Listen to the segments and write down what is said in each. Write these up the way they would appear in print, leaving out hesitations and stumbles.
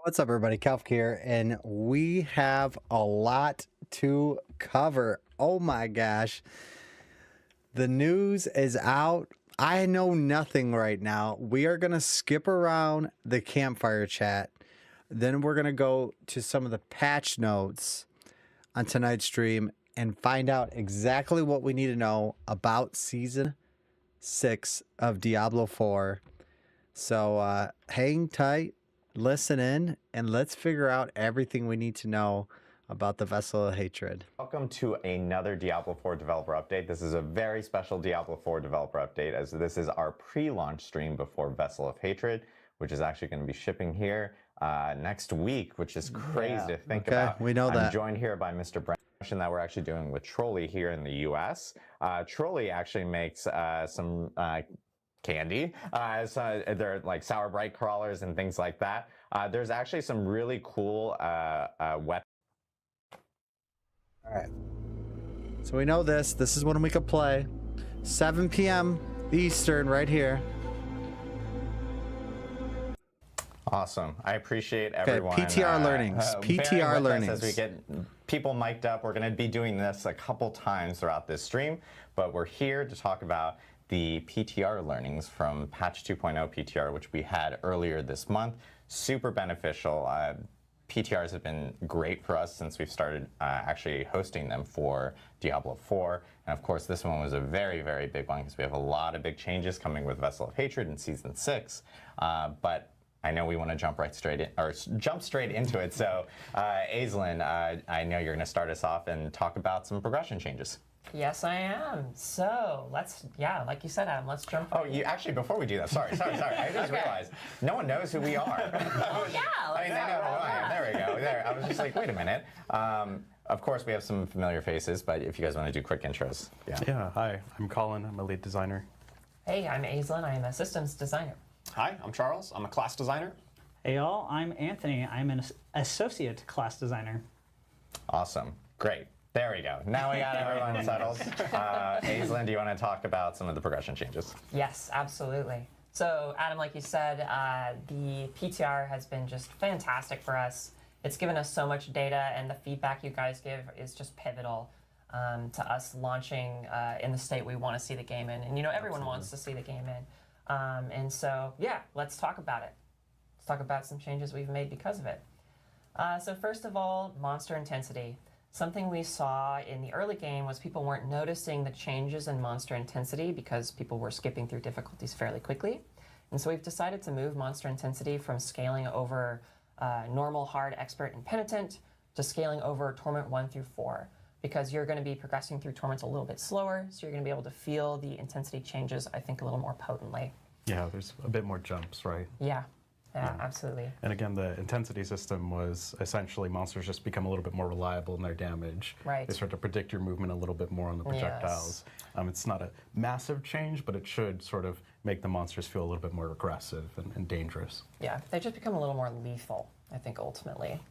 What's up, everybody? Calf here, and we have a lot to cover. Oh my gosh. The news is out. I know nothing right now. We are going to skip around the Campfire chat. Then we're going to go to some of the patch notes on tonight's stream and find out exactly what we need to know about Season 6 of Diablo 4. So hang tight, listen in, and let's figure out everything we need to know about the Vessel of Hatred. Welcome to another Diablo 4 developer update. This is a very special Diablo 4 developer update, as this is our pre-launch stream before Vessel of Hatred, which is actually going to be shipping here next week, which is crazy to think about. We know that. I'm joined here by Mr. Brent that we're actually doing with Trolley here in the US. Trolley actually makes some candy. So they're like sour bright crawlers and things like that. There's actually some really cool weapons. All right. So we know this. This is when we could play. 7 p.m. Eastern right here. Awesome. I appreciate everyone. PTR learnings. PTR learnings. As we get people mic'd up, we're going to be doing this a couple times throughout this stream, but we're here to talk about the PTR learnings from patch 2.0 PTR, which we had earlier this month. Super beneficial. PTRs have been great for us since we've started actually hosting them for Diablo 4. And of course, this one was a very, very big one because we have a lot of big changes coming with Vessel of Hatred in Season 6. But I know we want to jump straight into it. So, Aislinn, I know you're going to start us off and talk about some progression changes. Yes, I am. So let's, like you said, Adam, let's jump. Oh, you actually, before we do that, sorry. I just realized no one knows who we are. Oh, yeah. I mean, they know who I am. There we go. There. I was just like, wait a minute. Of course, we have some familiar faces, but if you guys want to do quick intros. Yeah, hi. I'm Colin. I'm a lead designer. Hey, I'm Aislinn. I'm a systems designer. Hi, I'm Charles. I'm a class designer. Hey y'all, I'm Anthony. I'm an associate class designer. Awesome. Great. There we go. Now we got everyone settled. Aislinn, do you want to talk about some of the progression changes? Yes, absolutely. So, Adam, like you said, the PTR has been just fantastic for us. It's given us so much data, and the feedback you guys give is just pivotal to us launching in the state we want to see the game in. And, you know, everyone wants to see the game in. And so, let's talk about it. Let's talk about some changes we've made because of it. So first of all, monster intensity. Something we saw in the early game was people weren't noticing the changes in monster intensity because people were skipping through difficulties fairly quickly. And so we've decided to move monster intensity from scaling over normal, hard, expert, and penitent to scaling over torment 1 through 4, because you're going to be progressing through torments a little bit slower, so you're going to be able to feel the intensity changes, I think, a little more potently. Yeah, there's a bit more jumps, right? Yeah, absolutely. And again, the intensity system was essentially monsters just become a little bit more reliable in their damage. Right. They start to predict your movement a little bit more on the projectiles. Yes. It's not a massive change, but it should sort of make the monsters feel a little bit more aggressive and dangerous. Yeah, they just become a little more lethal, I think, ultimately,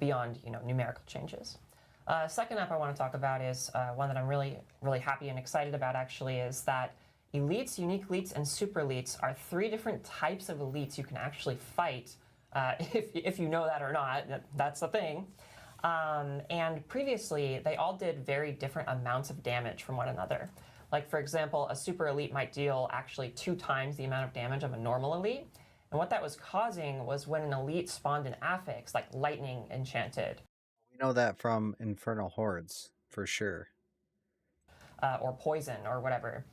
beyond, numerical changes. Second up I want to talk about is one that I'm really, really happy and excited about, actually, is that elites, unique elites, and super elites are 3 different types of elites you can actually fight, if you know that or not. That's the thing. And previously, they all did very different amounts of damage from one another. Like, for example, a super elite might deal actually 2 times the amount of damage of a normal elite. And what that was causing was when an elite spawned an affix, like lightning enchanted. We know that from Infernal Hordes, for sure. Or poison, or whatever.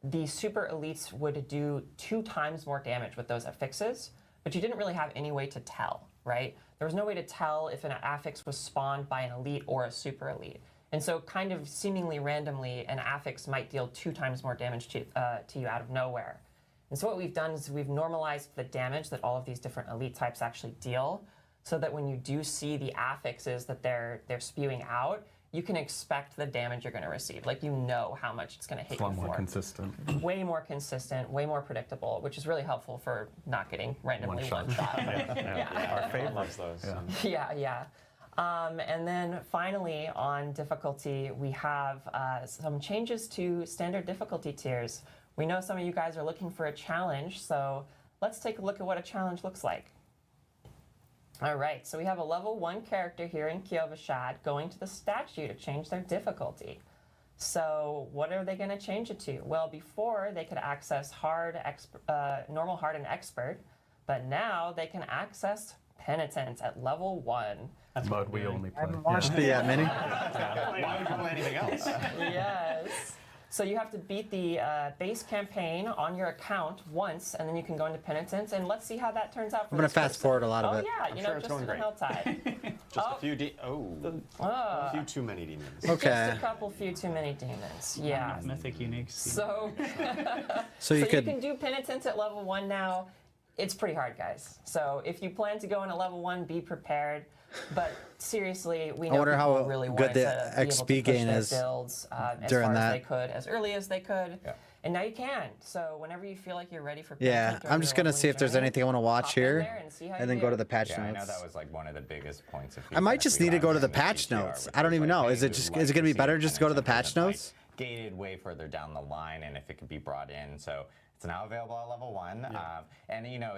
The super elites would do 2 times more damage with those affixes, but you didn't really have any way to tell, right? There was no way to tell if an affix was spawned by an elite or a super elite. And so kind of seemingly randomly, an affix might deal 2 times more damage to you out of nowhere. And so what we've done is we've normalized the damage that all of these different elite types actually deal, so that when you do see the affixes that they're spewing out, you can expect the damage you're going to receive. Like, you know how much it's going to hit It's a lot you more for. consistent. Way more consistent, way more predictable, which is really helpful for not getting randomly one shot. Our favorite. Loves those. Yeah. And then finally, on difficulty, we have some changes to standard difficulty tiers. We know some of you guys are looking for a challenge, so let's take a look at what a challenge looks like. All right, so we have a level 1 character here in Kiovashad going to the statue to change their difficulty. So what are they going to change it to? Well, before they could access normal, hard, and expert, but now they can access penitence at level 1. That's mode we only play. Yeah, Minnie. Why would you play anything else? Yes. So you have to beat the base campaign on your account once, and then you can go into penitence. And let's see how that turns out for I'm gonna this fast person. forward a lot of Oh it. yeah, you sure know, it's just going in the great. Helltide. Just a few a few too many demons. Okay. Just a couple few too many demons. Yeah. Mythic uniques. So, So you you could. can do penitence at level 1 now. It's pretty hard, guys. So if you plan to go in at level 1, be prepared. But seriously, we know wonder people how really good wanted the to be able XP to push gain their is builds as during far that. as they could, as early as they could. Yeah. And now you can. So whenever you feel like you're ready for Yeah, penitence during I'm your just gonna leveling see if there's journey, anything I want to watch hop in here, there and see how and you then do. go to the patch Yeah, I know notes. that was like one of the biggest points of I might feedback just we need to had go to in the the patch PTR, notes. which I don't was even like, know. hey, Is it we'd just like is it gonna be see better just to go to the penitence patch kind of, like, notes? gated way further down the line, and if it could be brought in. So it's now available at level 1. And you know,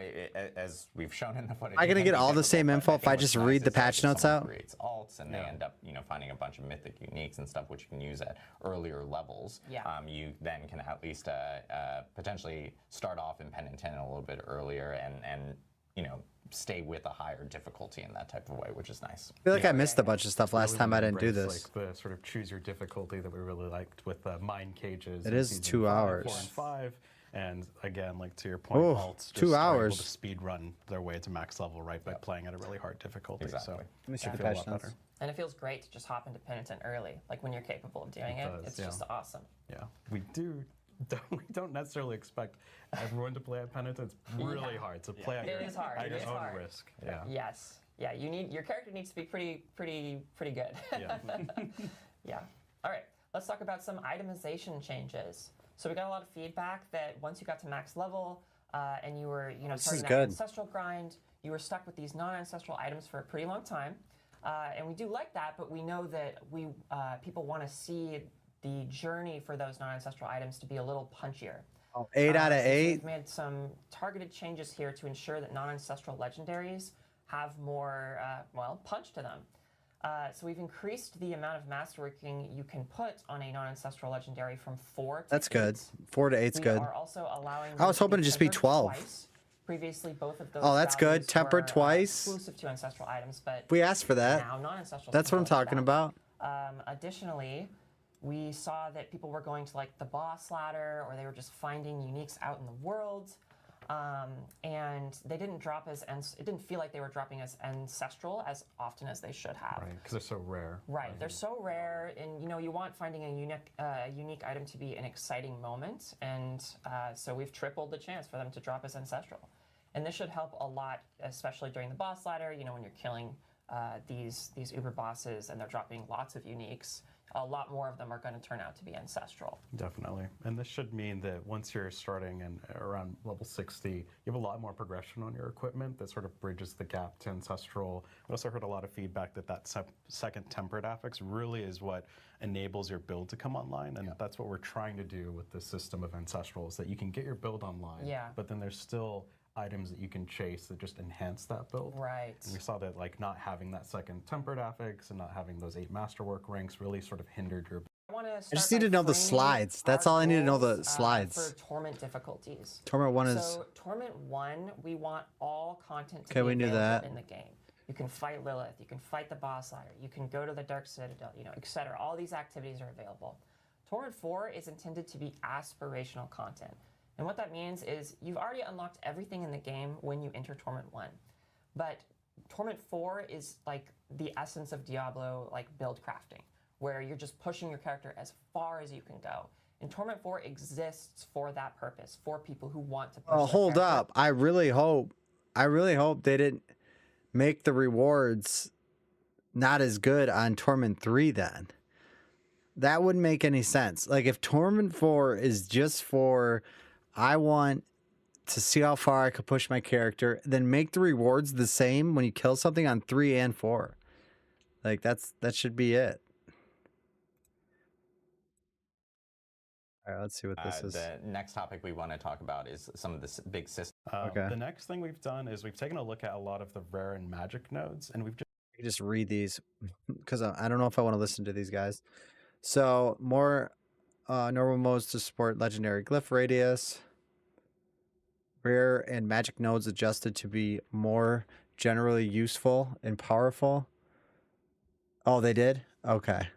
as we've shown in the footage, Am I gonna it can get be all the difficult, same but info think if I what's just nice read the is, like, patch if notes someone out? creates alts and they end up, you know, finding a bunch of mythic uniques and stuff which you can use at earlier levels. Yeah. You then can at least potentially start off in Penitent a little bit earlier and you know, stay with a higher difficulty in that type of way, which is nice. I feel like I missed a bunch of stuff last Really time I wanna didn't do embrace, this. Like the sort of choose your difficulty that we really liked with the mine cages. It in is season 2 5, hours. 4 and 5, and again, like to your point, Oh, alts 2 just are able hours. to speed run their way to max level right by playing at a really hard difficulty. Exactly. So Let me see I the feel a patch lot notes. better. And it feels great to just hop into penitent early, like when you're capable of doing It it. does, It's yeah. just awesome. Yeah, we don't necessarily expect everyone to play at Penitent. It's really hard to play at It your, is hard, at it your is own hard. risk. Yeah. Yes. Yeah, your character needs to be pretty good. Yeah. Yeah. All right. Let's talk about some itemization changes. So we got a lot of feedback that once you got to max level and you were, you know, This starting is that good. ancestral grind, you were stuck with these non-ancestral items for a pretty long time. And we do like that, but we know that people want to see the journey for those non-ancestral items to be a little punchier. 8 out of So 8. we've made some targeted changes here to ensure that non-ancestral legendaries have more, punch to them. So we've increased the amount of masterworking you can put on a non-ancestral legendary from 4 to That's good. 8. 4 to 8's We good. are also allowing I was them hoping to just be tempered 12. twice. Previously, both of those Oh, that's good. values Tempered were, twice. exclusive to ancestral items, but We asked for that. now non-ancestral. That's what I'm talking about. Additionally, we saw that people were going to like the boss ladder, or they were just finding uniques out in the world, and they didn't drop as it didn't feel like they were dropping as ancestral as often as they should have. Right, because they're so rare. Right, they're so rare, and you know you want finding a unique item to be an exciting moment, and so we've tripled the chance for them to drop as ancestral, and this should help a lot, especially during the boss ladder. You know, when you're killing these uber bosses and they're dropping lots of uniques, a lot more of them are going to turn out to be ancestral. Definitely. And this should mean that once you're starting in around level 60, you have a lot more progression on your equipment that sort of bridges the gap to ancestral. I also heard a lot of feedback that second tempered affix really is what enables your build to come online. And that's what we're trying to do with this system of ancestral, is that you can get your build online, but then there's still items that you can chase that just enhance that build. Right. And we saw that like not having that second tempered affix and not having those 8 masterwork ranks really sort of hindered your I just need to know the slides. That's all I need to know, the slides. For torment difficulties. Torment 1 is. So torment 1, we want all content to Okay, be we knew available that. in the game. You can fight Lilith, you can fight the boss ladder, you can go to the Dark Citadel, you know, etc. All these activities are available. Torment 4 is intended to be aspirational content. And what that means is you've already unlocked everything in the game when you enter Torment 1. But Torment 4 is like the essence of Diablo, like build crafting, where you're just pushing your character as far as you can go. And Torment 4 exists for that purpose, for people who want to push Oh, their hold character. up. I really hope they didn't make the rewards not as good on Torment 3 then. That wouldn't make any sense. Like if Torment 4 is just for, I want to see how far I could push my character, then make the rewards the same when you kill something on 3 and 4. Like that should be it. All right, let's see what this is. The next topic we want to talk about is some of the big systems. Okay. The next thing we've done is we've taken a look at a lot of the rare and magic nodes, and we've I can just read these because I don't know if I want to listen to these guys. So more normal modes to support legendary glyph radius. Rare and magic nodes adjusted to be more generally useful and powerful. Oh, they did? Okay.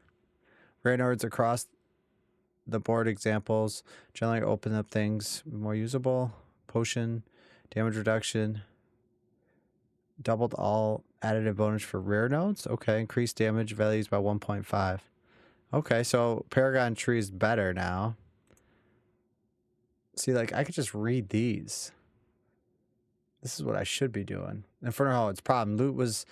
Rare nodes across the board examples generally open up things more usable. Potion, damage reduction, doubled all additive bonus for rare nodes. Okay, increased damage values by 1.5. Okay, so Paragon Tree is better now. See, like, I could just read these. This is what I should be doing. Inferno its problem. Loot was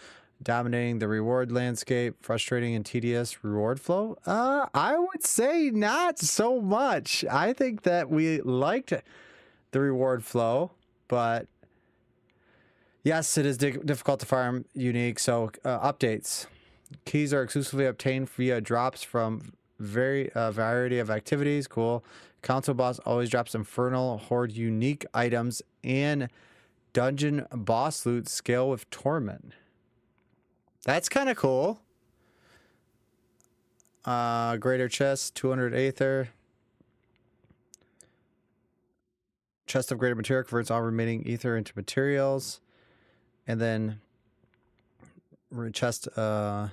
dominating the reward landscape, frustrating and tedious reward flow. I would say not so much. I think that we liked the reward flow, but yes, it is difficult to farm unique. So updates. Keys are exclusively obtained via drops from variety of activities. Cool. Council boss always drops infernal horde unique items and dungeon boss loot scale with torment. That's kind of cool. Greater chest, 200 aether. Chest of greater material converts all remaining ether into materials. And then chest, oh,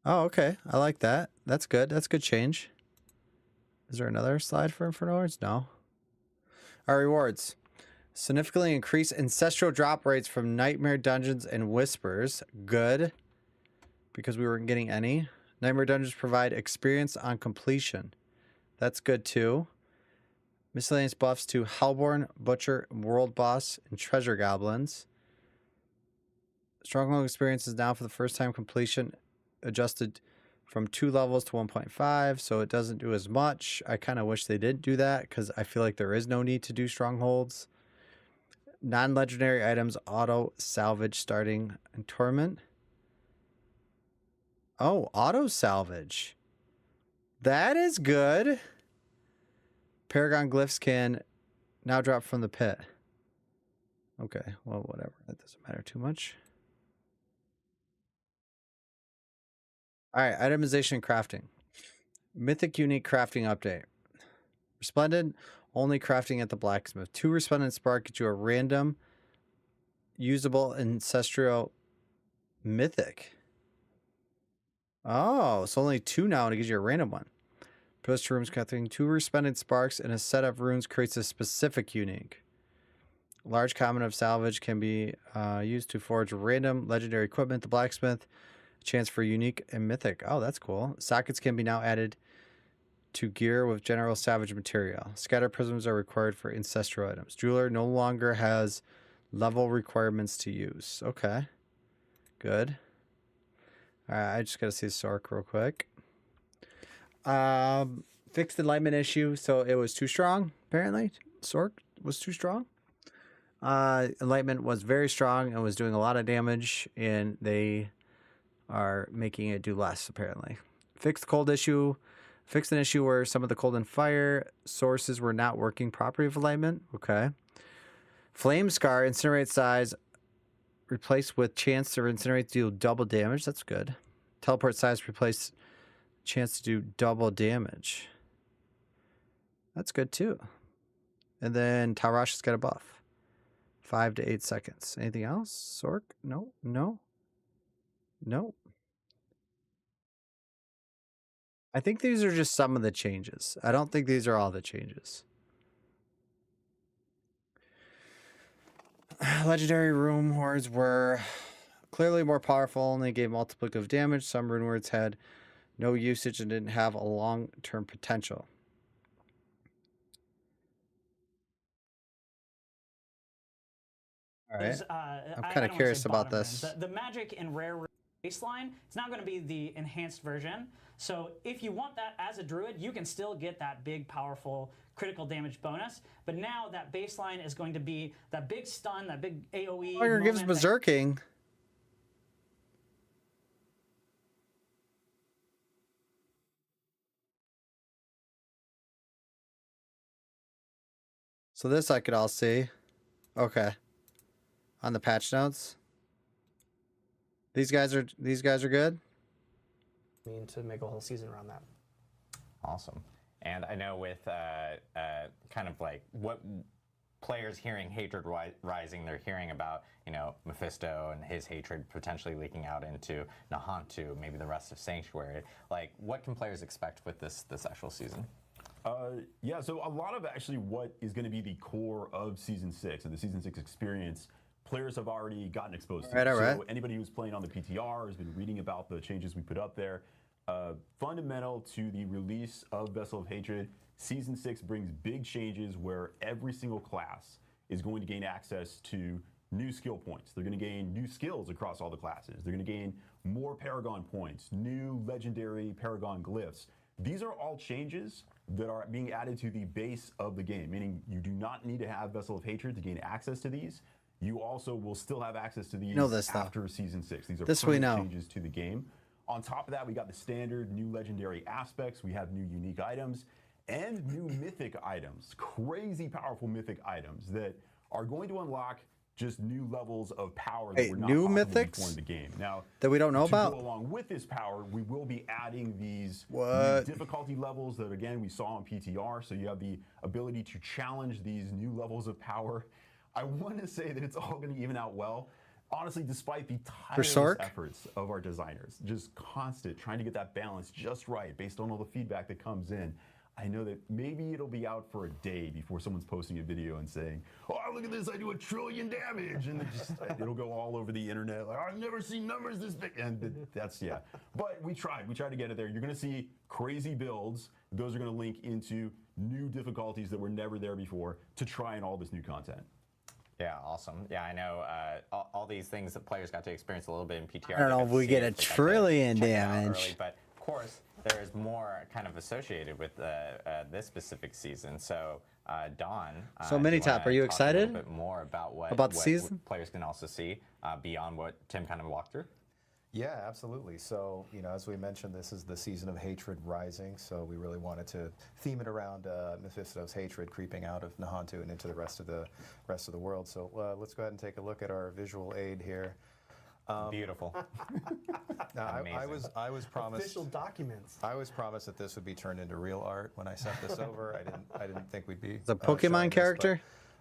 okay. I like that. That's good. That's good change. Is there another slide for Inferno Lords? No. Our rewards. Significantly increase ancestral drop rates from Nightmare Dungeons and Whispers. Good. Because we weren't getting any. Nightmare Dungeons provide experience on completion. That's good too. Miscellaneous buffs to Hellborn, Butcher, World Boss, and Treasure Goblins. Stronghold experience is now for the first time completion adjusted from 2 levels to 1.5, so it doesn't do as much. I kind of wish they didn't do that because I feel like there is no need to do strongholds. Non-legendary items auto salvage starting in Torment. Oh, auto salvage. That is good. Paragon glyphs can now drop from the pit. Okay, well, whatever. That doesn't matter too much. All right, itemization and crafting. Mythic unique crafting update. Resplendent, only crafting at the blacksmith. 2 resplendent spark get you a random usable ancestral mythic. Oh, it's only 2 now and it gives you a random one. Post rooms crafting 2 resplendent sparks and a set of runes creates a specific unique. Large common of salvage can be used to forge random legendary equipment. The blacksmith, chance for unique and mythic. Oh, that's cool. Sockets can be now added to gear with general salvage material. Scatter prisms are required for ancestral items. Jeweler no longer has level requirements to use. Okay. Good. All right, I just got to see the Sork real quick. Fixed enlightenment issue, so it was too strong, apparently. Sork was too strong. Enlightenment was very strong and was doing a lot of damage, and they are making it do less, apparently. Fixed cold issue. Fixed an issue where some of the cold and fire sources were not working properly with enlightenment. Okay. Flame Scar, incinerate size replaced with chance to incinerate to do double damage. That's good. Teleport size replace chance to do double damage. That's good too. And then Tarash's got a buff. 5 to 8 seconds. Anything else? Sork? No. No. No. I think these are just some of the changes. I don't think these are all the changes. Legendary rune words were clearly more powerful and they gave multiplicative damage. Some rune words had no usage and didn't have a long-term potential. All right. I'm kind of curious about this. The magic and rare baseline, it's not going to be the enhanced version. So if you want that as a druid, you can still get that big, powerful critical damage bonus. But now that baseline is going to be that big stun, that big AoE. Fire gives berserking. So this I could all see. Okay. On the patch notes. These guys are good. mean to make a whole season around that. Awesome. And I know with kind of like what players hearing hatred rising, they're hearing about, you know, Mephisto and his hatred potentially leaking out into Nahantu, maybe the rest of Sanctuary. Like, what can players expect with this actual season? Yeah, so a lot of actually what is going to be the core of Season 6 and the Season 6 experience, players have already gotten exposed to. All right. So anybody who's playing on the PTR has been reading about the changes we put up there. Fundamental to the release of Vessel of Hatred, Season 6 brings big changes where every single class is going to gain access to new skill points. They're going to gain new skills across all the classes. They're going to gain more Paragon points, new legendary Paragon glyphs. These are all changes that are being added to the base of the game, meaning you do not need to have Vessel of Hatred to gain access to these. You also will still have access to these after Season 6. These are permanent changes to the game. On top of that, we got the standard new legendary aspects. We have new unique items and new mythic items, crazy powerful mythic items that are going to unlock just new levels of power that were not new possible mythics before in the game. Now, that we don't know to about. go along with this power, we will be adding these new difficulty levels that, again, we saw on PTR. So you have the ability to challenge these new levels of power. I want to say that it's all going to even out well. Honestly, despite the tireless efforts of our designers, just constant trying to get that balance just right based on all the feedback that comes in, I know that maybe it'll be out for a day before someone's posting a video and saying, "Oh, look at this! I do 1 trillion damage," and it'll go all over the internet. Like, I've never seen numbers this big, and that's But we tried. We tried to get it there. You're going to see crazy builds. Those are going to link into new difficulties that were never there before to try and all this new content. Yeah, awesome. Yeah, I know all these things that players got to experience a little bit in PTR. I don't know if we get 1 trillion damage. Early, but of course, there is more kind of associated with this specific season. So, Don. So, Minitop, are you excited? A little bit more about what the season? Players can also see beyond what Tim kind of walked through. Yeah, absolutely. So, you know, as we mentioned, this is the season of hatred rising. So we really wanted to theme it around Mephisto's hatred creeping out of Nahantu and into the rest of the world. So let's go ahead and take a look at our visual aid here. Beautiful. Now, I was promised official documents. I was promised that this would be turned into real art when I sent this over. I didn't think we'd be the Pokemon character.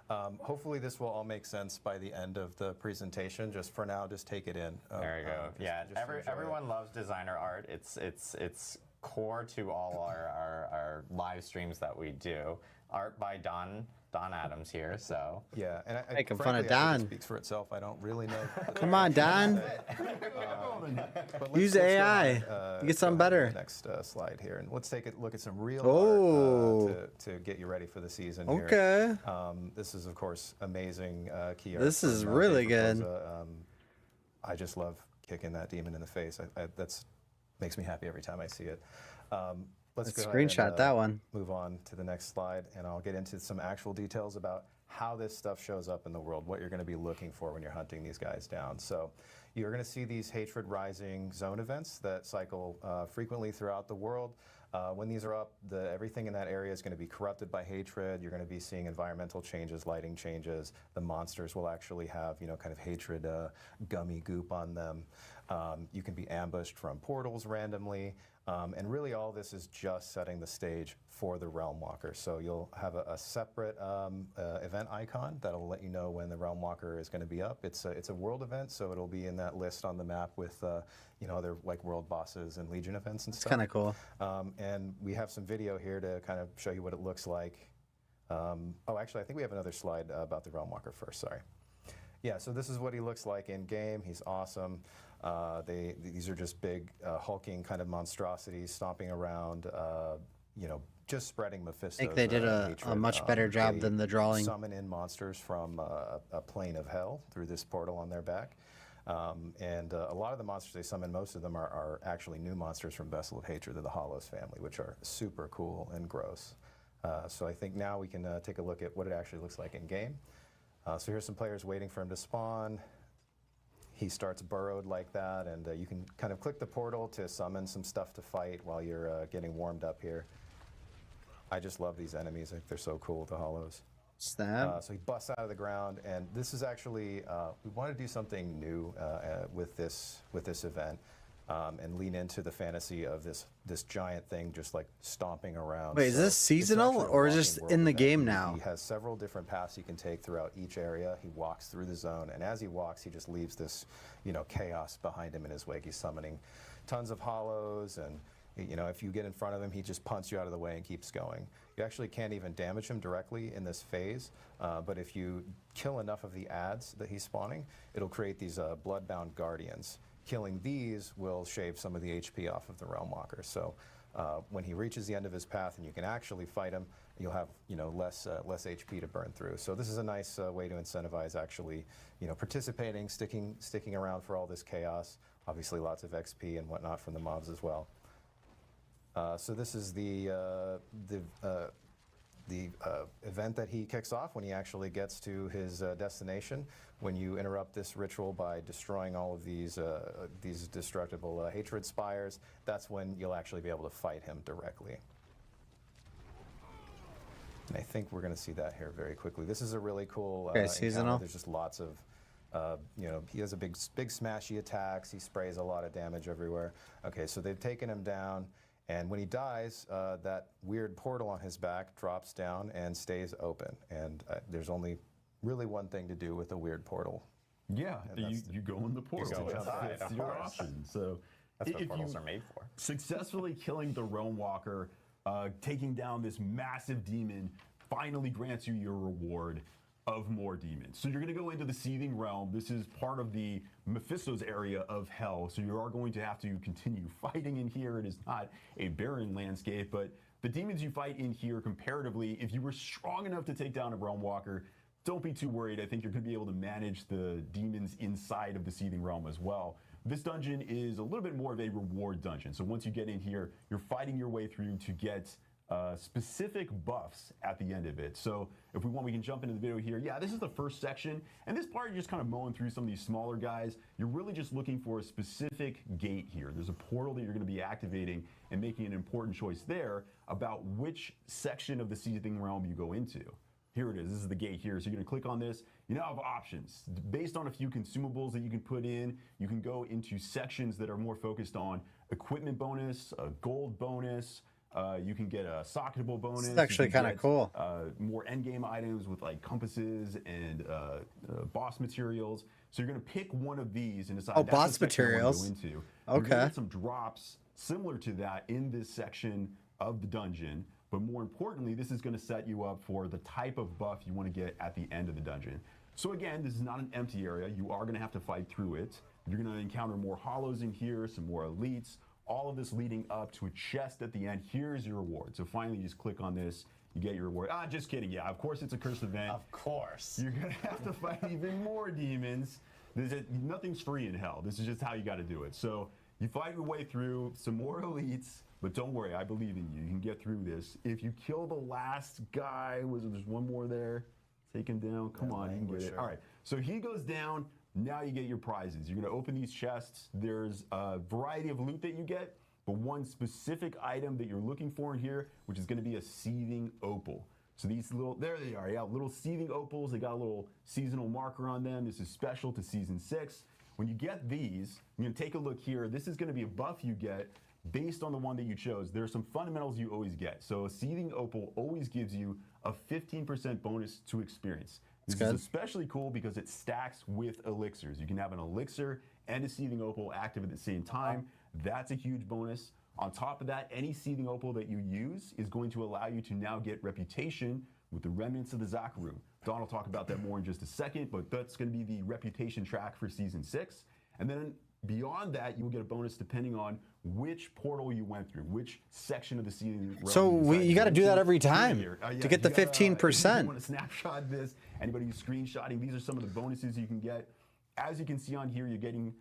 Hopefully this will all make sense by the end of the presentation. Just for now, just take it in. There you go. Just everyone loves designer art. It's core to all our live streams that we do. Art by Don Adams here. So yeah, and making frankly, fun of Don. it speaks for itself. I don't really know. Come on, Don. Use AI. Get something better. Next slide here, and let's take a look at some real art to get you ready for the season. Okay. Here. This is of course amazing key art. This is really good. I just love kicking that demon in the face. That's makes me happy every time I see it. Let's go screenshot and, that one. Move on to the next slide, and I'll get into some actual details about how this stuff shows up in the world, what you're going to be looking for when you're hunting these guys down. So you're going to see these hatred rising zone events that cycle frequently throughout the world. When these are up, everything in that area is going to be corrupted by hatred. You're going to be seeing environmental changes, lighting changes. The monsters will actually have, you know, kind of hatred gummy goop on them. You can be ambushed from portals randomly. And really all this is just setting the stage for the Realm Walker. So you'll have a separate event icon that'll let you know when the Realm Walker is going to be up. It's a world event, so it'll be in that list on the map with you know, other like world bosses and Legion events and stuff. It's kind of cool. And we have some video here to kind of show you what it looks like. Oh, actually, I think we have another slide about the Realm Walker first. Sorry. Yeah, so this is what he looks like in game. He's awesome. These are just big hulking kind of monstrosities stomping around, you know, just spreading Mephisto. I think they did a much better job than the drawing. Summon in monsters from a plane of hell through this portal on their back. And a lot of the monsters they summon, most of them are actually new monsters from Vessel of Hatred of the Hollows family, which are super cool and gross. So I think now we can take a look at what it actually looks like in game. So here's some players waiting for him to spawn. He starts burrowed like that, and you can kind of click the portal to summon some stuff to fight while you're getting warmed up here. I just love these enemies. I think they're so cool, the Hollows. Snap. So he busts out of the ground, and this is actually we want to do something new with this event, and lean into the fantasy of this giant thing just like stomping around. Wait, is So this it's seasonal, actually a or is walking this world in the event. game He now? has several different paths he can take throughout each area. He walks through the zone, and as he walks, he just leaves this, chaos behind him in his wake. He's summoning tons of hollows, and if you get in front of him, he just punts you out of the way and keeps going. You actually can't even damage him directly in this phase, but if you kill enough of the adds that he's spawning, it'll create these bloodbound guardians. Killing these will shave some of the HP off of the Realm Walker. So when he reaches the end of his path and you can actually fight him, you'll have less HP to burn through. So this is a nice way to incentivize actually participating, sticking around for all this chaos. Obviously, lots of XP and whatnot from the mobs as well. So this is the event that he kicks off when he actually gets to his destination. When you interrupt this ritual by destroying all of these destructible hatred spires, that's when you'll actually be able to fight him directly. And I think we're going to see that here very quickly. This is a really cool seasonal. encounter. There's just lots of he has a big smashy attacks. He sprays a lot of damage everywhere. Okay, so they've taken him down. And when he dies, that weird portal on his back drops down and stays open. And there's only really one thing to do with a weird portal. Yeah, you go in the portal. go inside, That's of your course. option. So That's what if portals you are made for. successfully killing the Realm Walker, taking down this massive demon, finally grants you your reward of more demons. So you're going to go into the Seething Realm. This is part of the Mephisto's area of hell. So you are going to have to continue fighting in here. It is not a barren landscape, but the demons you fight in here comparatively, if you were strong enough to take down a Realm Walker, don't be too worried. I think you're going to be able to manage the demons inside of the Seething Realm as well. This dungeon is a little bit more of a reward dungeon. So once you get in here, you're fighting your way through to get specific buffs at the end of it. So if we want, we can jump into the video here. Yeah, this is the first section. And this part, you're just kind of mowing through some of these smaller guys. You're really just looking for a specific gate here. There's a portal that you're going to be activating and making an important choice there about which section of the Seething Realm you go into. Here it is. This is the gate here. So you're going to click on this. You now have options. Based on a few consumables that you can put in, you can go into sections that are more focused on equipment bonus, a gold bonus. You can get a socketable bonus. It's actually kind of cool. More endgame items with like compasses and boss materials. So you're going to pick one of these and decide that's boss the section I wanna materials. go into. You're Okay. going to get some drops similar to that in this section of the dungeon. But more importantly, this is going to set you up for the type of buff you want to get at the end of the dungeon. So again, this is not an empty area. You are going to have to fight through it. You're going to encounter more hollows in here, some more elites. All of this leading up to a chest at the end. Here's your reward. So finally, you just click on this. You get your reward. Just kidding. Yeah, of course it's a cursed event. Of course. You're going to have to fight even more demons. Nothing's free in hell. This is just how you got to do it. So you fight your way through some more elites. But don't worry, I believe in you. You can get through this. If you kill the last guy, there's one more there? Take him down. Come on, you can get it. All right, so he goes down. Now you get your prizes. You're going to open these chests. There's a variety of loot that you get, but one specific item that you're looking for in here, which is going to be a Seething Opal. So these there they are, yeah, little Seething Opals. They got a little seasonal marker on them. This is special to Season 6. When you get these, you're going to take a look here. This is going to be a buff you get based on the one that you chose. There are some fundamentals you always get. So a Seething Opal always gives you a 15% bonus to experience. This is especially cool because it stacks with elixirs. You can have an elixir and a Seething Opal active at the same time. That's a huge bonus. On top of that, any Seething Opal that you use is going to allow you to now get reputation with the remnants of the Zakaru. Don will talk about that more in just a second, but that's going to be the reputation track for Season 6. And then beyond that, you will get a bonus depending on which portal you went through, which section of the Seething Realm. So you got to do that every time Yeah, to get the you gotta, 15%. If you want to snapshot this, anybody who's screenshotting, these are some of the bonuses you can get. As you can see on here, you're getting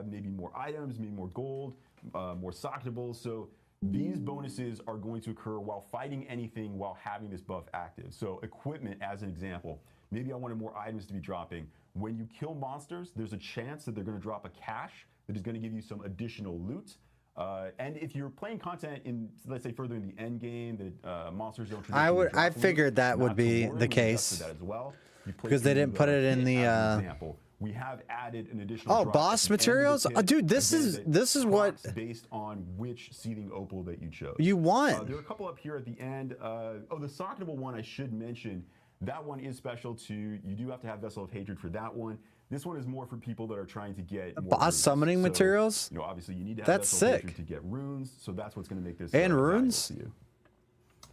maybe more items, maybe more gold, more socketables. So these bonuses are going to occur while fighting anything while having this buff active. So equipment, as an example, maybe I wanted more items to be dropping. When you kill monsters, there's a chance that they're going to drop a cache that is going to give you some additional loot. And if you're playing content in, let's say, further in the end game, the monsters don't. I figured that would be the case. That as well. Because they didn't put it in the. Example, we have added an additional. Oh, drop boss at the end of the materials, kit, dude. This again, is what procs based on which seething opal that you chose. you want. There are a couple up here at the end. Oh, the Socketable one I should mention. That one is special too. You do have to have Vessel of Hatred for that one. This one is more for people that are trying to get more Boss runes. summoning materials? You know, obviously you need to have That's Vessel of sick. Hatred to get runes, so that's what's going to make this And valuable runes? to you.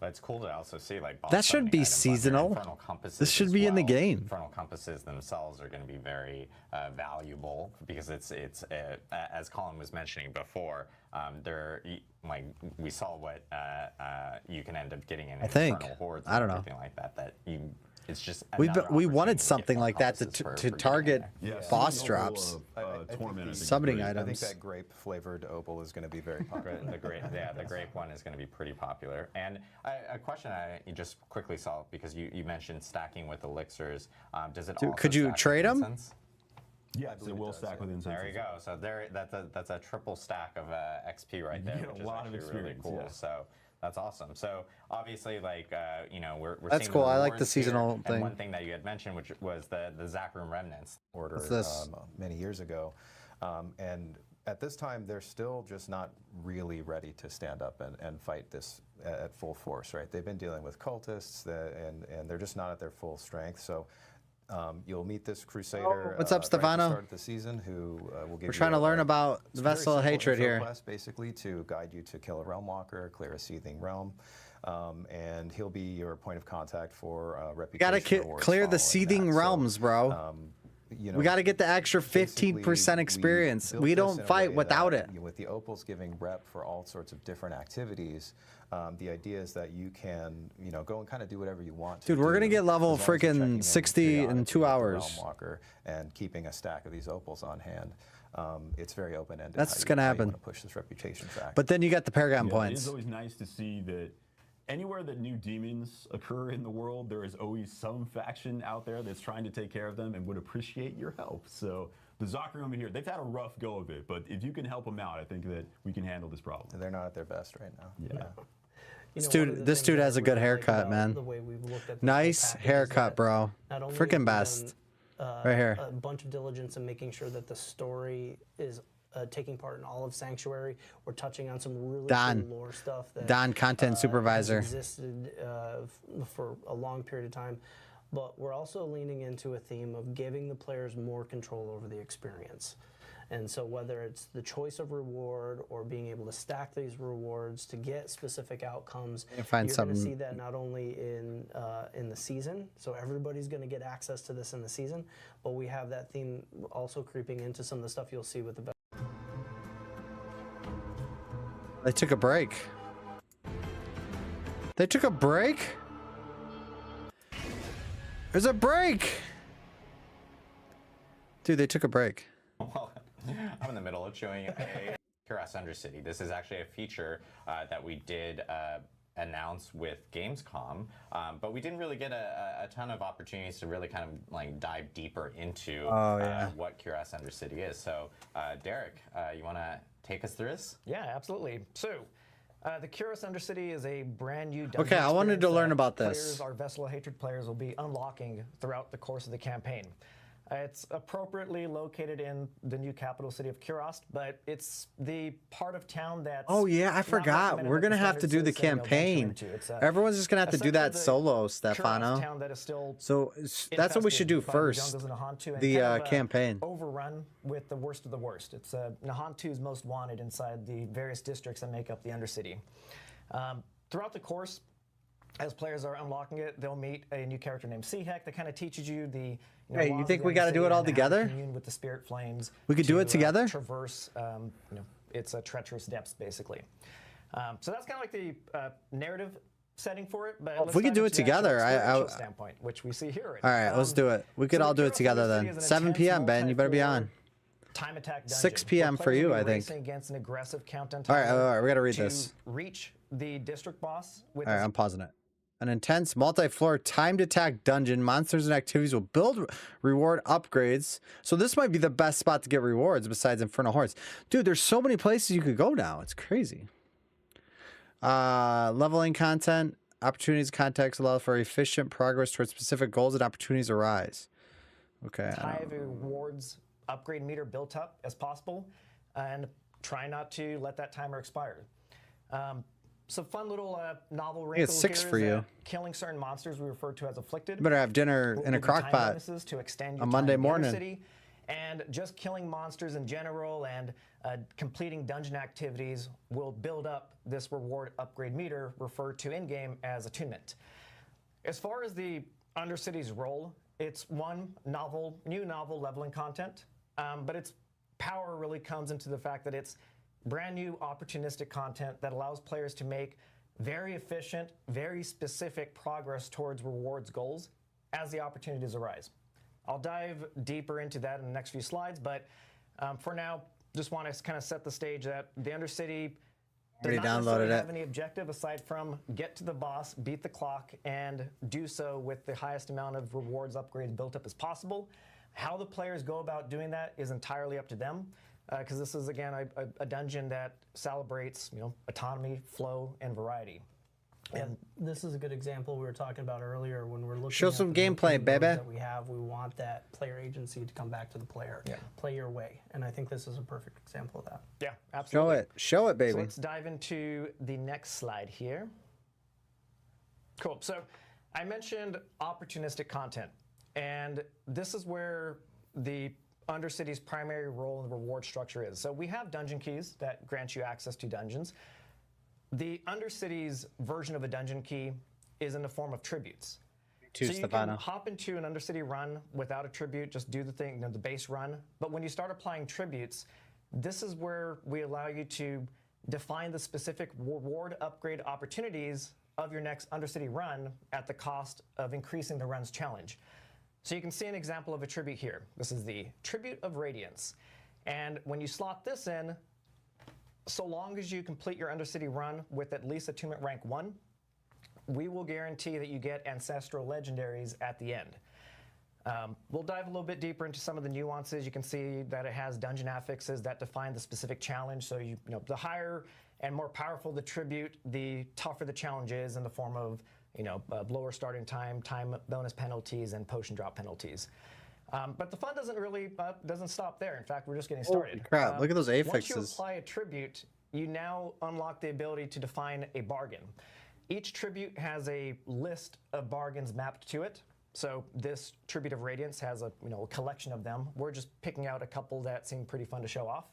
But it's cool to also see like boss That should summoning be items on there. seasonal. Infernal compasses This should as be in the well. game. Infernal compasses themselves are going to be very valuable because it's as Colin was mentioning before. They're like we saw what you can end up getting in infernal hordes. I don't know. Everything like that. That you. It's just We another we wanted opportunity to something get like that compasses to for getting in target there. Yeah, boss seething drops. opal of, I think Torment, the- think, is Summoning great. items. I think that grape flavored opal is going to be very popular. The grape one is going to be pretty popular. And a question I just quickly saw because you mentioned stacking with elixirs. Does it? Dude, also could you stack trade with 'em? incense? Yes, it will stack with incense. There you go. So that's a triple stack of XP right there, You get which a is lot of actually really experience, cool. yeah. So that's awesome. So obviously, like you know, we're That's seeing cool. the I like the rewards here. seasonal And thing. one thing that you had mentioned, which was the Zachroom remnants. Order What's this? many years ago, and at this time they're still just not really ready to stand up and fight this at full force, right? They've been dealing with cultists, and they're just not at their full strength. So you'll meet this crusader. what's up, right at the Stefano? start of the season, who will give We're you trying to learn about the it's a very Vessel of simple Hatred intro here. quest, basically to guide you to kill a realm walker, clear a seething realm. And he'll be your point of contact for reputation. Gotta rewards clear the following seething that. So, realms, bro. you know, We got to get the extra basically, 15% experience. built We this don't in a fight way without that, it. you know, with the opals giving rep for all sorts of different activities, the idea is that you can, you know, go and kind of do whatever you want to Dude, we're do, gonna get level as long as you're checking freaking in 60 in periodically 2 with the hours. Realm Walker and keeping a stack of these opals on hand. It's very open-ended. That's how you- gonna how you happen. wanna push this reputation track. But then you got the Paragon Yeah, it points. is always nice to see that anywhere that new demons occur in the world, there is always some faction out there that's trying to take care of them and would appreciate your help. So the Zachroom in here, they've had a rough go of it, but if you can help them out, I think that we can handle this problem. They're not at their best right now. Yeah. You This know, one dude- of the this things dude that I has a good really like haircut, about man. the way we've looked at this Nice whole package is haircut, that bro. not only Freaking have we best. done, Right here. A bunch of diligence in making sure that the story is taking part in all of Sanctuary. We're touching on some really Don. cool lore stuff that Don, content supervisor. has existed for a long period of time. But we're also leaning into a theme of giving the players more control over the experience. And so whether it's the choice of reward or being able to stack these rewards to get specific outcomes, And find you're going to something- see that not only in the season, so everybody's going to get access to this in the season, but we have that theme also creeping into some of the stuff you'll see with the They took a break. They took a break? There's a break! Dude, they took a break. Well, I'm in the middle of showing a Cuirass Undercity. This is actually a feature that we did announce with Gamescom, but we didn't really get a ton of opportunities to really kind of like dive deeper into what Cuirass Undercity is. So, Derek, you want to take us through this? Yeah, absolutely. So, the Cuirass Undercity is a brand new dungeon Okay, I wanted to experience learn that about players, this. Our Vessel of Hatred players will be unlocking throughout the course of the campaign. It's appropriately located in the new capital city of Cuirass, but it's the part of town that's Oh yeah, I not forgot. recommended We're that the gonna have to standard do the citizen, venture campaign. into. It's, Everyone's just gonna have to do that essentially the solo, Cuirass Stefano. town that is still So that's what we should do infested by the first. jungles of Nahantu and The kind of, campaign. overrun with the worst of the worst. It's Nahantu's most wanted inside the various districts that make up the Undercity. Throughout the course, as players are unlocking it, they'll meet a new character named Seahek that kind of teaches you the. Hey, you laws think of the we gotta do Undercity it all and how to together? Commune with the spirit flames. We could do it together? Traverse, its treacherous depths, basically. So that's kind of like the narrative setting for it. But if we could do it together, standpoint, which we see here. All right, let's do it. We could all do it together then. 7 p.m. Ben, you better be on. Time attack dungeon, 6 p.m. where for you, players will I be think. racing against an aggressive countdown All right, timer we gotta read to this. reach the district boss with All right, his I'm pausing it. An intense multi-floor timed attack dungeon. Monsters and activities will build reward upgrades. So this might be the best spot to get rewards besides Infernal Hordes. Dude, there's so many places you could go now. It's crazy. Leveling content. Opportunities context allow for efficient progress towards specific goals and opportunities arise. Okay. High rewards upgrade meter built up as possible, and try not to let that timer expire. So fun little novel wrinkle it's 6 here for is you. that killing certain monsters we refer to as afflicted. You better have dinner in a will give you crock time pot bonuses to extend your on time Monday in the morning. Undercity. And just killing monsters in general and completing dungeon activities will build up this reward upgrade meter referred to in-game as attunement. As far as the Undercity's role, it's one new novel leveling content, but its power really comes into the fact that it's brand new opportunistic content that allows players to make very efficient, very specific progress towards rewards goals as the opportunities arise. I'll dive deeper into that in the next few slides, but for now, just want to kind of set the stage that the Undercity does not necessarily have any objective aside from get to the boss, beat the clock, and do so with the highest amount of rewards upgrades built up as possible. How the players go about doing that is entirely up to them, because this is, again, a dungeon that celebrates autonomy, flow, and variety. And this is a good example we were talking about earlier when we're looking Show at some the gameplay, modes baby. that we want that player agency to come back to the player. Play your way. And I think this is a perfect example of that. Yeah, absolutely. Show it, baby. So let's dive into the next slide here. Cool. So I mentioned opportunistic content, and this is where the Undercity's primary role in the reward structure is. So we have dungeon keys that grant you access to dungeons. The Undercity's version of a dungeon key is in the form of tributes. So you can hop into an Undercity run without a tribute, just do the thing, the base run. But when you start applying tributes, this is where we allow you to define the specific reward upgrade opportunities of your next Undercity run at the cost of increasing the run's challenge. So you can see an example of a tribute here. This is the Tribute of Radiance. And when you slot this in, so long as you complete your Undercity run with at least attunement rank 1, we will guarantee that you get Ancestral Legendaries at the end. We'll dive a little bit deeper into some of the nuances. You can see that it has dungeon affixes that define the specific challenge. So the higher and more powerful the tribute, the tougher the challenge is in the form of lower starting time, time bonus penalties, and potion drop penalties. But the fun doesn't stop there. In fact, we're just getting started. Holy crap, look at those affixes. Once you apply a tribute, you now unlock the ability to define a bargain. Each tribute has a list of bargains mapped to it. So this Tribute of Radiance has a collection of them. We're just picking out a couple that seem pretty fun to show off.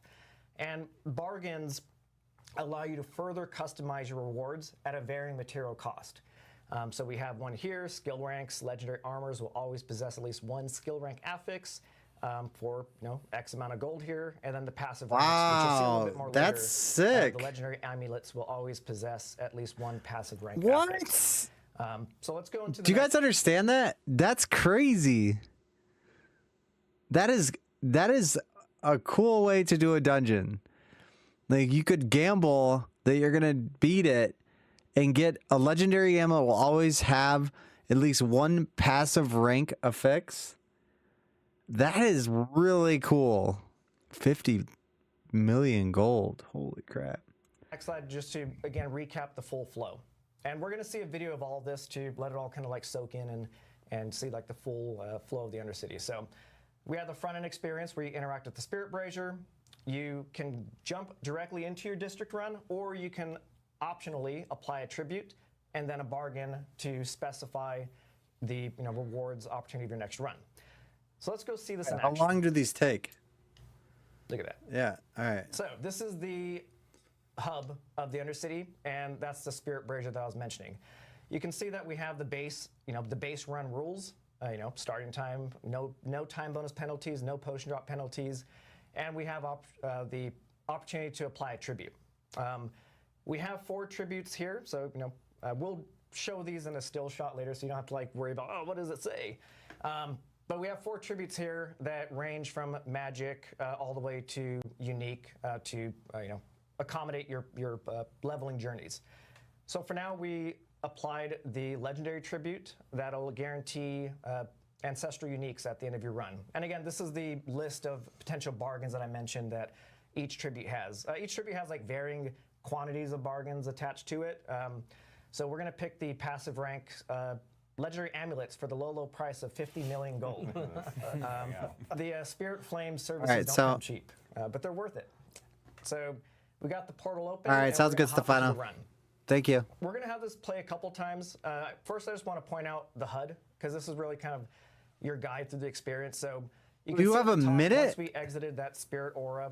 And bargains allow you to further customize your rewards at a varying material cost. So we have one here, skill ranks, legendary armors will always possess at least one skill rank affix for X amount of gold here, and then the passive ranks, which you'll see a little bit more later. That's sick. The legendary amulets will always possess at least one passive rank What? affix. So let's go into the Do you guys understand that? That's crazy. That is a cool way to do a dungeon. Like, you could gamble that you're gonna beat it and get a legendary ammo will always have at least one passive rank affix. That is really cool. 50 million gold. Holy crap. Next slide, just to again recap the full flow. And we're going to see a video of all of this to let it all kind of like soak in and see like the full flow of the Undercity. So we have the front end experience where you interact with the Spirit Brazier. You can jump directly into your district run, or you can optionally apply a tribute and then a bargain to specify the rewards opportunity of your next run. So let's go see this in action. How long do these take? Look at that. Yeah, all right. So this is the hub of the Undercity, and that's the Spirit Brazier that I was mentioning. You can see that we have the base, the base run rules. Starting time, no time bonus penalties, no potion drop penalties, and we have the opportunity to apply a tribute. We have 4 tributes here, so we'll show these in a still shot later, so you don't have to worry about what does it say. But we have 4 tributes here that range from magic all the way to unique to accommodate your leveling journeys. So for now, we applied the legendary tribute that'll guarantee ancestral uniques at the end of your run. And again, this is the list of potential bargains that I mentioned that each tribute has. Each tribute has like varying quantities of bargains attached to it. So we're going to pick the passive rank legendary amulets for the low price of 50 million gold. The Spirit Flame services don't come cheap, but they're worth it. So we got the portal open. All right, sounds good, Stefano. Thank you. We're going to have this play a couple times. First, I just want to point out the HUD, because this is really kind of your guide through the experience. So you can see have a minute? Once we exited that Spirit Aura,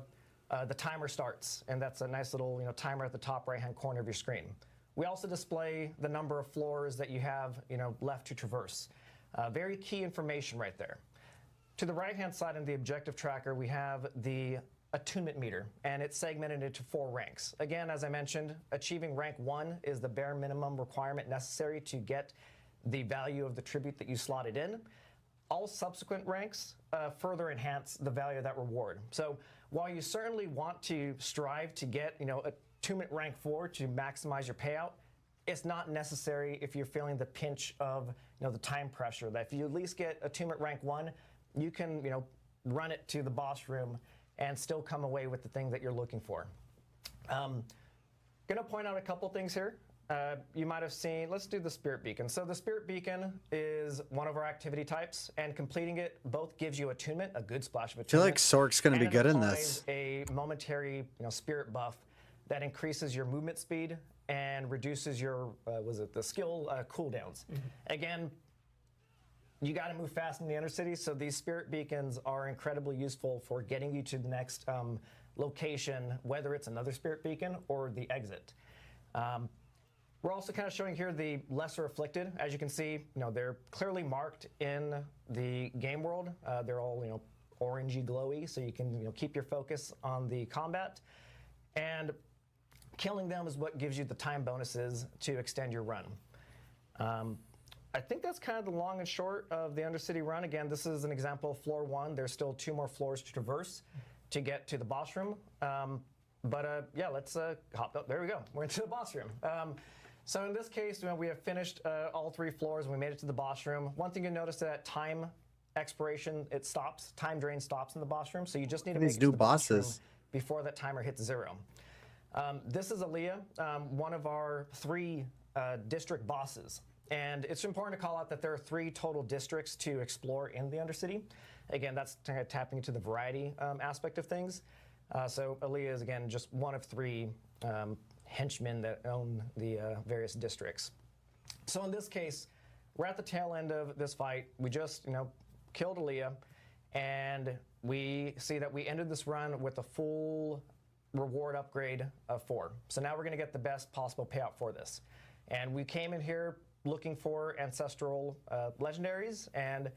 the timer starts, and that's a nice little timer at the top right-hand corner of your screen. We also display the number of floors that you have left to traverse. Very key information right there. To the right-hand side in the objective tracker, we have the attunement meter, and it's segmented into 4 ranks. Again, as I mentioned, achieving rank 1 is the bare minimum requirement necessary to get the value of the tribute that you slotted in. All subsequent ranks further enhance the value of that reward. So while you certainly want to strive to get attunement rank 4 to maximize your payout, it's not necessary if you're feeling the pinch of the time pressure. That if you at least get attunement rank 1, you can run it to the boss room and still come away with the thing that you're looking for. Gonna point out a couple things here. You might have seen, let's do the Spirit Beacon. So the Spirit Beacon is one of our activity types, and completing it both gives you attunement, a good splash of attunement. I feel like Sork's gonna be good in this. A momentary spirit buff that increases your movement speed and reduces your, the skill cooldowns. Again, you got to move fast in the Undercity, so these Spirit Beacons are incredibly useful for getting you to the next location, whether it's another Spirit Beacon or the exit. We're also kind of showing here the Lesser Afflicted. As you can see, they're clearly marked in the game world. They're all orangey glowy, so you can keep your focus on the combat. And killing them is what gives you the time bonuses to extend your run. I think that's kind of the long and short of the Undercity run. Again, this is an example of floor 1. There's still 2 more floors to traverse to get to the boss room. Yeah, let's hop up. There we go. We're into the boss room. So in this case, we have finished all 3 floors and we made it to the boss room. One thing you notice that time expiration, it stops. Time drain stops in the boss room. So you just need to make it to the boss room before that timer hits 0. This is Aaliyah, one of our 3 district bosses. And it's important to call out that there are 3 total districts to explore in the Undercity. Again, that's kind of tapping into the variety aspect of things. So Aaliyah is, again, just one of 3 henchmen that own the various districts. So in this case, we're at the tail end of this fight. We just, killed Aaliyah, and we see that we ended this run with a full reward upgrade of 4. So now we're going to get the best possible payout for this. And we came in here looking for ancestral legendaries, and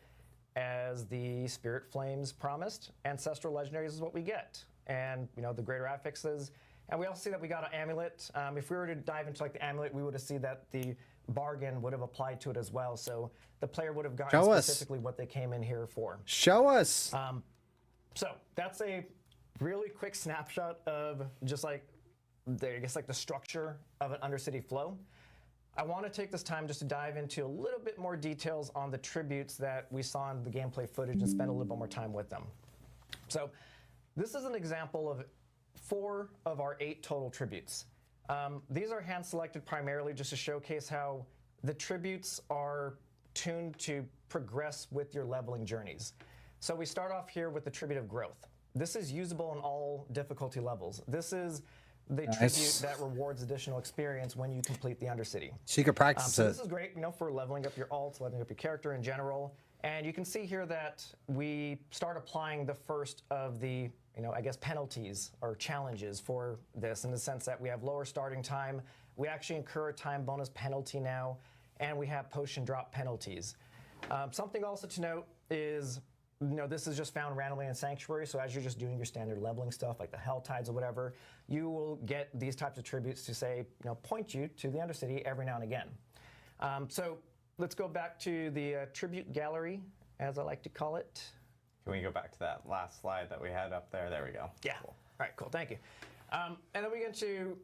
as the Spirit Flames promised, ancestral legendaries is what we get. And the greater affixes. And we also see that we got an amulet. If we were to dive into the amulet, we would have seen that the bargain would have applied to it as well. So the player would have gotten specifically what they came in here for. Show us. So that's a really quick snapshot of just the structure of an Undercity flow. I want to take this time just to dive into a little bit more details on the tributes that we saw in the gameplay footage and spend a little bit more time with them. So this is an example of 4 of our 8 total tributes. These are hand selected primarily just to showcase how the tributes are tuned to progress with your leveling journeys. So we start off here with the tribute of growth. This is usable on all difficulty levels. This is the tribute that rewards additional experience when you complete the Undercity. So you can practice so it. This is great, for leveling up your alts, leveling up your character in general. And you can see here that we start applying the first of the, penalties or challenges for this, in the sense that we have lower starting time. We actually incur a time bonus penalty now, and we have potion drop penalties. Something also to note is, this is just found randomly in Sanctuary, so as you're just doing your standard leveling stuff, like the Hell Tides or whatever, you will get these types of tributes to say, point you to the Undercity every now and again. So let's go back to the tribute gallery, as I like to call it. Can we go back to that last slide that we had up there? There we go. Yeah. Cool. All right, cool. Thank you. And then we get to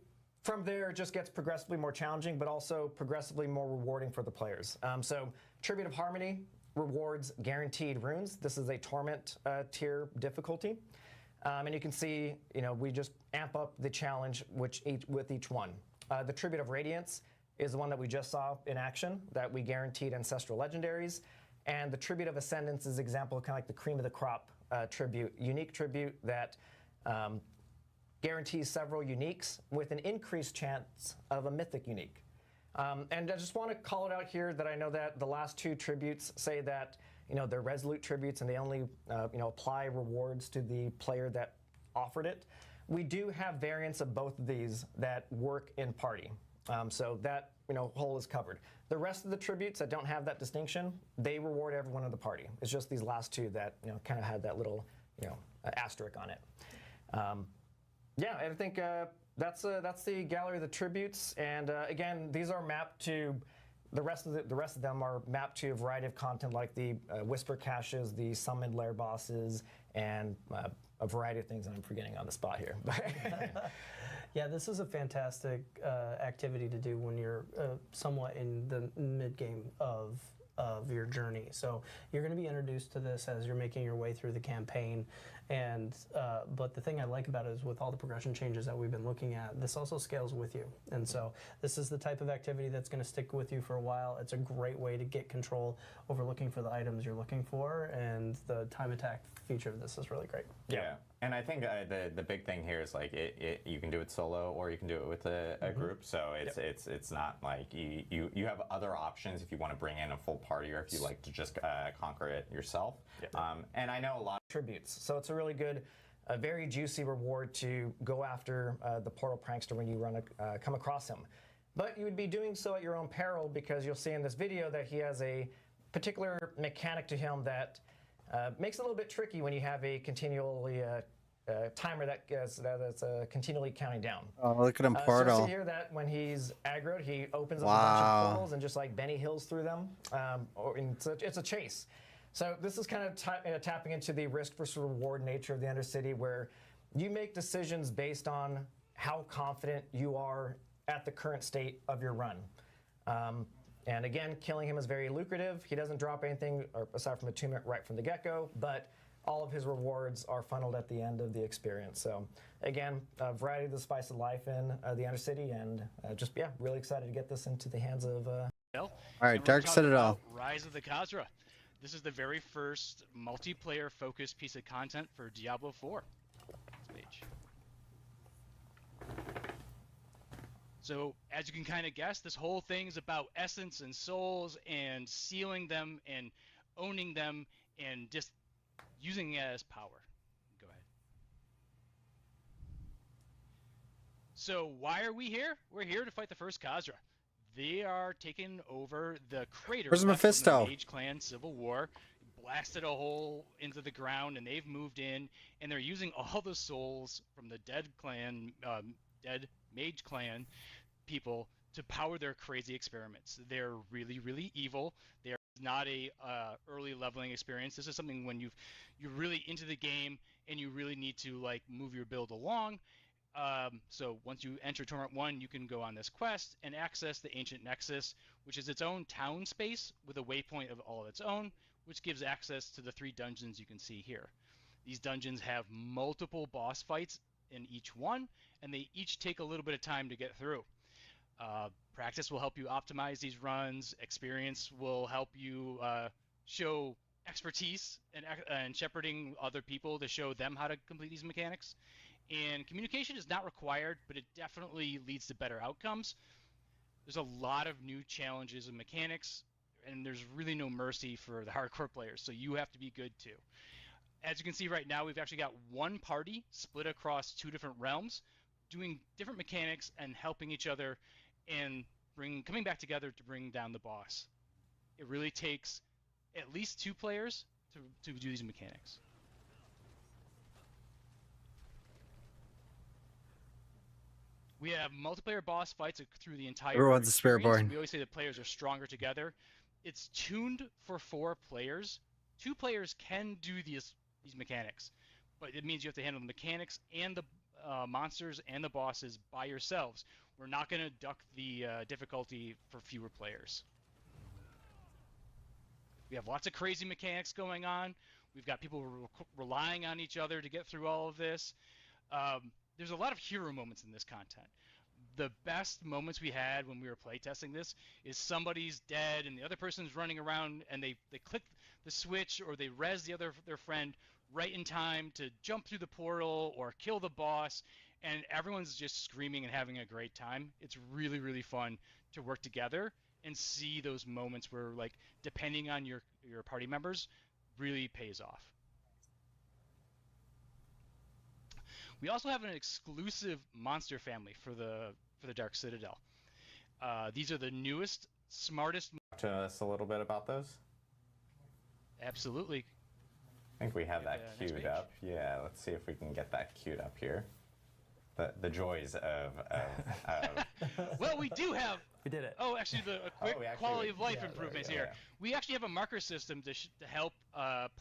From there, it just gets progressively more challenging, but also progressively more rewarding for the players. So Tribute of Harmony rewards guaranteed runes. This is a Torment tier difficulty. And you can see, we just amp up the challenge with each one. The Tribute of Radiance is the one that we just saw in action, that we guaranteed Ancestral Legendaries. And the Tribute of Ascendance is example, kind of like the cream of the crop tribute, unique tribute that guarantees several uniques with an increased chance of a mythic unique. And I just want to call it out here that I know that the last two tributes say that they're resolute tributes and they only apply rewards to the player that offered it. We do have variants of both of these that work in party. So that whole is covered. The rest of the tributes that don't have that distinction, they reward everyone in the party. It's just these last two that kind of had that little asterisk on it. Yeah, I think that's the gallery of the tributes, and again, these are mapped to the rest of them are mapped to a variety of content like the whisper caches, the summoned lair bosses, and a variety of things that I'm forgetting on the spot here. Yeah, this is a fantastic activity to do when you're somewhat in the mid game of your journey. So you're going to be introduced to this as you're making your way through the campaign. And but the thing I like about it is with all the progression changes that we've been looking at, this also scales with you. And so this is the type of activity that's going to stick with you for a while. It's a great way to get control over looking for the items you're looking for, and the time attack feature of this is really great. Yeah. And I think the big thing here is like you can do it solo or you can do it with a group. So it's not like you have other options if you want to bring in a full party or if you like to just conquer it yourself. And I know a lot of tributes. So it's a really good, very juicy reward to go after the Portal Prankster when you come across him. But you would be doing so at your own peril, because you'll see in this video that he has a particular mechanic to him that makes it a little bit tricky when you have a continually timer that's continually counting down. Oh, look at him, So Portal. see here that when he's aggroed, he opens up a bunch of portals and just like Benny Hills through them. It's a chase. So this is kind of tapping into the risk versus reward nature of the Undercity, where you make decisions based on how confident you are at the current state of your run. And again, killing him is very lucrative. He doesn't drop anything aside from attunement right from the get-go, but all of his rewards are funneled at the end of the experience. So again, a variety of the spice of life in the Undercity, and really excited to get this into the hands of... All right, Dark Citadel. Rise of the Khazra. This is the very first multiplayer-focused piece of content for Diablo 4. Page. So, as you can kind of guess, this whole thing is about essence and souls and sealing them and owning them and just using it as power. Go ahead. So, why are we here? We're here to fight the first Khazra. They are taking over the crater. Where's Mephisto? The Mage Clan Civil War, blasted a hole into the ground, and they've moved in, and they're using all the souls from the dead Mage Clan people to power their crazy experiments. They're really, really evil. They're not a early leveling experience. This is something when you're really into the game and you really need to like move your build along. So once you enter Torment 1, you can go on this quest and access the Ancient Nexus, which is its own town space with a waypoint of all of its own, which gives access to the 3 dungeons you can see here. These dungeons have multiple boss fights in each one, and they each take a little bit of time to get through. Practice will help you optimize these runs. Experience will help you show expertise and shepherding other people to show them how to complete these mechanics. And communication is not required, but it definitely leads to better outcomes. There's a lot of new challenges and mechanics, and there's really no mercy for the hardcore players, so you have to be good too. As you can see right now, we've actually got one party split across 2 different realms, doing different mechanics and helping each other and coming back together to bring down the boss. It really takes at least 2 players to do these mechanics. We have multiplayer boss fights through the entire Everyone's a spirit experience. born. We always say that players are stronger together. It's tuned for 4 players. 2 players can do these mechanics, but it means you have to handle the mechanics and the monsters and the bosses by yourselves. We're not going to duck the difficulty for fewer players. We have lots of crazy mechanics going on. We've got people relying on each other to get through all of this. There's a lot of hero moments in this content. The best moments we had when we were playtesting this is somebody's dead and the other person's running around and they click the switch or they res their friend right in time to jump through the portal or kill the boss, and everyone's just screaming and having a great time. It's really, really fun to work together and see those moments where, like, depending on your party members, really pays off. We also have an exclusive monster family for the Dark Citadel. These are the newest, smartest. Talk to us a little bit about those. Absolutely. I think we have that queued up. Yeah, let's see if we can get that queued up here. The joys of Well, we do have. We did it. Oh, actually, a quick quality of life improvements here. Yeah. We actually have a marker system to help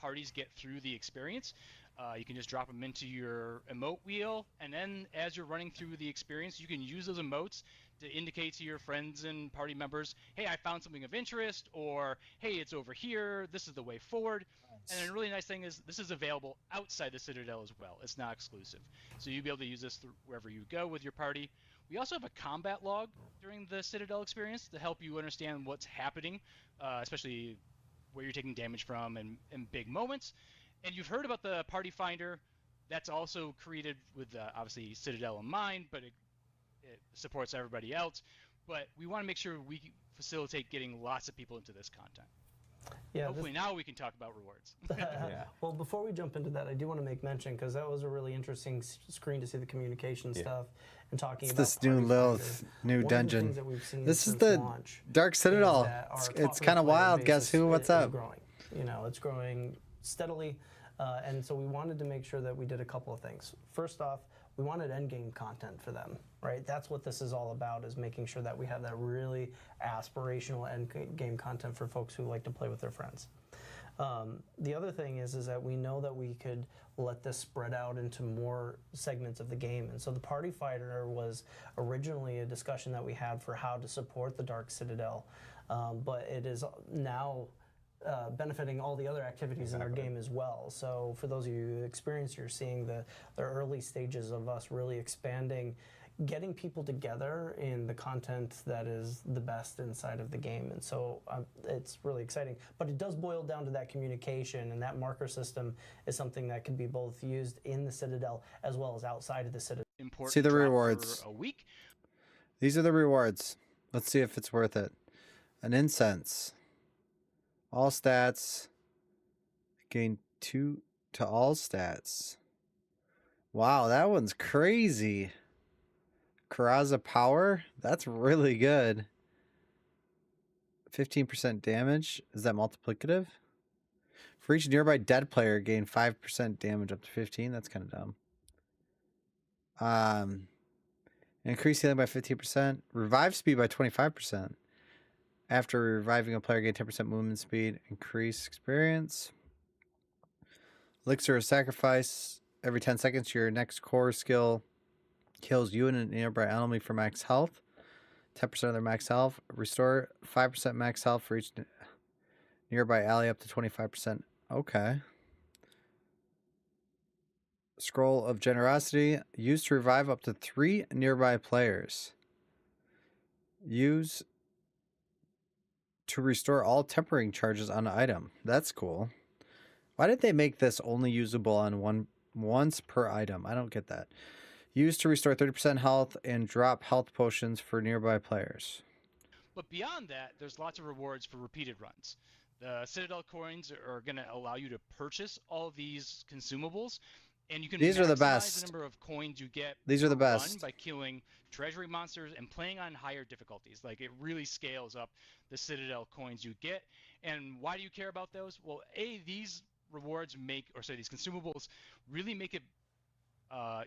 parties get through the experience. You can just drop them into your emote wheel, and then as you're running through the experience, you can use those emotes to indicate to your friends and party members, hey, I found something of interest, or hey, it's over here, this is the way forward. And a really nice thing is this is available outside the Citadel as well. It's not exclusive. So you'll be able to use this wherever you go with your party. We also have a combat log during the Citadel experience to help you understand what's happening, especially where you're taking damage from and big moments. And you've heard about the Party Finder. That's also created with obviously Citadel in mind, but it supports everybody else. But we want to make sure we facilitate getting lots of people into this content. Yeah, hopefully now we can talk about rewards. Yeah. Well, before we jump into that, I do want to make mention, because that was a really interesting screen to see the communication stuff and talking about This new Lilith, new dungeon. This is the Dark Citadel. It's kind of wild. Guess who? What's up? Growing. You know, it's growing steadily, and so we wanted to make sure that we did a couple of things. First off, we wanted endgame content for them, right? That's what this is all about, is making sure that we have that really aspirational endgame content for folks who like to play with their friends. The other thing is that we know that we could let this spread out into more segments of the game. And so the Party Fighter was originally a discussion that we had for how to support the Dark Citadel, but it is now benefiting all the other activities in our game as well. So for those of you who experience, you're seeing the early stages of us really expanding, getting people together in the content that is the best inside of the game. And so it's really exciting. But it does boil down to that communication, and that marker system is something that can be both used in the Citadel as well as outside of the Citadel. Important. See the rewards. A week. These are the rewards. Let's see if it's worth it. An incense. All stats. Gain 2 to all stats. Wow, that one's crazy. Karaza power. That's really good. 15% damage. Is that multiplicative? For each nearby dead player, gain 5% damage up to 15. That's kind of dumb. Increase healing by 15%. Revive speed by 25%. After reviving a player, gain 10% movement speed. Increase experience. Elixir of Sacrifice. Every 10 seconds, your next core skill kills you and a nearby enemy for max health. 10% of their max health. Restore 5% max health for each nearby ally up to 25%. Okay. Scroll of Generosity. Used to revive up to 3 nearby players. Use to restore all tempering charges on an item. That's cool. Why did they make this only usable on once per item? I don't get that. Used to restore 30% health and drop health potions for nearby players. But beyond that, there's lots of rewards for repeated runs. The Citadel coins are going to allow you to purchase all these consumables, and you can These are the maximize best. the number of coins you get. These are the per run best. by killing treasury monsters and playing on higher difficulties. Like, it really scales up the Citadel coins you get. And why do you care about those? Well, these rewards these consumables really make it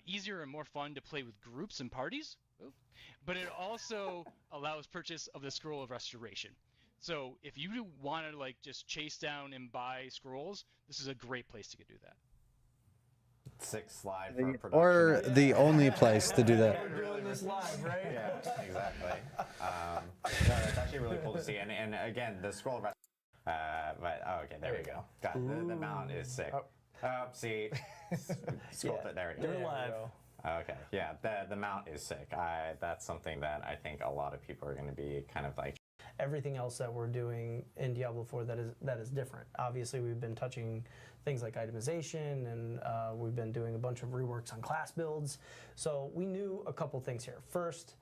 easier and more fun to play with groups and parties. But it also allows purchase of the Scroll of Restoration. So if you want to just chase down and buy scrolls, this is a great place to do that. sick slide for production. Or the only place to do that. We're doing this live, right? Yeah, exactly. No, that's actually really cool to see. And again, the scroll rest. But okay, there we go. God, the mount is sick. Oh, see, scroll there we go. You're live. Okay, yeah, the mount is sick. That's something that I think a lot of people are going to be kind of like. Everything else that we're doing in Diablo 4 that is different. Obviously, we've been touching things like itemization, and we've been doing a bunch of reworks on class builds. So we knew a couple things here. First,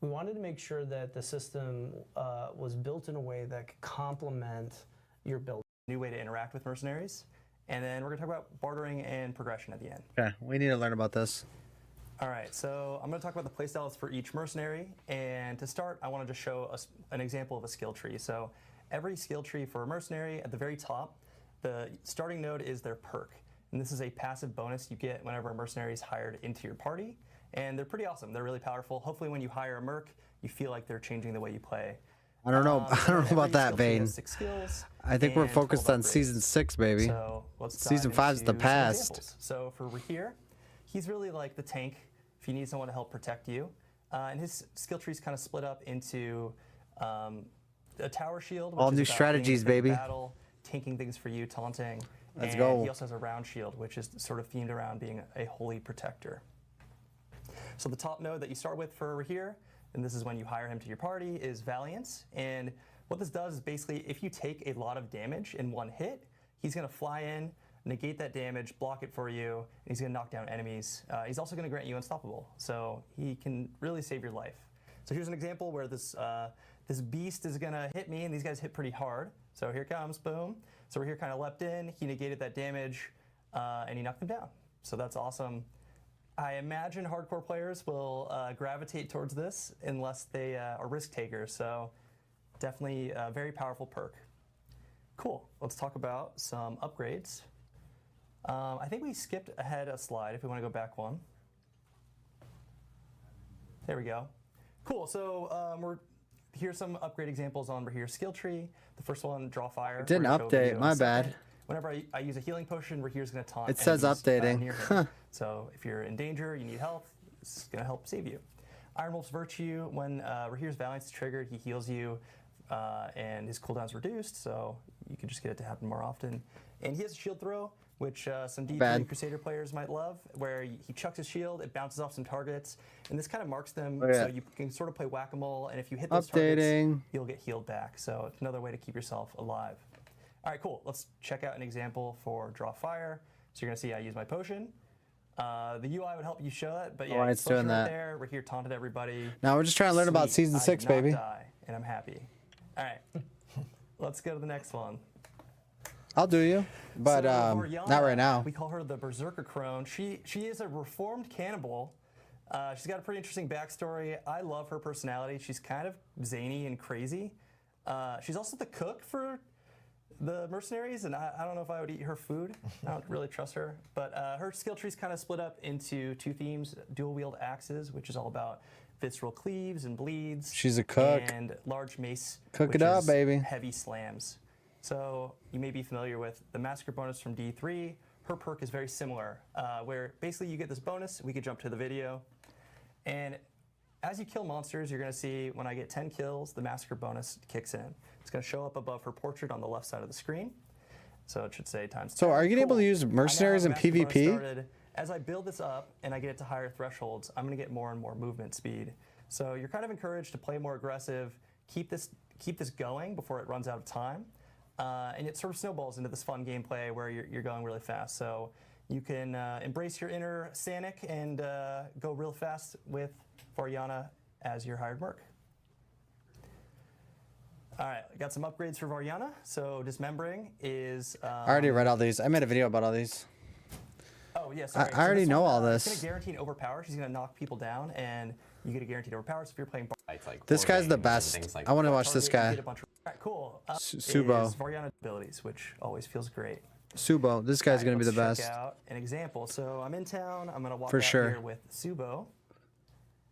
we wanted to make sure that the system was built in a way that could complement your build. New way to interact with mercenaries. And then we're going to talk about bartering and progression at the end. Okay, we need to learn about this. All right, so I'm going to talk about the playstyles for each mercenary. And to start, I want to just show an example of a skill tree. So every skill tree for a mercenary, at the very top, the starting node is their perk. And this is a passive bonus you get whenever a mercenary is hired into your party. And they're pretty awesome. They're really powerful. Hopefully when you hire a merc, you feel like they're changing the way you play. I don't know. I don't know about that, Vane. 6 skills I think we're and focused 12 on upgrades. season 6, baby. So let's Season dive 5 is the into some past. examples. So for Rahir, he's really like the tank if you need someone to help protect you. And his skill tree is kind of split up into a tower shield, which All is new about strategies, being in baby. Battle, tanking things for you, taunting. Let's and go. He also has a round shield, which is sort of themed around being a holy protector. So the top node that you start with for Rahir, and this is when you hire him to your party, is Valiance. And what this does is basically, if you take a lot of damage in one hit, he's going to fly in, negate that damage, block it for you, and he's going to knock down enemies. He's also going to grant you unstoppable, so he can really save your life. So here's an example where this beast is going to hit me, and these guys hit pretty hard. So here comes, boom. So Rahir kind of leapt in, he negated that damage, and he knocked him down. So that's awesome. I imagine hardcore players will gravitate towards this unless they are risk takers. So definitely a very powerful perk. Cool. Let's talk about some upgrades. I think we skipped ahead a slide if we want to go back one. There we go. Cool. So here's some upgrade examples on Rahir's skill tree. The first one, Draw Fire. It didn't we're gonna show a update. video in My a second. bad. Whenever I use a healing potion, Rahir's going to taunt. It says enemies, updating. near him. So if you're in danger, you need health, it's going to help save you. Iron Wolf's Virtue, when Rahir's Valiance is triggered, he heals you, and his cooldown's reduced, so you can just get it to happen more often. And he has a shield throw, which some D3 Crusader players might love, where he chucks his shield, it bounces off some targets, and this kind of marks them, so you can sort of play whack-a-mole, and if you hit those targets, you'll get healed back. So it's another way to keep yourself alive. All right, cool. Let's check out an example for Draw Fire. So you're going to see I use my potion. The UI would help you show that, but yeah, it's doing that. There. Rahir taunted everybody. Now we're just trying to learn about season 6, I did not baby. Die, and I'm happy. All right, let's go to the next one. I'll do you, but So not Oriana, right now. We call her the Berserker Crone. She is a reformed cannibal. She's got a pretty interesting backstory. I love her personality. She's kind of zany and crazy. She's also the cook for the mercenaries, and I don't know if I would eat her food. I don't really trust her. But her skill tree's kind of split up into 2 themes: dual wield axes, which is all about visceral cleaves and bleeds. She's a cook. And large mace. Cook which it up, is baby. Heavy slams. So you may be familiar with the Massacre bonus from D3. Her perk is very similar, where basically you get this bonus. We could jump to the video. And as you kill monsters, you're going to see when I get 10 kills, the Massacre bonus kicks in. It's going to show up above her portrait on the left side of the screen. So it should say times 10. So are you able to use mercenaries in PvP? As I build this up and I get it to higher thresholds, I'm going to get more and more movement speed. So you're kind of encouraged to play more aggressive, keep this going before it runs out of time. And it sort of snowballs into this fun gameplay where you're going really fast. So you can embrace your inner Sanic and go real fast with Oriana as your hired merc. All right, got some upgrades for Oriana. So dismembering is... I already read all these. I made a video about all these. Oh, yeah, sorry. I already know all It's this. going to guarantee an overpower. She's going to knock people down, and you get a guaranteed overpower. So if you're playing... This guy's the best. I want to watch this guy. All right, cool. Subo. Is Oriana abilities, which always feels great. Subo. This guy's going to be the Let's best. check out an example. So I'm in town. I'm going to walk For out sure. here with Subo.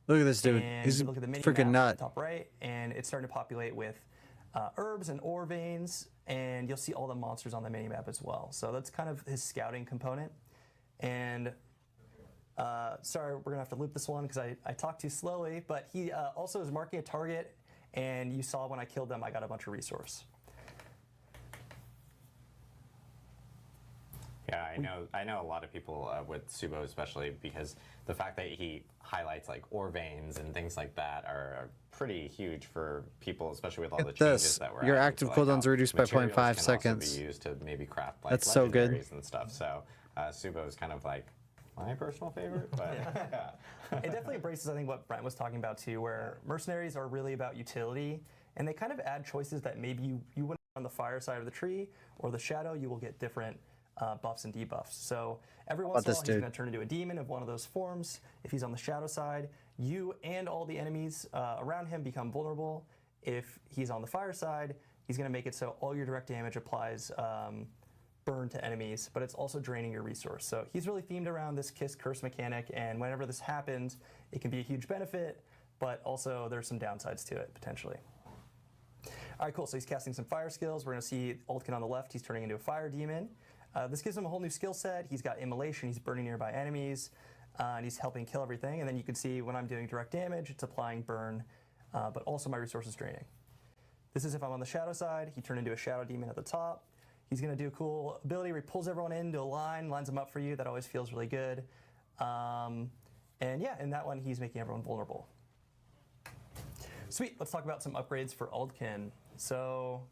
Look at this dude. And He's a look at the mini freaking map nut. Top right, and it's starting to populate with herbs and ore veins, and you'll see all the monsters on the mini map as well. So that's kind of his scouting component. And Sorry, we're gonna have to loop this one because I talked too slowly, but he also is marking a target, and you saw when I killed them, I got a bunch of resource. Yeah, I know a lot of people with Subo, especially because the fact that he highlights like ore veins and things like that are pretty huge for people, especially with all the changes that were Your added active to, like, cooldowns how reduced by materials 0.5 can also seconds. be used to maybe craft like That's so good. legendaries and stuff. So Subo is kind of like my personal favorite, but It definitely embraces, I think, what Brent was talking about too, where mercenaries are really about utility, and they kind of add choices that maybe you wouldn't on the fire side of the tree or the shadow. You will get different buffs and debuffs. So every once in a while, he's going to turn into a demon of one of those forms. If he's on the shadow side, you and all the enemies around him become vulnerable. If he's on the fire side, he's going to make it so all your direct damage applies burn to enemies, but it's also draining your resource. So he's really themed around this Kiss Curse mechanic, and whenever this happens, it can be a huge benefit, but also there's some downsides to it, potentially. All right, cool. So he's casting some fire skills. We're going to see Oldkin on the left. He's turning into a fire demon. This gives him a whole new skill set. He's got immolation. He's burning nearby enemies, and he's helping kill everything. And then you can see when I'm doing direct damage, it's applying burn, but also my resources draining. This is if I'm on the shadow side. He turned into a shadow demon at the top. He's going to do a cool ability where he pulls everyone into a line, lines them up for you. That always feels really good. And yeah, in that one, he's making everyone vulnerable. Sweet. Let's talk about some upgrades for Oldkin. So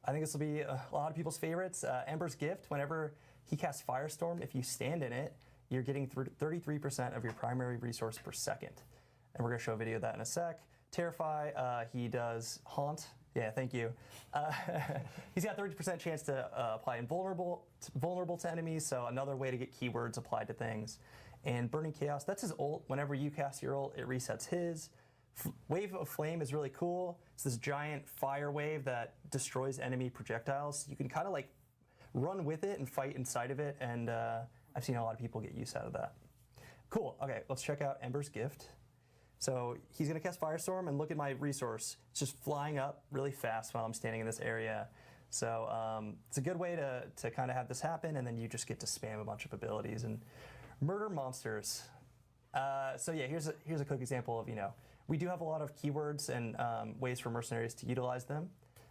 I think this will be a lot of people's favorites. Ember's Gift, whenever he casts Firestorm, if you stand in it, you're getting 33% of your primary resource per second. And we're going to show a video of that in a sec. Terrify, he does Haunt. Yeah, thank you. He's got 30% chance to apply invulnerable to enemies, so another way to get keywords applied to things. And Burning Chaos, that's his ult. Whenever you cast your ult, it resets his. Wave of Flame is really cool. It's this giant fire wave that destroys enemy projectiles. You can kind of like run with it and fight inside of it, and I've seen a lot of people get use out of that. Cool, okay, let's check out Ember's Gift. So he's gonna cast Firestorm, and look at my resource. It's just flying up really fast while I'm standing in this area. So it's a good way to kind of have this happen, and then you just get to spam a bunch of abilities and murder monsters. So yeah, here's a quick example of, we do have a lot of keywords and ways for mercenaries to utilize them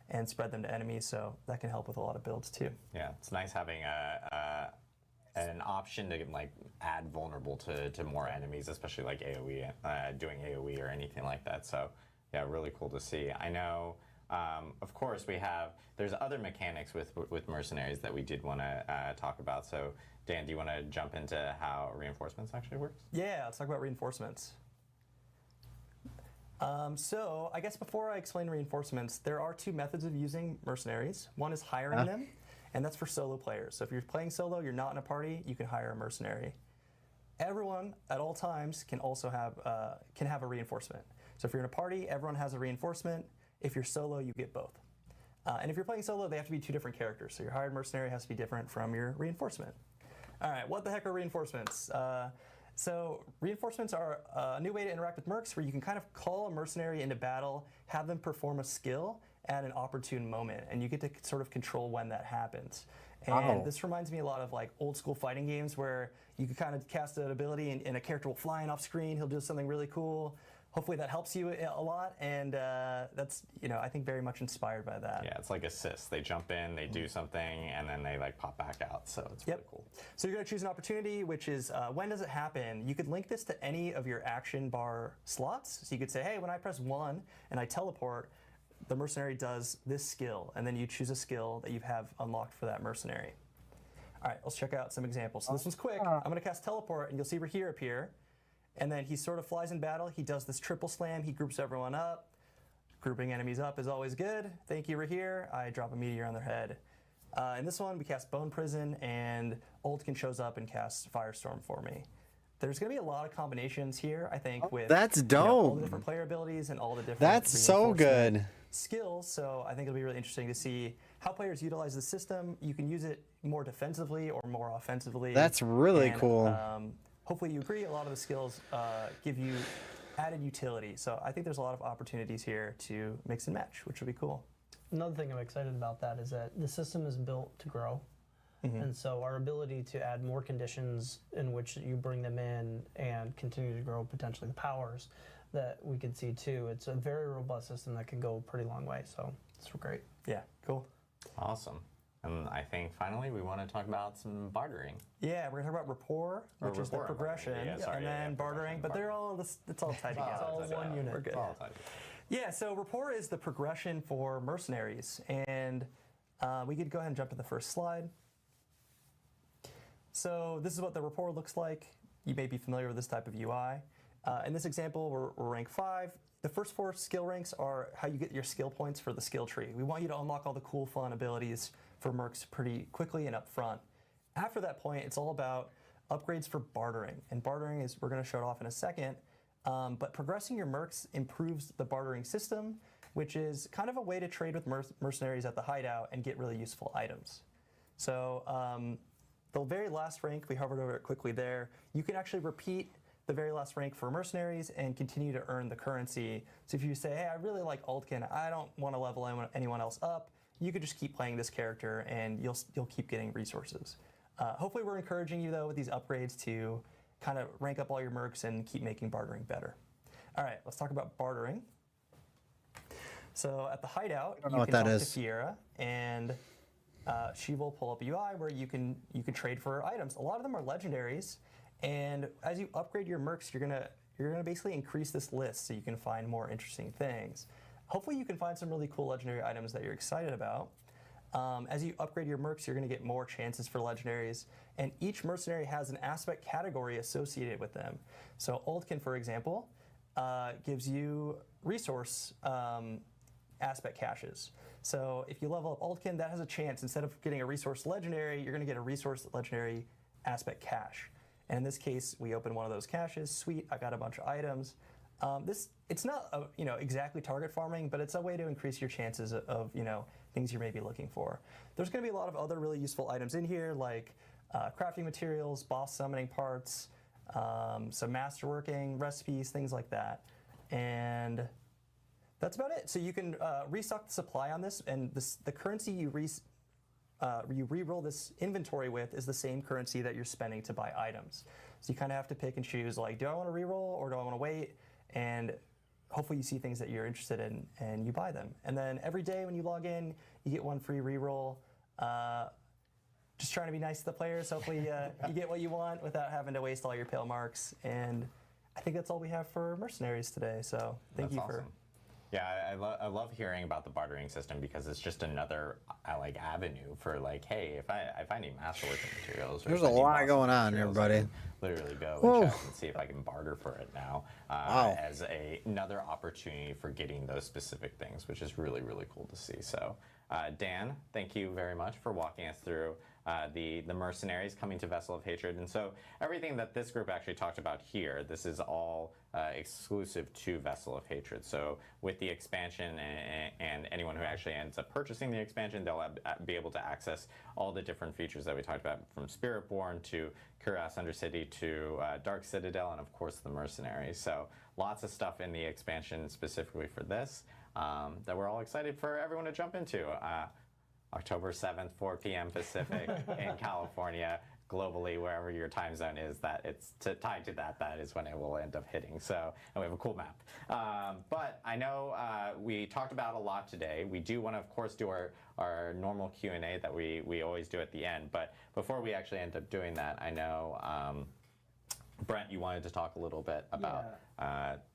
and spread them to enemies, so that can help with a lot of builds too. Yeah, it's nice having an option to like add vulnerable to more enemies, especially like AoE, doing AoE or anything like that. So yeah, really cool to see. I know, of course, there's other mechanics with mercenaries that we did want to talk about. So Dan, do you want to jump into how reinforcements actually works? Yeah, let's talk about reinforcements. So I guess before I explain reinforcements, there are two methods of using mercenaries. One is hiring them, and that's for solo players. So if you're playing solo, you're not in a party, you can hire a mercenary. Everyone at all times can also have a reinforcement. So if you're in a party, everyone has a reinforcement. If you're solo, you get both. And if you're playing solo, they have to be two different characters. So your hired mercenary has to be different from your reinforcement. All right, what the heck are reinforcements? So reinforcements are a new way to interact with mercs where you can kind of call a mercenary into battle, have them perform a skill at an opportune moment, and you get to sort of control when that happens. And this reminds me a lot of like old school fighting games where you can kind of cast an ability and a character will fly in off screen, he'll do something really cool. Hopefully that helps you a lot, and that's, I think very much inspired by that. Yeah, it's like assists. They jump in, they do something, and then they like pop back out, so it's really cool. So you're gonna choose an opportunity, which is when does it happen? You could link this to any of your action bar slots. So you could say, hey, when I press 1 and I teleport, the mercenary does this skill, and then you choose a skill that you have unlocked for that mercenary. All right, let's check out some examples. So this one's quick. I'm gonna cast teleport, and you'll see Rahir appear. And then he sort of flies in battle. He does this triple slam. He groups everyone up. Grouping enemies up is always good. Thank you, Rahir. I drop a meteor on their head. In this one, we cast Bone Prison, and Oldkin shows up and casts Firestorm for me. There's going to be a lot of combinations here, I think, with that's dope. All the different player abilities and all the different that's so good skills. So I think it'll be really interesting to see how players utilize the system. You can use it more defensively or more offensively. That's really cool. Hopefully you agree, a lot of the skills give you added utility. So I think there's a lot of opportunities here to mix and match, which will be cool. Another thing I'm excited about that is that the system is built to grow. And so our ability to add more conditions in which you bring them in and continue to grow potentially the powers that we could see too. It's a very robust system that can go a pretty long way. So it's great. Yeah, cool. Awesome. And I think finally we want to talk about some bartering. Yeah, we're gonna talk about rapport, which is the rapport and progression, bartering. Yeah, sorry, and yeah, then yeah, bartering. But they're all it's all tied together. It's all one unit. We're good. It's all tied together. Yeah, so rapport is the progression for mercenaries, and we could go ahead and jump to the first slide. So this is what the rapport looks like. You may be familiar with this type of UI. In this example, we're rank 5. The first 4 skill ranks are how you get your skill points for the skill tree. We want you to unlock all the cool, fun abilities for mercs pretty quickly and up front. After that point, it's all about upgrades for bartering. And bartering is, we're going to show it off in a second, but progressing your mercs improves the bartering system, which is kind of a way to trade with mercenaries at the hideout and get really useful items. So the very last rank, we hovered over it quickly there, you can actually repeat the very last rank for mercenaries and continue to earn the currency. So if you say, hey, I really like Altkin, I don't want to level anyone else up, you could just keep playing this character and you'll keep getting resources. Hopefully we're encouraging you though with these upgrades to kind of rank up all your mercs and keep making bartering better. All right, let's talk about bartering. So at the hideout, you can talk to Fiera, and she will pull up a UI where you can trade for items. A lot of them are legendaries, and as you upgrade your mercs, you're gonna basically increase this list so you can find more interesting things. Hopefully you can find some really cool legendary items that you're excited about. As you upgrade your mercs, you're going to get more chances for legendaries, and each mercenary has an aspect category associated with them. So Oldkin, for example, gives you resource aspect caches. So if you level up Oldkin, that has a chance, instead of getting a resource legendary, you're going to get a resource legendary aspect cache. And in this case, we open one of those caches. Sweet, I got a bunch of items. It's not exactly target farming, but it's a way to increase your chances of things you may be looking for. There's going to be a lot of other really useful items in here, like crafting materials, boss summoning parts, some masterworking recipes, things like that. And that's about it. So you can restock the supply on this, and the currency you re-roll this inventory with is the same currency that you're spending to buy items. So you kind of have to pick and choose, like, do I want to re-roll or do I want to wait? And hopefully you see things that you're interested in and you buy them. And then every day when you log in, you get one free re-roll. Just trying to be nice to the players. Hopefully you get what you want without having to waste all your pale marks. And I think that's all we have for mercenaries today. So thank you for... Yeah, I love hearing about the bartering system, because it's just another avenue for hey, if I need masterworking materials, or there's a lot going on, everybody. Literally go and check and see if I can barter for it now, as another opportunity for getting those specific things, which is really, really cool to see. So Dan, thank you very much for walking us through the mercenaries coming to Vessel of Hatred. And so everything that this group actually talked about here, this is all exclusive to Vessel of Hatred. So with the expansion and anyone who actually ends up purchasing the expansion, they'll be able to access all the different features that we talked about, from Spiritborn to Cuirass Undercity to Dark Citadel, and of course the mercenaries. So lots of stuff in the expansion specifically for this that we're all excited for everyone to jump into. October 7th, 4 p.m. Pacific in California, globally, wherever your time zone is, that it's tied to that is when it will end up hitting. So, and we have a cool map. But I know we talked about a lot today. We do want to, of course, do our normal Q&A that we always do at the end. But before we actually end up doing that, I know, Brent, you wanted to talk a little bit about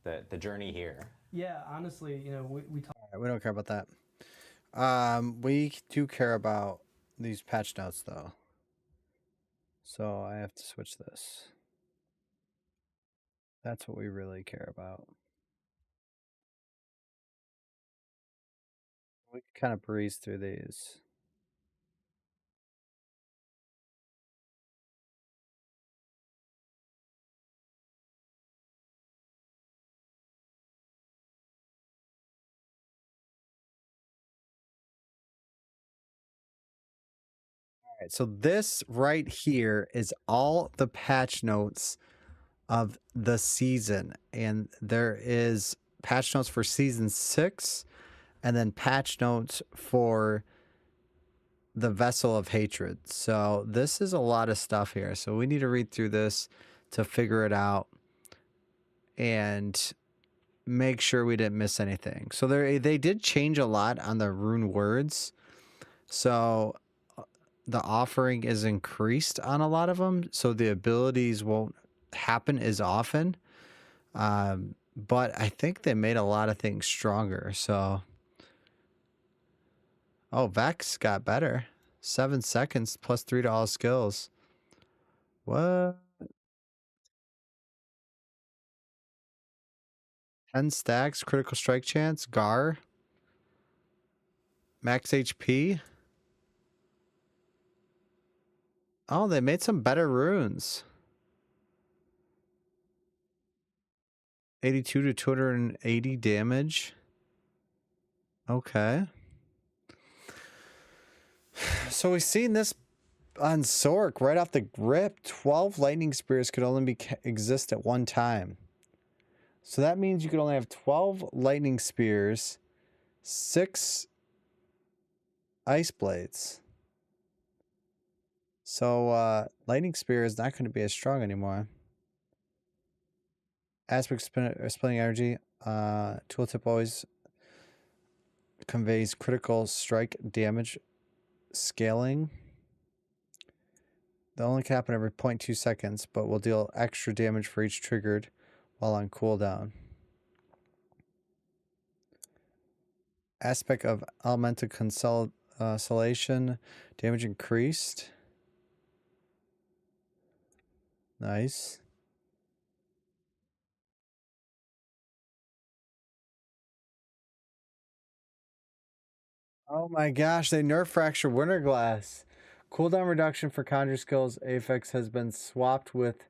the journey here. Yeah, honestly, we talk. We don't care about that. We do care about these patch notes, though. So I have to switch this. That's what we really care about. We can kind of breeze through these. All right, so this right here is all the patch notes of the season, and there is patch notes for season 6, and then patch notes for the Vessel of Hatred. So this is a lot of stuff here. So we need to read through this to figure it out and make sure we didn't miss anything. So they did change a lot on the rune words. So the offering is increased on a lot of them. So the abilities won't happen as often. But I think they made a lot of things stronger. So, oh, Vex got better. 7 seconds plus 3 to all skills. What? 10 stacks, critical strike chance, Gar. Max HP. Oh, they made some better runes. 82 to 280 damage. Okay. So we've seen this on Sork right off the rip. 12 lightning spears could only exist at one time. So that means you could only have 12 lightning spears, 6 ice blades. So lightning spear is not going to be as strong anymore. Aspect splitting energy. Tooltip always conveys critical strike damage scaling. That only can happen every 0.2 seconds, but will deal extra damage for each triggered while on cooldown. Aspect of elemental consolation. Damage increased. Nice. Oh my gosh, they nerfed Fracture Winter Glass. Cooldown reduction for Conjure Skills Affix has been swapped with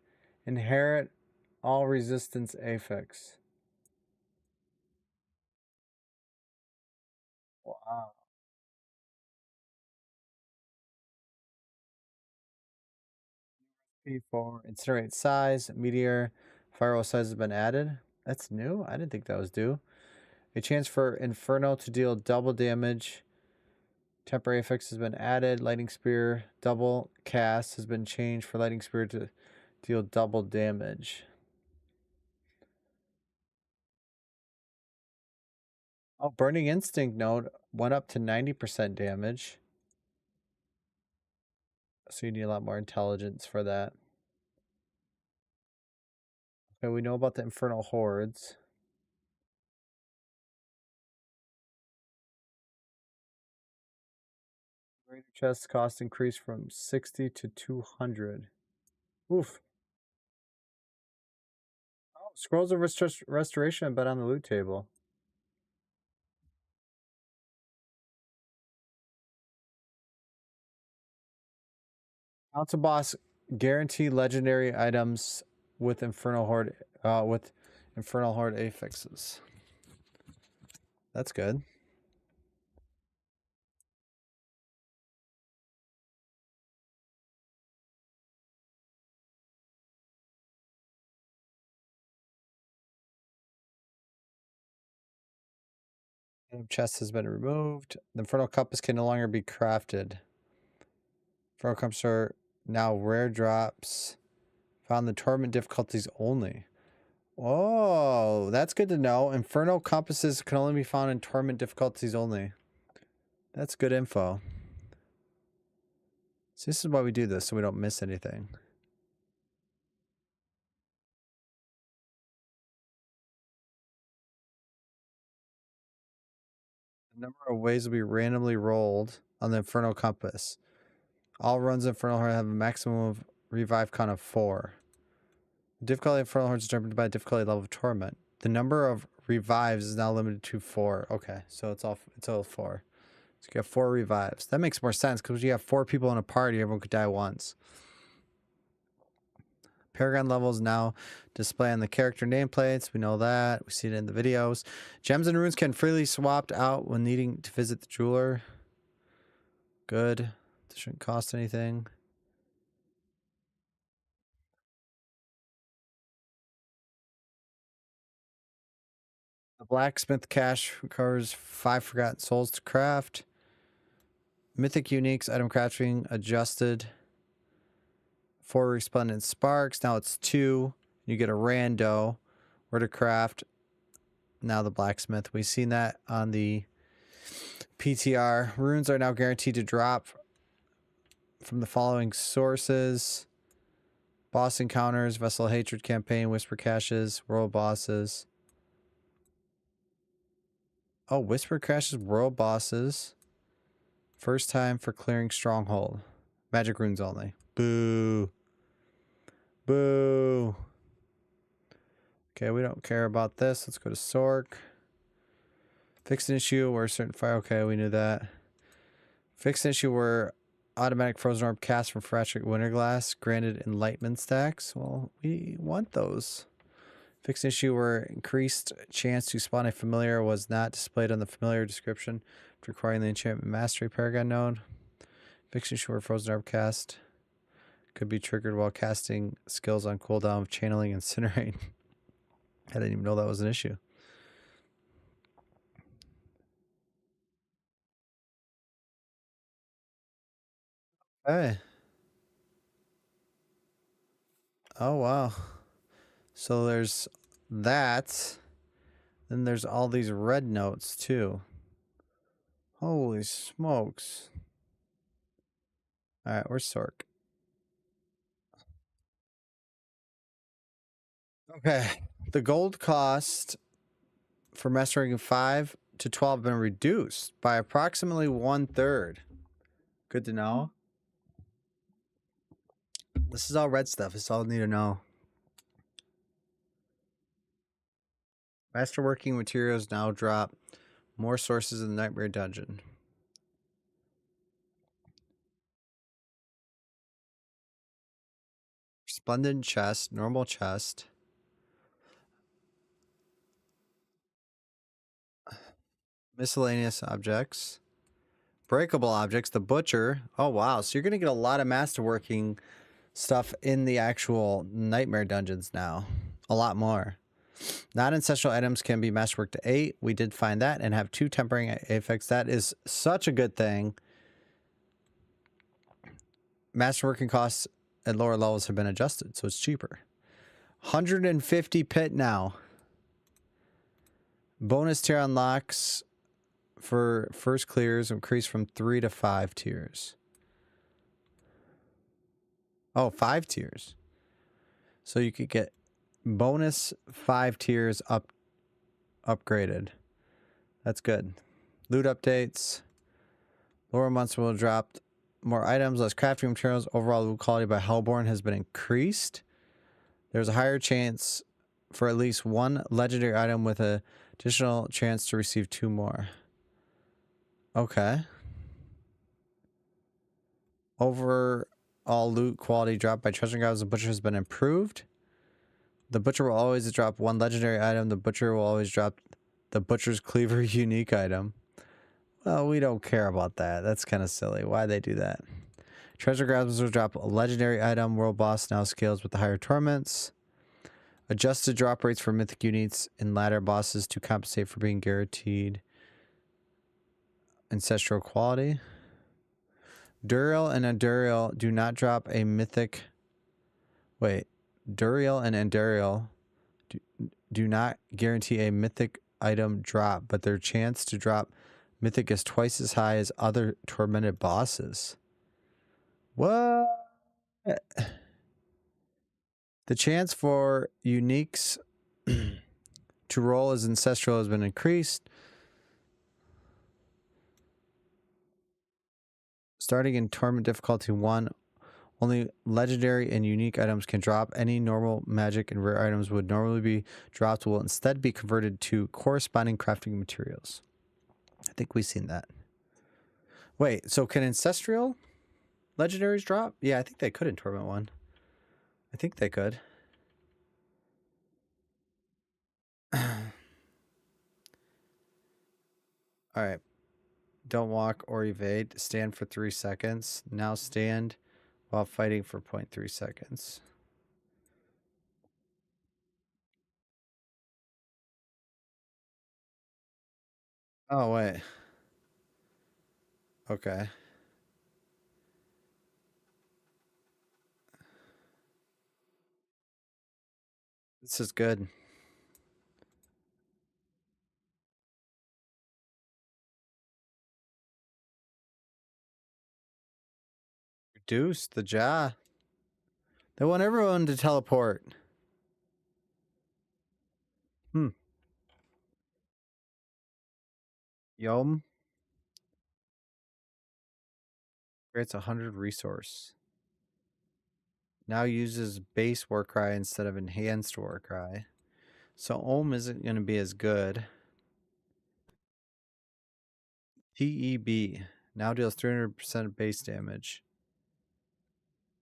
Inherit All Resistance Affix. Wow. P4 Incinerate Size, Meteor, Firewall Size has been added. That's new? I didn't think that was due. A chance for Inferno to deal double damage. Temporary effects has been added. Lightning Spear double cast has been changed for Lightning Spear to deal double damage. Oh, Burning Instinct node went up to 90% damage. So you need a lot more intelligence for that. Okay, we know about the Infernal Hordes. Greater chest cost increased from 60 to 200. Oof. Oh, Scrolls of Restoration have been on the loot table. Council Boss guarantee legendary items with Infernal Horde affixes. That's good. Chest has been removed. The Infernal Compass can no longer be crafted. Infernal Compass are now rare drops. Found the Torment difficulties only. Oh, that's good to know. Infernal Compasses can only be found in Torment difficulties only. That's good info. So this is why we do this, so we don't miss anything. The number of ways will be randomly rolled on the Infernal Compass. All runs in Infernal Horde have a maximum of revive count of 4. The difficulty of Infernal Horde is determined by difficulty level of Torment. The number of revives is now limited to 4. Okay, so it's all 4. So you have 4 revives. That makes more sense because you have 4 people in a party, everyone could die once. Paragon levels now display on the character nameplates. We know that. We see it in the videos. Gems and runes can freely swapped out when needing to visit the jeweler. Good. This shouldn't cost anything. The blacksmith cache recovers 5 forgotten souls to craft. Mythic Uniques item crafting adjusted. 4 resplendent sparks. Now it's 2. You get a rando. Where to craft. Now the blacksmith. We've seen that on the PTR. Runes are now guaranteed to drop from the following sources. Boss encounters, Vessel of Hatred campaign, Whisper caches, world bosses. Oh, Whisper caches, world bosses. First time for clearing stronghold. Magic runes only. Boo. Boo. Okay, we don't care about this. Let's go to Sork. Fixed an issue where certain fire. Okay, we knew that. Fixed an issue where automatic frozen orb cast from Fractured Winterglass granted enlightenment stacks. Well, we want those. Fixed an issue where increased chance to spawn a familiar was not displayed on the familiar description requiring the enchantment mastery paragon node. Fixed an issue where frozen orb cast could be triggered while casting skills on cooldown of channeling and incinerate. I didn't even know that was an issue. Hey. Oh, wow. So there's that. Then there's all these red notes, too. Holy smokes. Alright, where's Sork? Okay. The gold cost for Master Ranking 5 to 12 have been reduced by approximately 1/3. Good to know. This is all red stuff. It's all I need to know. Masterworking materials now drop more sources in the Nightmare Dungeon. Splendid chest, normal chest. Miscellaneous objects. Breakable objects, the butcher. Oh, wow. So you're going to get a lot of masterworking stuff in the actual Nightmare Dungeons now. A lot more. Non-ancestral items can be masterworked to 8. We did find that and have 2 tempering affix. That is such a good thing. Masterworking costs at lower levels have been adjusted, so it's cheaper. 150 pit now. Bonus tier unlocks for first clears increase from 3 to 5 tiers. Oh, 5 tiers. So you could get bonus 5 tiers upgraded. That's good. Loot updates. Lower months will drop more items, less crafting materials. Overall loot quality by Hellborn has been increased. There's a higher chance for at least 1 legendary item with an additional chance to receive 2 more. Okay. Overall loot quality dropped by Treasure Goblins and Butcher has been improved. The Butcher will always drop 1 legendary item. The Butcher will always drop the Butcher's Cleaver unique item. Well, we don't care about that. That's kind of silly. Why they do that? Treasure Goblins will drop a legendary item. World Boss now scales with the higher torments. Adjusted drop rates for mythic units in ladder bosses to compensate for being guaranteed ancestral quality. Duriel and Anduriel do not drop a mythic. Wait. Duriel and Anduriel do not guarantee a mythic item drop, but their chance to drop mythic is twice as high as other tormented bosses. What? The chance for uniques to roll as ancestral has been increased. Starting in Torment difficulty 1, only legendary and unique items can drop. Any normal magic and rare items would normally be dropped will instead be converted to corresponding crafting materials. I think we've seen that. Wait, so can ancestral legendaries drop? Yeah, I think they could in Torment 1. I think they could. Alright. Don't walk or evade. Stand for 3 seconds. Now stand while fighting for 0.3 seconds. Oh, wait. Okay. This is good. Reduce the jaw. They want everyone to teleport. Yom. Creates 100 resource. Now uses base war cry instead of enhanced war cry. So Ohm isn't going to be as good. TEB. Now deals 300% base damage.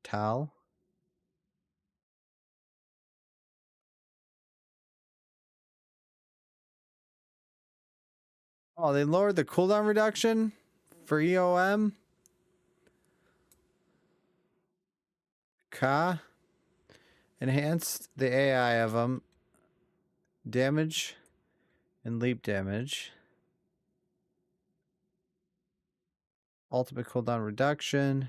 Tal. Oh, they lowered the cooldown reduction for EOM. Ka. Enhanced the AI of them. Damage and leap damage. Ultimate cooldown reduction.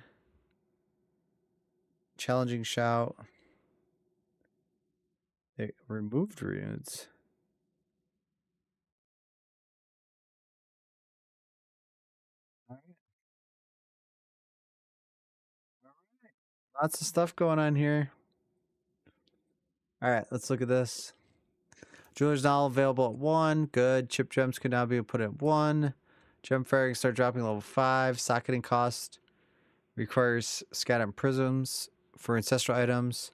Challenging shout. They removed runes. Lots of stuff going on here. All right, let's look at this. Jeweler's now available at 1. Good. Chip gems can now be put at 1. Gem firing start dropping level 5. Socketing cost requires scatter prisms for ancestral items.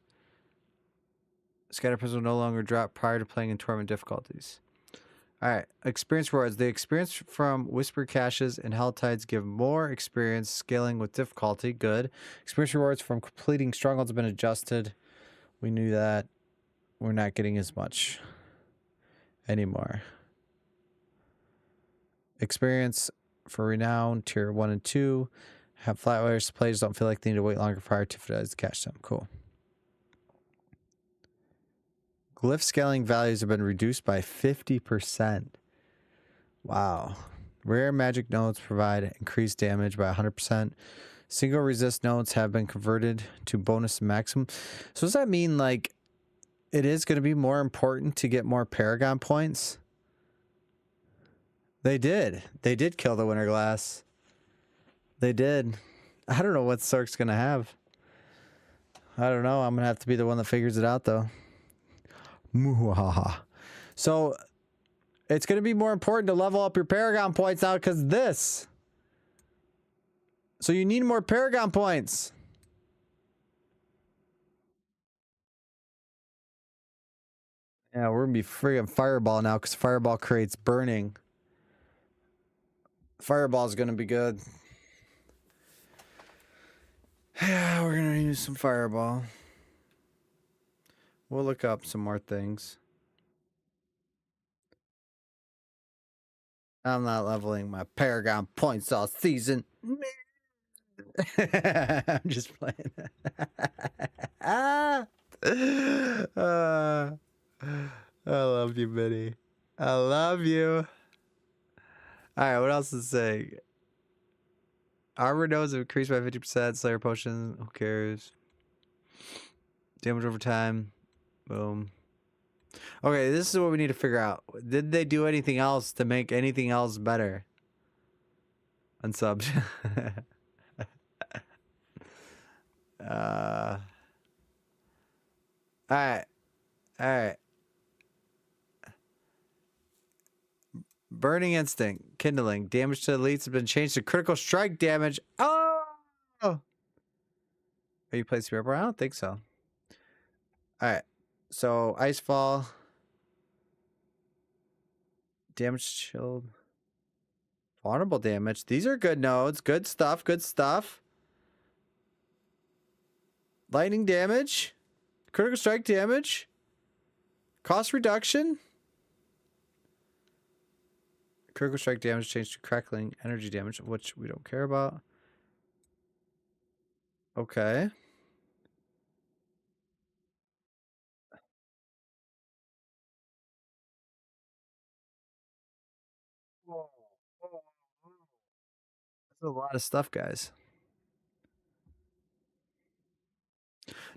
Scatter prism will no longer drop prior to playing in tournament difficulties. All right, experience rewards. The experience from Whisper Caches and Hell Tides give more experience scaling with difficulty. Good. Experience rewards from completing Strongholds have been adjusted. We knew that. We're not getting as much anymore. Experience for Renown, Tier 1 and 2. Have flat layers so players don't feel like they need to wait longer prior to finalize the cache them. Cool. Glyph scaling values have been reduced by 50%. Wow. Rare magic nodes provide increased damage by 100%. Single resist nodes have been converted to bonus maximum. So does that mean like it is going to be more important to get more Paragon points? They did. They did kill the Winter Glass. They did. I don't know what Sork's going to have. I don't know. I'm going to have to be the one that figures it out, though. So it's going to be more important to level up your Paragon points now because this. So you need more Paragon points. Yeah, we're going to be friggin' Fireball now because Fireball creates burning. Fireball is going to be good. Yeah, we're going to use some Fireball. We'll look up some more things. I'm not leveling my Paragon points all season. I'm just playing. I love you, Minnie. I love you. All right, what else is saying? Armor nodes have increased by 50%. Slayer potion, who cares? Damage over time. Boom. Okay, this is what we need to figure out. Did they do anything else to make anything else better? Unsub. All right. All right. Burning Instinct. Kindling. Damage to elites has been changed to critical strike damage. Oh! Are you playing Spirit Bar? I don't think so. Alright. So, Icefall. Damage chilled. Vulnerable damage. These are good nodes. Good stuff. Good stuff. Lightning damage. Critical strike damage. Cost reduction. Critical strike damage changed to crackling energy damage, which we don't care about. Okay. That's a lot of stuff, guys.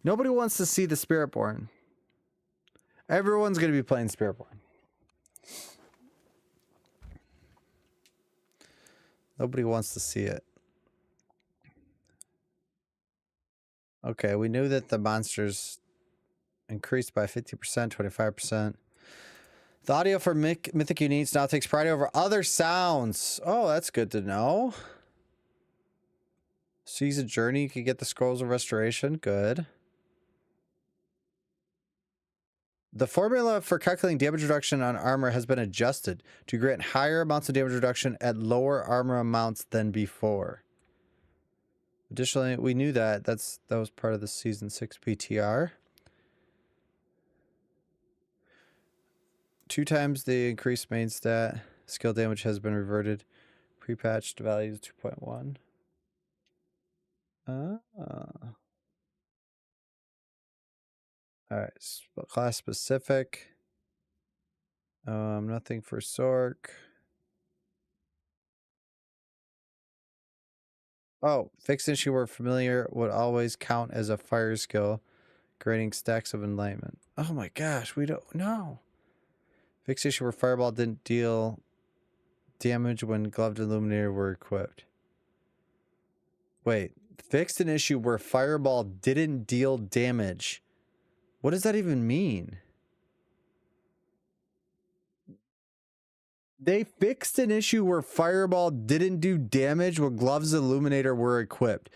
Nobody wants to see the Spiritborn. Everyone's going to be playing Spiritborn. Nobody wants to see it. Okay, we knew that the monsters increased by 50%, 25%. The audio for Mythic Uniques now takes priority over other sounds. Oh, that's good to know. Seize a journey, you can get the scrolls of restoration. Good. The formula for calculating damage reduction on armor has been adjusted to grant higher amounts of damage reduction at lower armor amounts than before. Additionally, we knew that. That was part of the Season 6 PTR. 2 times the increased main stat. Skill damage has been reverted. Pre-patched value is 2.1. Alright, class specific. Nothing for Sork. Oh, fixed issue where familiar would always count as a fire skill, grading stacks of enlightenment. Oh my gosh, we don't know. Fixed issue where fireball didn't deal damage when gloved illuminator were equipped. Wait, fixed an issue where fireball didn't deal damage. What does that even mean? They fixed an issue where fireball didn't do damage when gloves illuminator were equipped.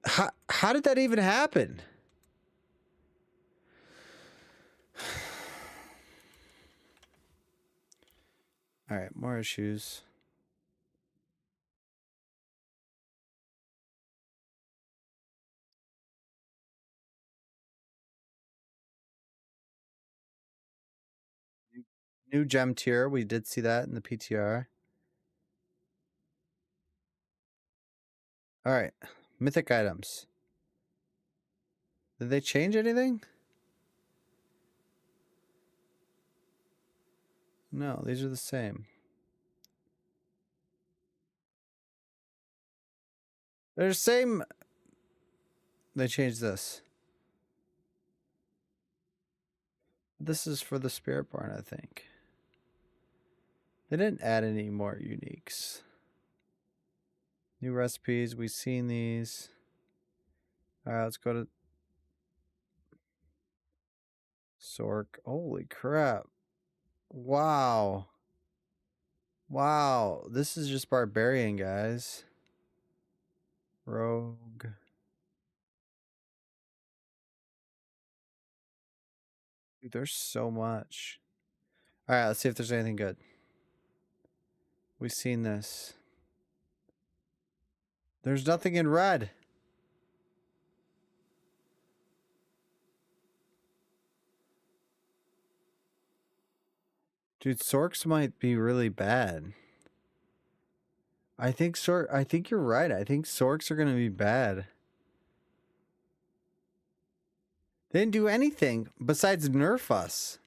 How did that even happen? All right, more issues. New gem tier. We did see that in the PTR. All right. Mythic items. Did they change anything? No, these are the same. They're the same. They changed this. This is for the Spirit Barn, I think. They didn't add any more uniques. New recipes. We've seen these. All right, let's go to Sork. Holy crap. Wow. Wow. This is just Barbarian, guys. Rogue. Dude, there's so much. All right, let's see if there's anything good. We've seen this. There's nothing in red. Dude, Sorks might be really bad. I think you're right. I think Sorks are gonna be bad. They didn't do anything besides nerf us.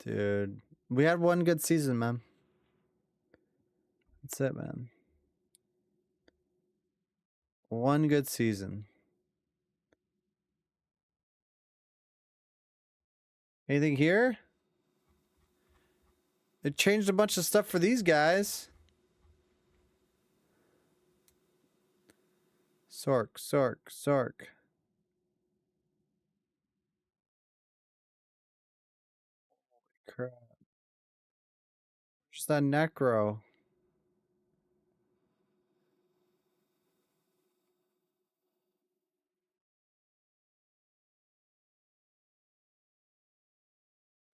Dude, we had one good season, man. That's it, man. One good season. Anything here? It changed a bunch of stuff for these guys. Sork, Sork, Sork. Holy crap. Just that Necro.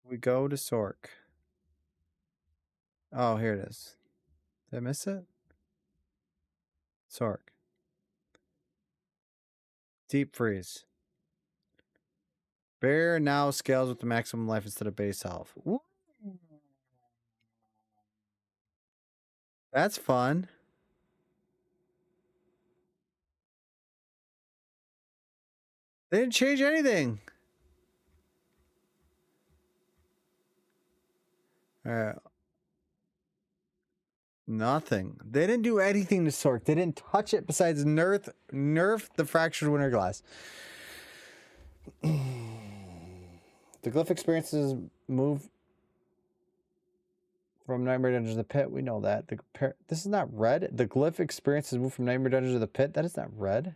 We go to Sork. Oh, here it is. Did I miss it? Sork. Deep freeze. Bear now scales with the maximum life instead of base health. Ooh. That's fun. They didn't change anything. All right. Nothing. They didn't do anything to Sork. They didn't touch it besides nerf the fractured winter glass. The glyph experiences move from Nightmare Dungeons to the Pit. We know that. This is not red. The glyph experiences move from Nightmare Dungeons to the Pit. That is not red.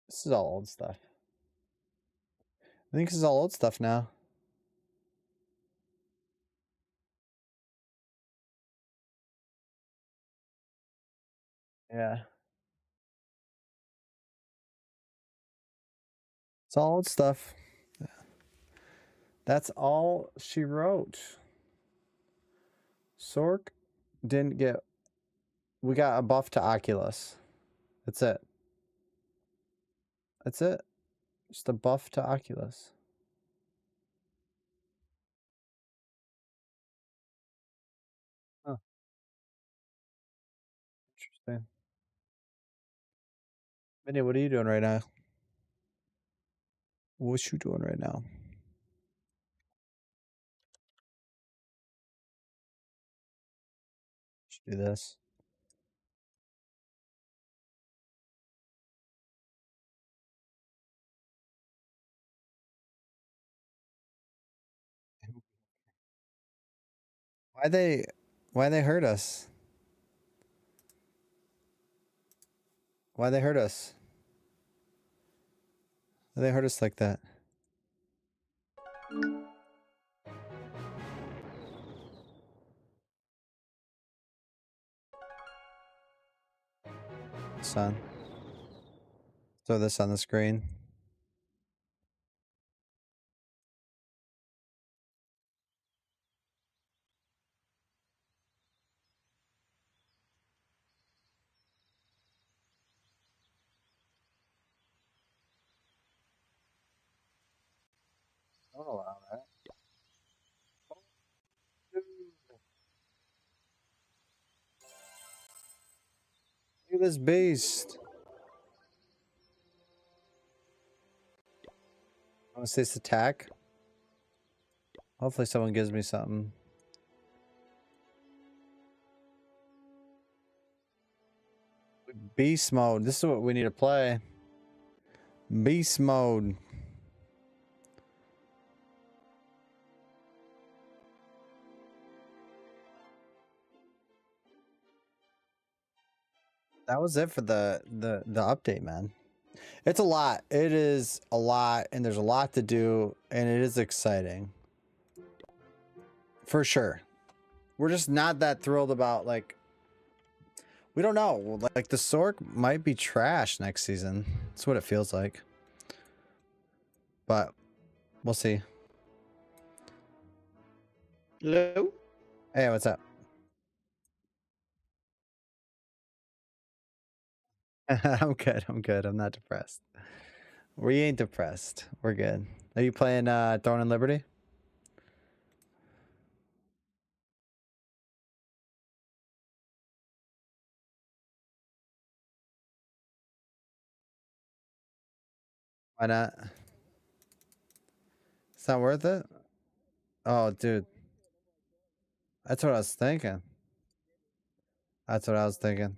This is all old stuff. I think this is all old stuff now. Yeah. It's all old stuff. That's all she wrote. Sork didn't get... We got a buff to Oculus. That's it. That's it. Just a buff to Oculus. Huh. Interesting. Vinny, what are you doing right now? What you doing right now? Should do this. Why they hurt us? Why they hurt us? Why they hurt us like that? Son. Throw this on the screen. Don't allow that. Look at this beast. I want to see this attack. Hopefully someone gives me something. Beast mode. This is what we need to play. Beast mode. That was it for the update, man. It's a lot. It is a lot, and there's a lot to do, and it is exciting. For sure. We're just not that thrilled about, like, we don't know. Like, the Sork might be trash next season. That's what it feels like. But we'll see. Hello? Hey, what's up? I'm good. I'm good. I'm not depressed. We ain't depressed. We're good. Are you playing Throne and Liberty? Why not? It's not worth it? Oh, dude. That's what I was thinking. That's what I was thinking.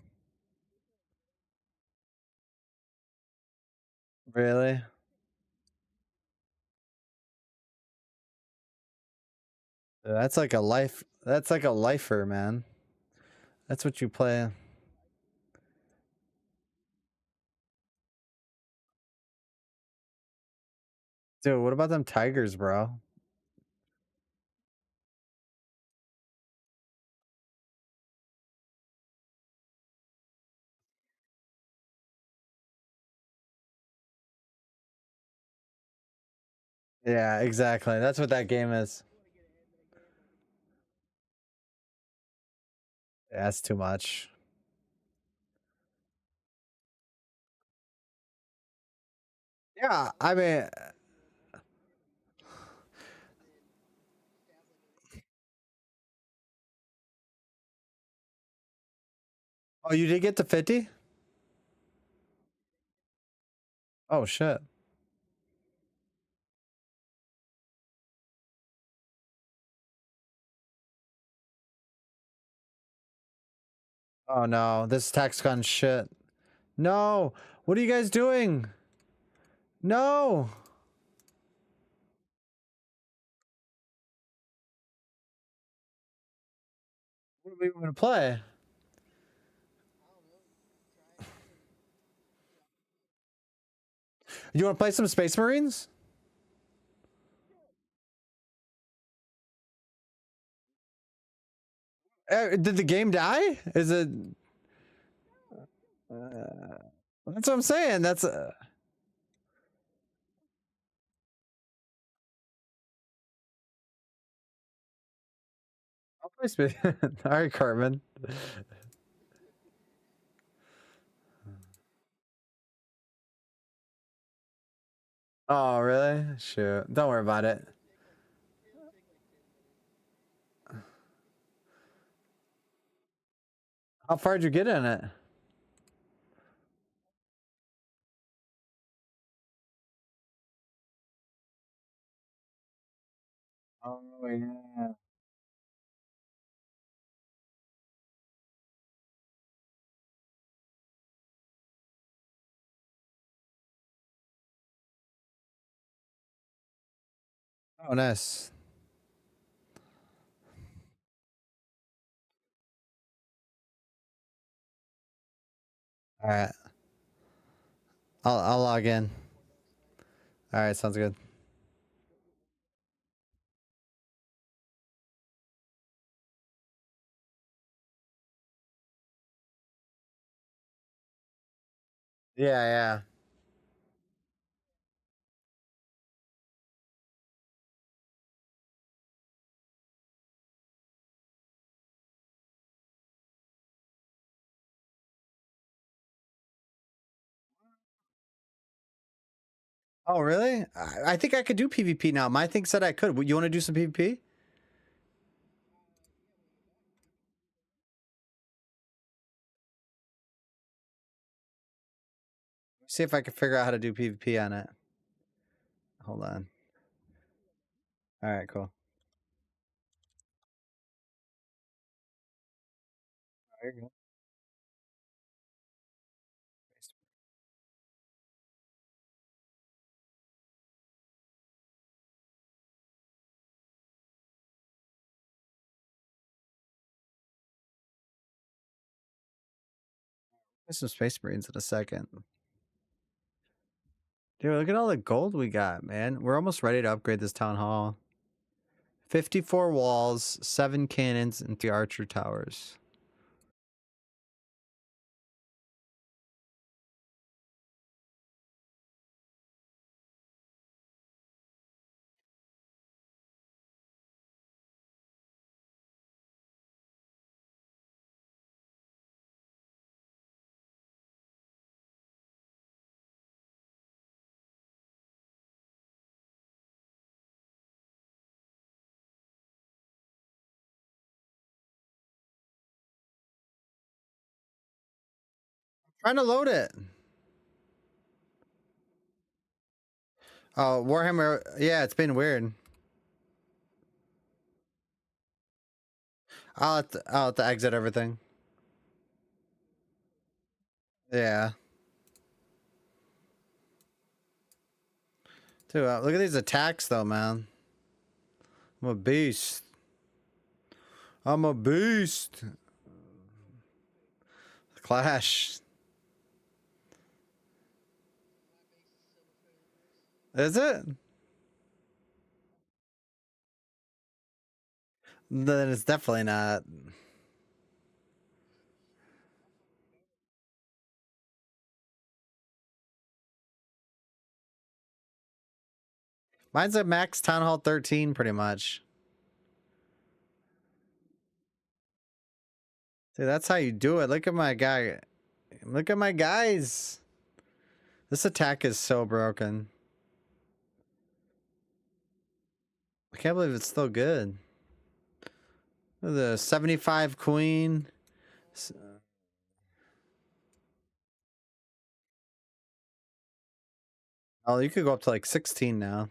Really? That's like a life. That's like a lifer, man. That's what you play. Dude, what about them tigers, bro? Yeah, exactly. That's what that game is. Yeah, that's too much. Yeah, I mean, oh, you did get to 50? Oh, shit. Oh no, this attack's gone shit. No! What are you guys doing? No! What are we gonna play? You wanna play some Space Marines? Did the game die? Is it? That's what I'm saying. That's. I'll play Space. All right, Cartman. Oh, really? Shoot. Don't worry about it. How far did you get in it? Oh, yeah. Oh, nice. All right. I'll log in. All right, sounds good. Yeah, yeah. Oh, really? I think I could do PvP now. My thing said I could. You want to do some PvP? See if I can figure out how to do PvP on it. Hold on. All right, cool. There you go. There's some Space Marines in a second. Dude, look at all the gold we got, man. We're almost ready to upgrade this town hall. 54 walls, 7 cannons, and 3 archer towers. Trying to load it. Oh, Warhammer. Yeah, it's been weird. I'll have to exit everything. Yeah. Dude, look at these attacks, though, man. I'm a beast. I'm a beast. Clash. Is it? Then it's definitely not. Mine's a max Town Hall 13, pretty much. See, that's how you do it. Look at my guy. Look at my guys. This attack is so broken. I can't believe it's still good. The 75 queen. Oh, you could go up to like 16 now.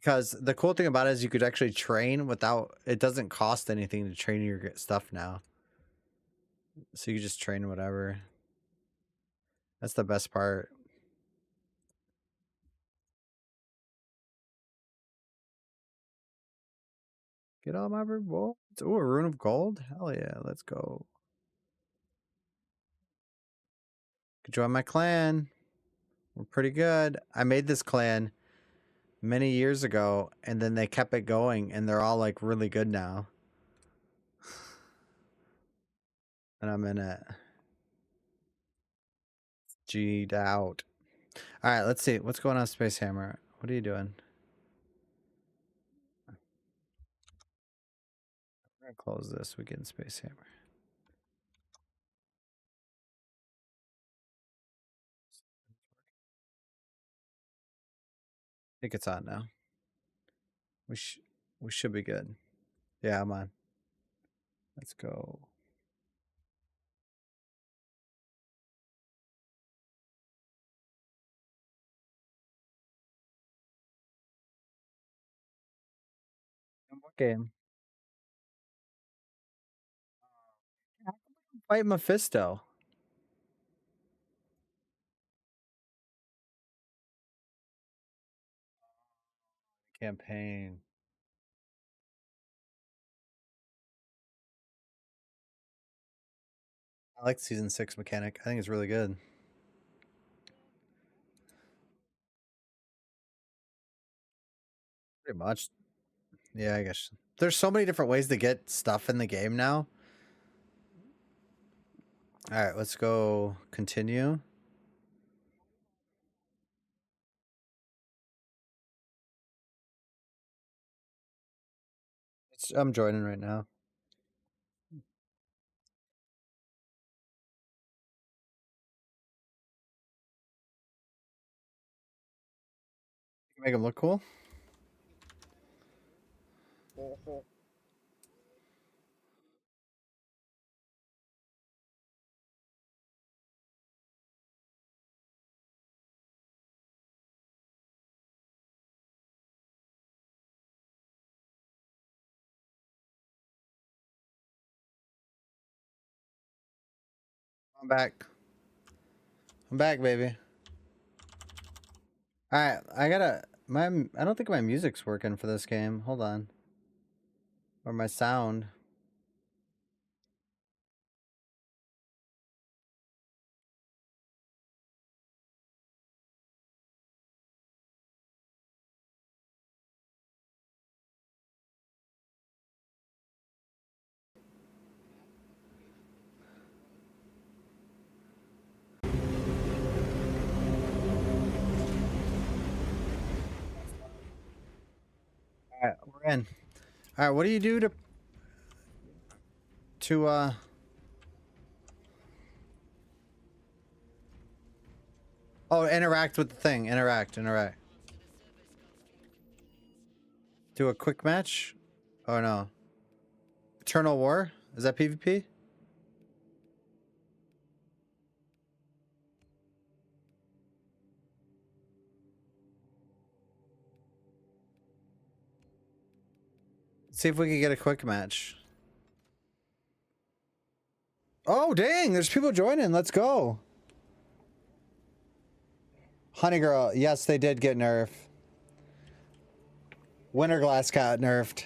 because the cool thing about it is you could actually train without, it doesn't cost anything to train your stuff now. So you just train whatever. That's the best part. Get all my rewards. Ooh, a rune of gold? Hell yeah, let's go. Could join my clan. We're pretty good. I made this clan many years ago, and then they kept it going, and they're all like really good now. And I'm in it. G'd out. All right, let's see. What's going on, Space Hammer? What are you doing? We're gonna close this. We get in Space Hammer. I think it's on now. We should be good. Yeah, I'm on. Let's go. One more game. Fight Mephisto. Campaign. I like season 6 mechanic. I think it's really good. Pretty much. Yeah, I guess. There's so many different ways to get stuff in the game now. All right, let's go continue. I'm joining right now. Make them look cool. I'm back. I'm back, baby. All right, I don't think my music's working for this game. Hold on. Or my sound. All right, we're in. All right, what do you do to oh, interact with the thing. Interact. Do a quick match? Oh no. Eternal War? Is that PvP? See if we can get a quick match. Oh dang, there's people joining. Let's go. Honey Girl, yes, they did get nerfed. Winterglass got nerfed.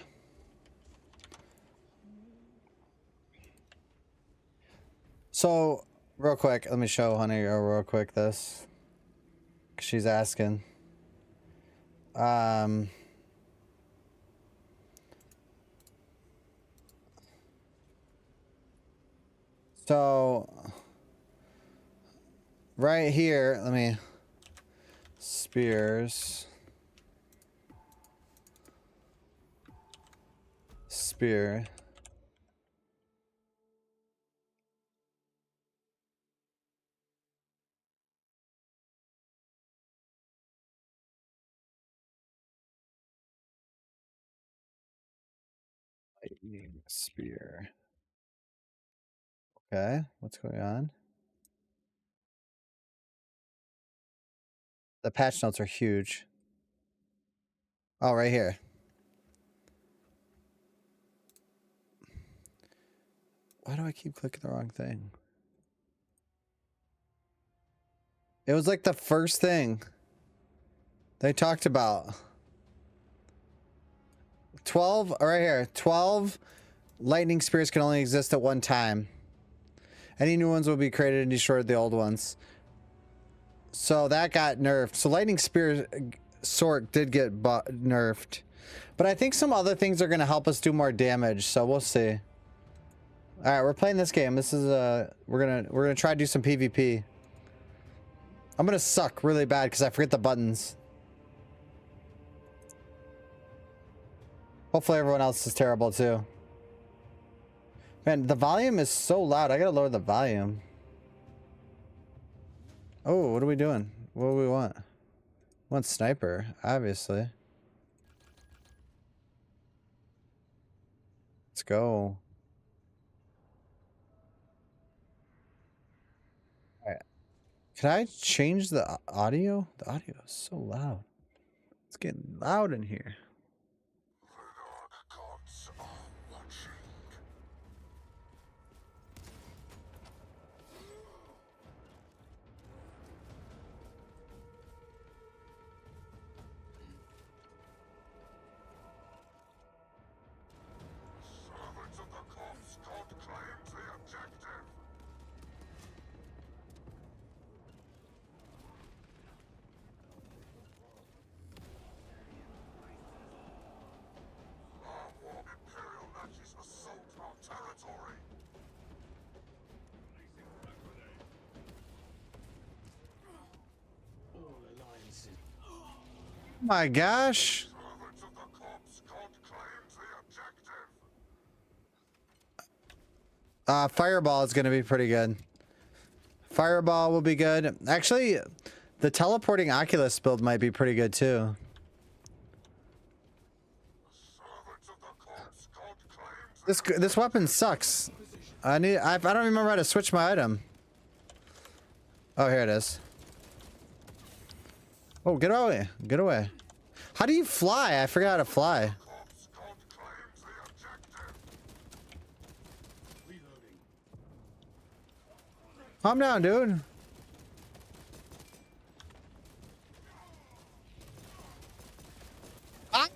So, real quick, let me show Honey Girl real quick this. She's asking. So, right here, let me... Spears. Spear. Lightning spear. Okay, what's going on? The patch notes are huge. Oh, right here. Why do I keep clicking the wrong thing? It was like the first thing they talked about. 12, right here. 12 lightning spears can only exist at one time. Any new ones will be created and destroyed the old ones. So that got nerfed. So lightning spear sort did get nerfed. But I think some other things are going to help us do more damage, so we'll see. All right, we're playing this game. This is we're gonna try to do some PvP. I'm gonna suck really bad because I forget the buttons. Hopefully everyone else is terrible too. Man, the volume is so loud. I gotta lower the volume. Oh, what are we doing? What do we want? We want sniper, obviously. Let's go. All right. Can I change the audio? The audio is so loud. It's getting loud in here. My gosh. Fireball is going to be pretty good. Fireball will be good. Actually, the teleporting Oculus build might be pretty good too. This weapon sucks. I don't remember how to switch my item. Oh, here it is. Oh, get away. Get away. How do you fly? I forgot how to fly. Calm down, dude. That's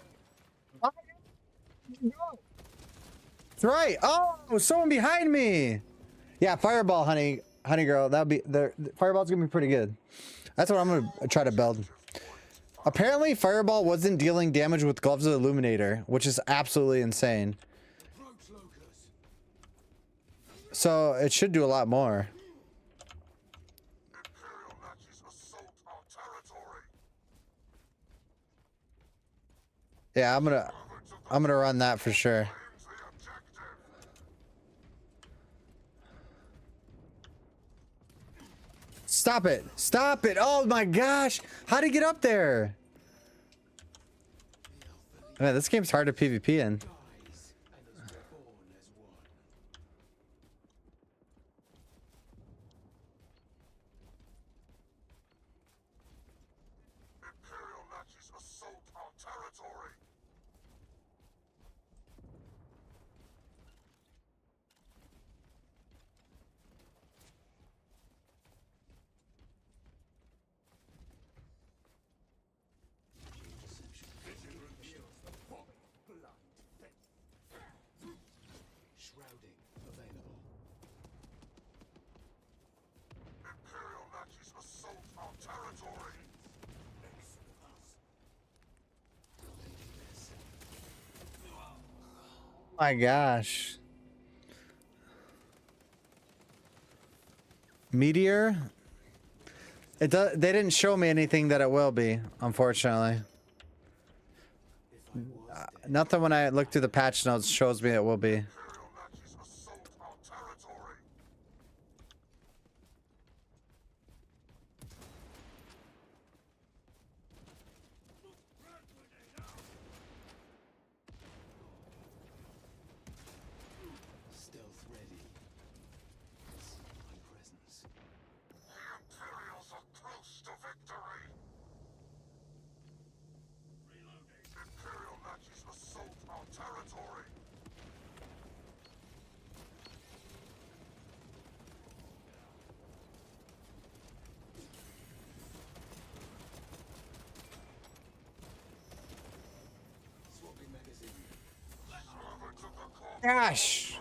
right. Oh, someone behind me. Yeah, fireball, honey girl. That'll be the fireball's gonna be pretty good. That's what I'm gonna try to build. Apparently, fireball wasn't dealing damage with gloves of the illuminator, which is absolutely insane. So it should do a lot more. Yeah, I'm gonna run that for sure. Stop it! Stop it! Oh my gosh! How'd he get up there? Man, this game's hard to PvP in. My gosh. Meteor? They didn't show me anything that it will be, unfortunately. Nothing when I look through the patch notes shows me it will be. Gosh.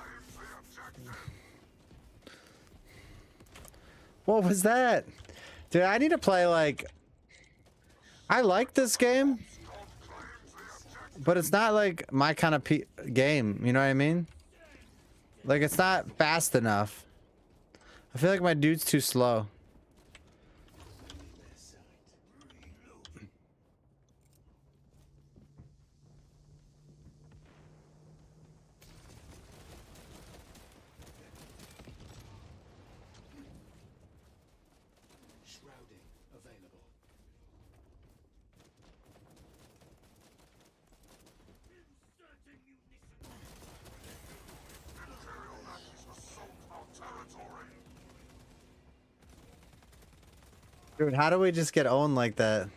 What was that? Dude, I need to play like... I like this game, but it's not like my kind of game, you know what I mean? Like, it's not fast enough. I feel like my dude's too slow. Dude, how do we just get owned like that?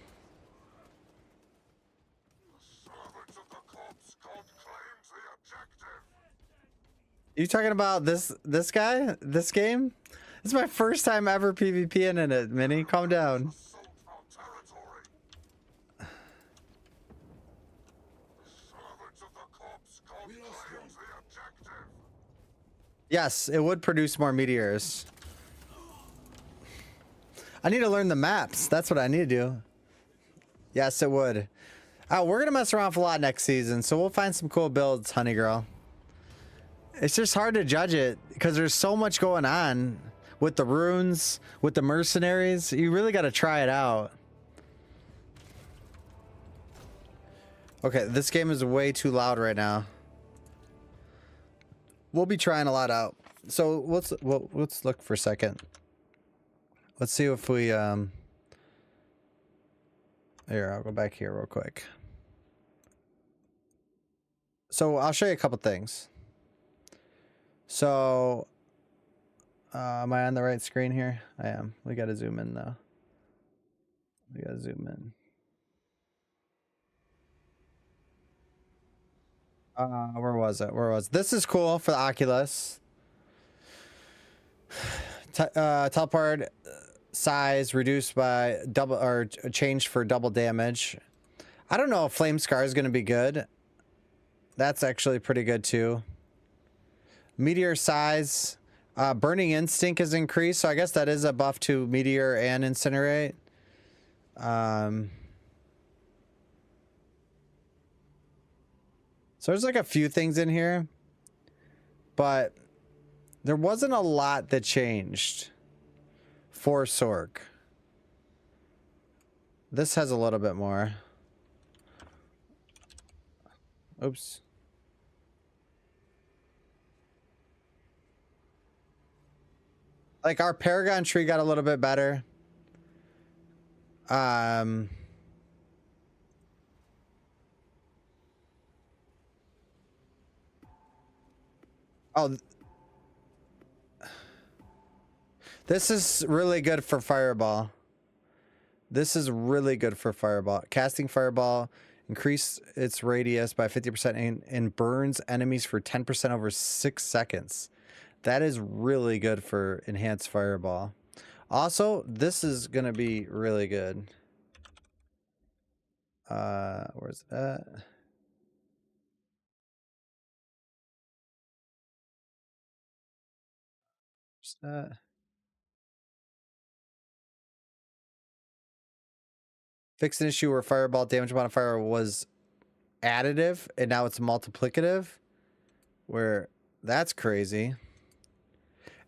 You talking about this guy? This game? This is my first time ever PvPing in it, Minnie. Calm down. Yes, it would produce more meteors. I need to learn the maps. That's what I need to do. Yes, it would. Oh, we're gonna mess around a lot next season, so we'll find some cool builds, honey girl. It's just hard to judge it because there's so much going on with the runes, with the mercenaries. You really got to try it out. Okay, this game is way too loud right now. We'll be trying a lot out. So let's look for a second. Let's see if we here, I'll go back here real quick. So I'll show you a couple things. So am I on the right screen here? I am. We got to zoom in though. We got to zoom in. Where was it? Where was it? This is cool for the Oculus. Teleport size reduced by double or changed for double damage. I don't know if Flame Scar is going to be good. That's actually pretty good too. Meteor size, Burning Instinct is increased, so I guess that is a buff to Meteor and Incinerate. So there's like a few things in here, but there wasn't a lot that changed for Sork. This has a little bit more. Oops. Like our Paragon tree got a little bit better. Oh, this is really good for Fireball. This is really good for Fireball. Casting Fireball, increase its radius by 50% and burns enemies for 10% over 6 seconds. That is really good for enhanced Fireball. Also, this is going to be really good. Where's that? Where's that? Fixed an issue where Fireball damage modifier was additive and now it's multiplicative. Where that's crazy.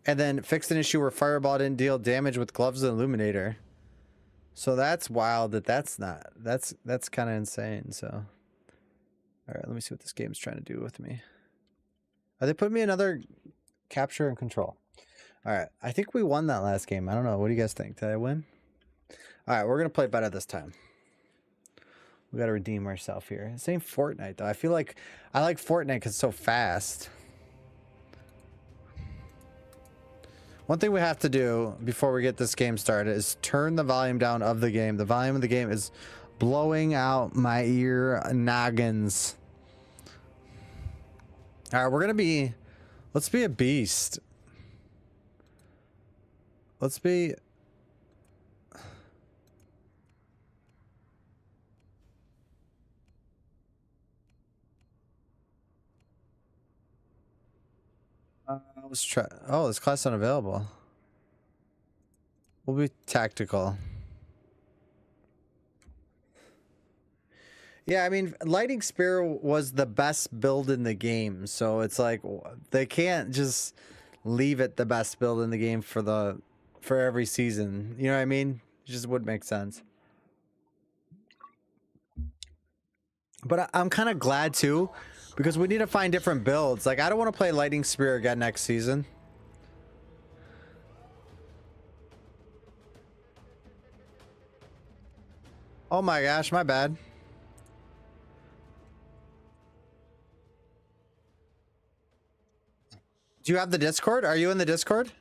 And then fixed an issue where Fireball didn't deal damage with Gloves and Illuminator. So that's wild that that's not. That's kind of insane. So, all right, let me see what this game's trying to do with me. Are they putting me another capture and control? All right, I think we won that last game. I don't know. What do you guys think? Did I win? All right, we're gonna play better this time. We gotta redeem ourselves here. This ain't Fortnite though. I feel like I like Fortnite because it's so fast. One thing we have to do before we get this game started is turn the volume down of the game. The volume of the game is blowing out my ear noggins. All right, we're gonna be. Let's be a beast. Let's be. Let's try. Oh, this class unavailable. We'll be tactical. Yeah, I mean, Lightning Spear was the best build in the game, so it's like they can't just leave it the best build in the game for every season. You know what I mean? It just wouldn't make sense. But I'm kind of glad too, because we need to find different builds. Like, I don't want to play Lightning Spear again next season. Oh my gosh, my bad. Do you have the Discord? Are you in the Discord?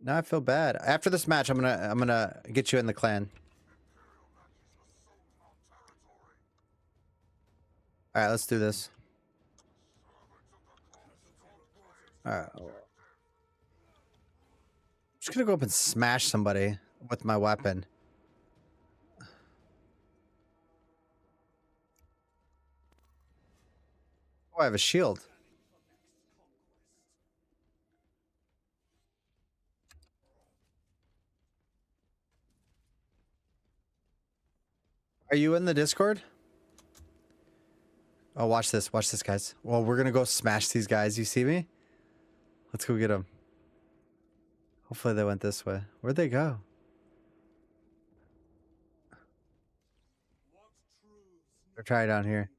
Now I feel bad. After this match, I'm gonna get you in the clan. All right, let's do this. All right. I'm just gonna go up and smash somebody with my weapon. Oh, I have a shield. Are you in the Discord? Oh, watch this, guys. Well, we're gonna go smash these guys. You see me? Let's go get them. Hopefully they went this way. Where'd they go? They're trying down here.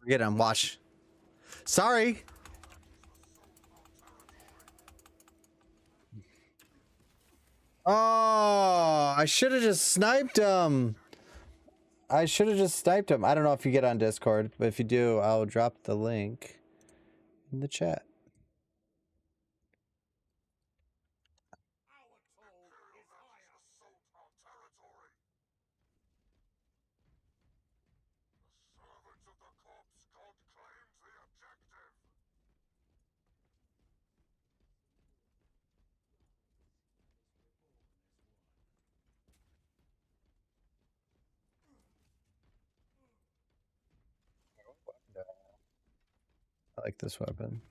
Get them. Watch. Sorry. Oh, I should have just sniped him. I should have just sniped him. I don't know if you get on Discord, but if you do, I'll drop the link in the chat. I like this weapon.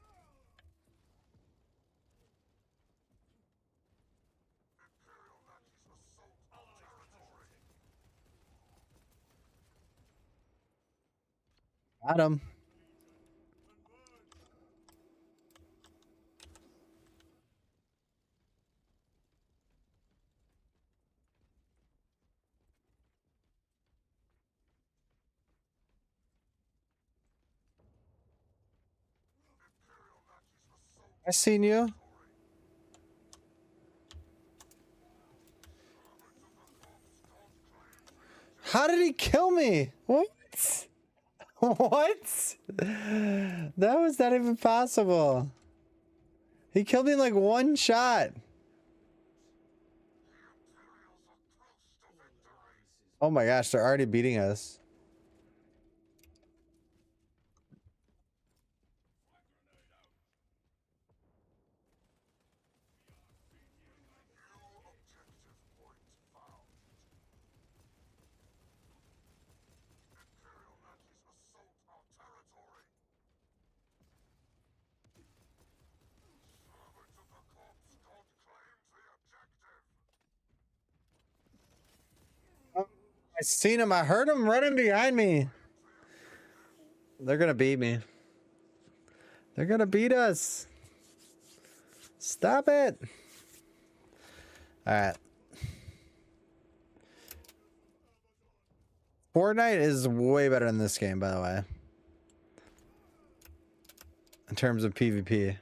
Got him. I seen you. How did he kill me? What? What? That was not even possible. He killed me in like one shot. Oh my gosh, they're already beating us. I seen him. I heard him running behind me. They're gonna beat me. They're gonna beat us. Stop it. All right. Fortnite is way better in this game, by the way. In terms of PvP.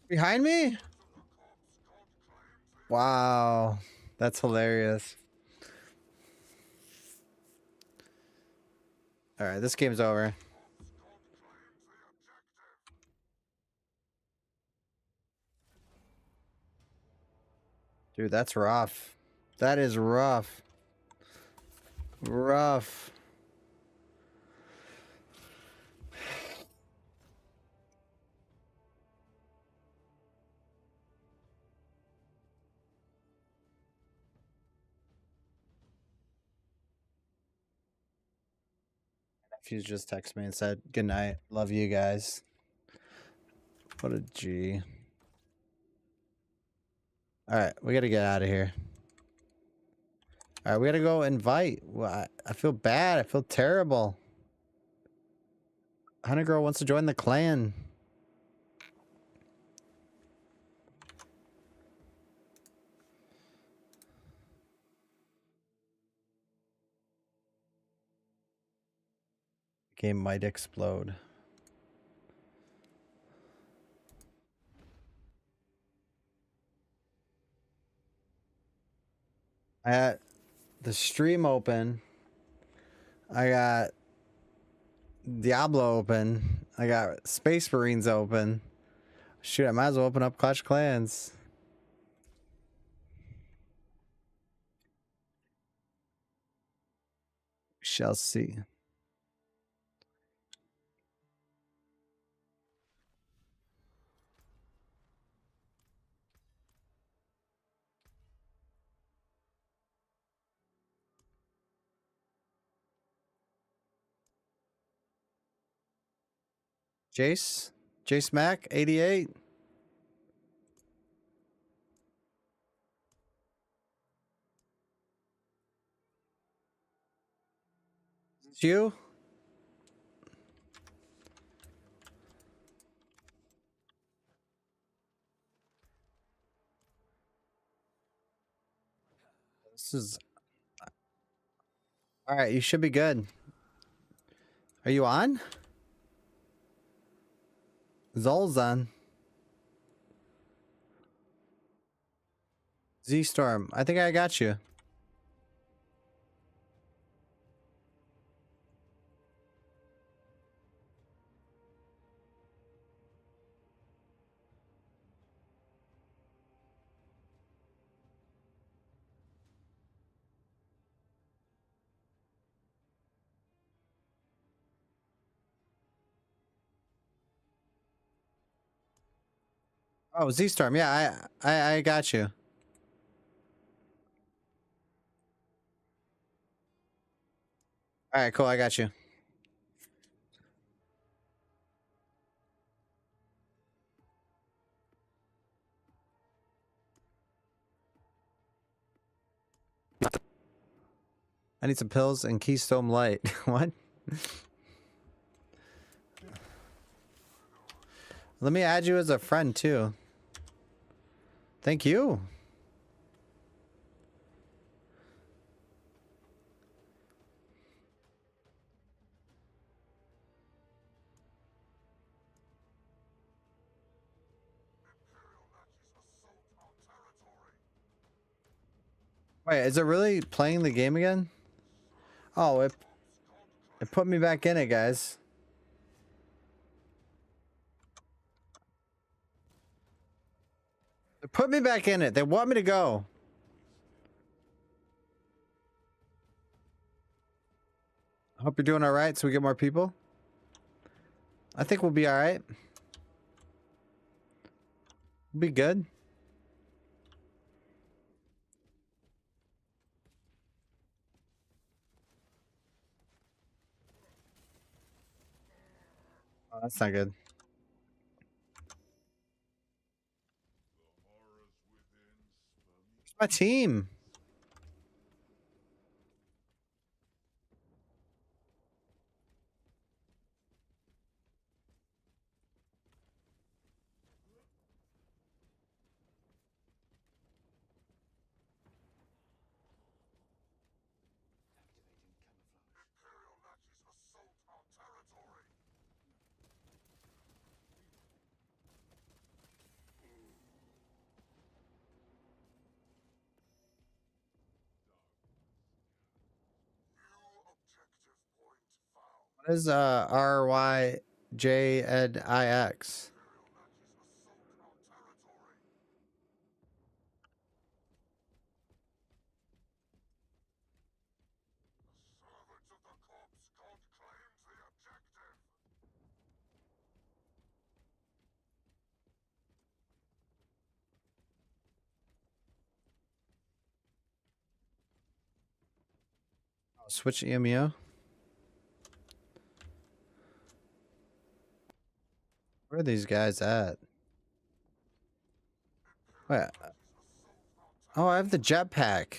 Behind me? Wow. That's hilarious. All right, this game's over. Dude, that's rough. That is rough. Rough. Fuse just texted me and said, good night. Love you guys. What a G. All right, we got to get out of here. All right, we got to go invite. Well, I feel bad. I feel terrible. Hunter Girl wants to join the clan. Game might explode. I got the stream open. I got Diablo open. I got Space Marines open. Shoot, I might as well open up Clash of Clans. We shall see. Jace Mac, 88. It's you? This is... All right, you should be good. Are you on? Zol's on. Z-Storm, I think I got you. Oh, Z-Storm, yeah, I got you. All right, cool, I got you. I need some pills and Keystone Light. What? Let me add you as a friend too. Thank you. Wait, is it really playing the game again? Oh, it put me back in it, guys. It put me back in it. They want me to go. I hope you're doing all right so we get more people. I think we'll be all right. We'll be good. Oh, that's not good. Where's my team? What is RYJNIX? Switch EMU. Where are these guys at? Wait. Oh, I have the jetpack.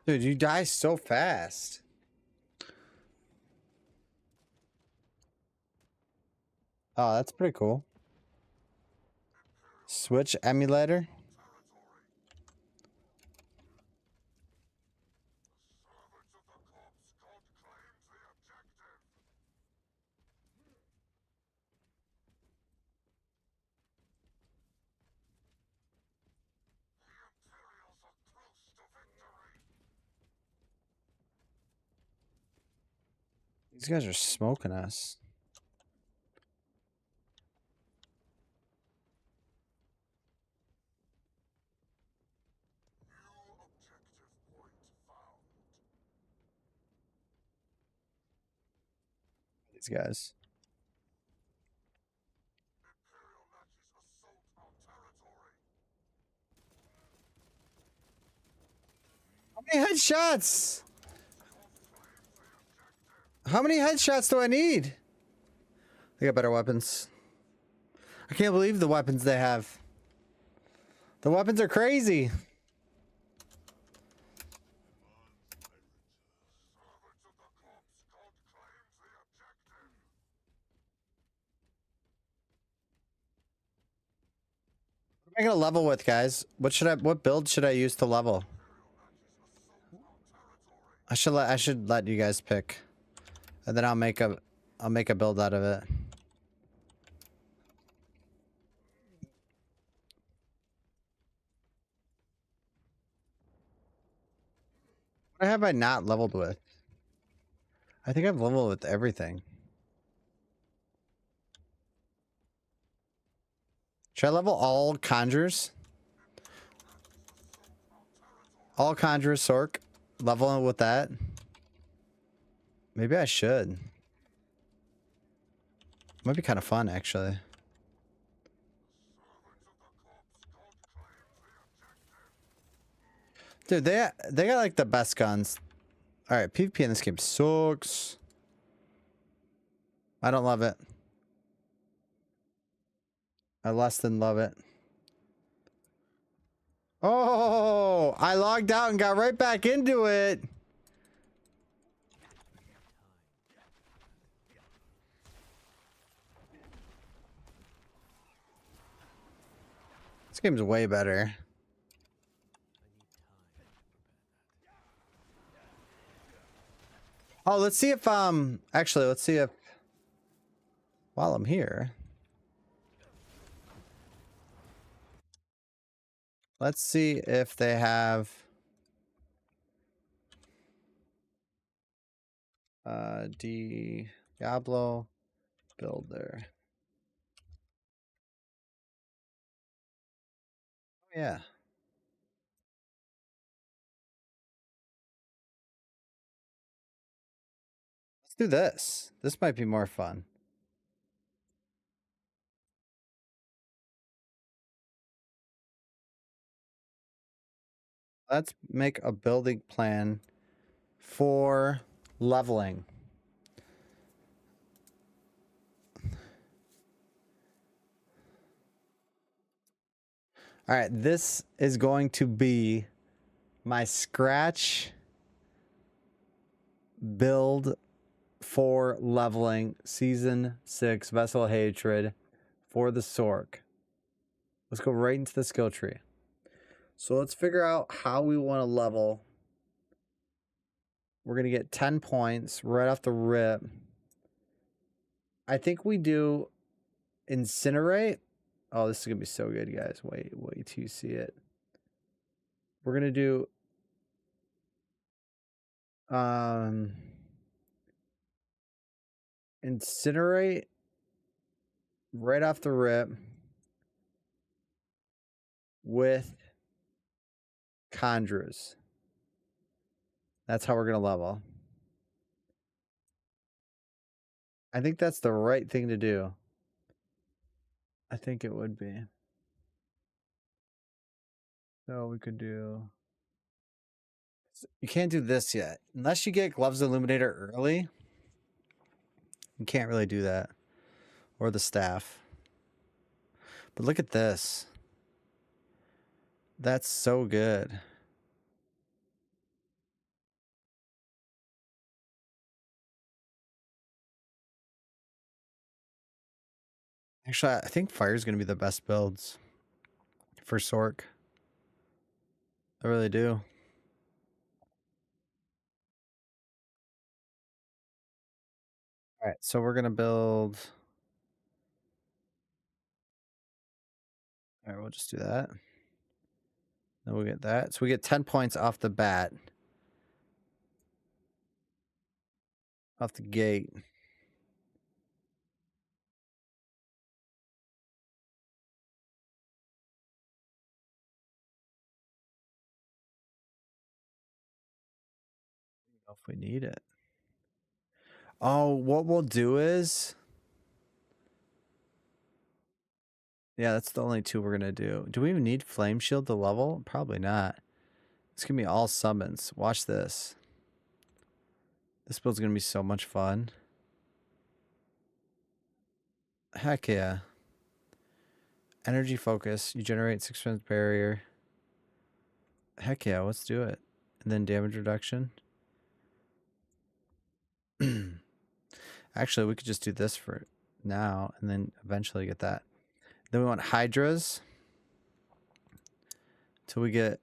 Dude, you die so fast. Oh, that's pretty cool. Switch emulator. These guys are smoking us. These guys. How many headshots? How many headshots do I need? They got better weapons. I can't believe the weapons they have. The weapons are crazy. What am I gonna level with, guys? What build should I use to level? I should let you guys pick. And then I'll make a build out of it. What have I not leveled with? I think I've leveled with everything. Should I level all conjurers? All conjurers, Sork. Leveling with that? Maybe I should. Might be kind of fun, actually. Dude, they got like the best guns. All right, PvP in this game sucks. I don't love it. I less than love it. Oh, I logged out and got right back into it. This game's way better. Oh, let's see if actually let's see if while I'm here. Let's see if they have Diablo builder. Oh yeah. Let's do this. This might be more fun. Let's make a building plan for leveling. All right, this is going to be my scratch build for leveling Season 6 Vessel of Hatred for the Sork. Let's go right into the skill tree. So let's figure out how we want to level. We're going to get 10 points right off the rip. I think we do Incinerate. Oh, this is gonna be so good, guys. Wait till you see it. We're gonna do Incinerate right off the rip with Conjures. That's how we're gonna level. I think that's the right thing to do. I think it would be. So we could do. You can't do this yet. Unless you get Gloves Illuminator early, you can't really do that. Or the staff. But look at this. That's so good. Actually, I think fire is going to be the best builds for Sork. I really do. All right, so we're going to build. All right, we'll just do that. Then we'll get that. So we get 10 points off the bat. Off the gate. If we need it. Oh, what we'll do is. Yeah, that's the only two we're going to do. Do we even need Flame Shield to level? Probably not. It's going to be all summons. Watch this. This build's going to be so much fun. Heck yeah. Energy focus. You generate 6% barrier. Heck yeah, let's do it. And then damage reduction. Actually, we could just do this for now and then eventually get that. Then we want Hydras. Till we get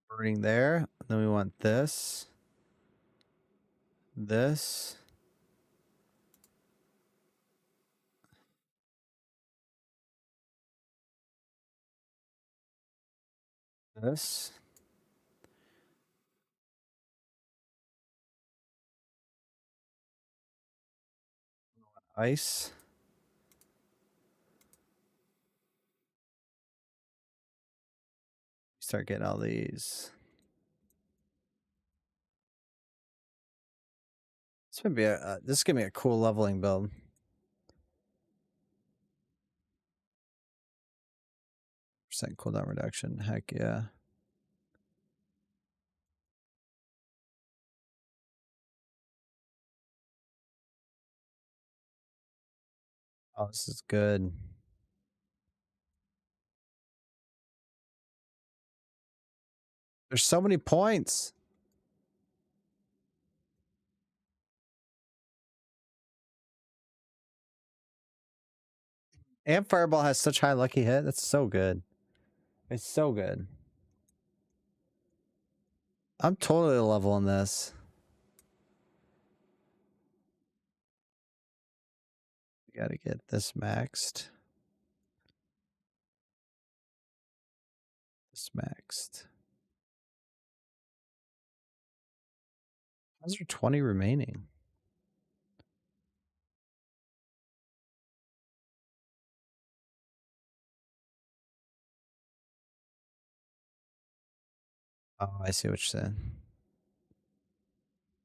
burning there. Then we want this. This. This. Ice. Start getting all these. This would be this is gonna be a cool leveling build. Percent cooldown reduction. Heck yeah. Oh, this is good. There's so many points. And Fireball has such high lucky hit. That's so good. It's so good. I'm totally leveling this. We gotta get this maxed. This maxed. How's there 20 remaining? Oh, I see what you're saying.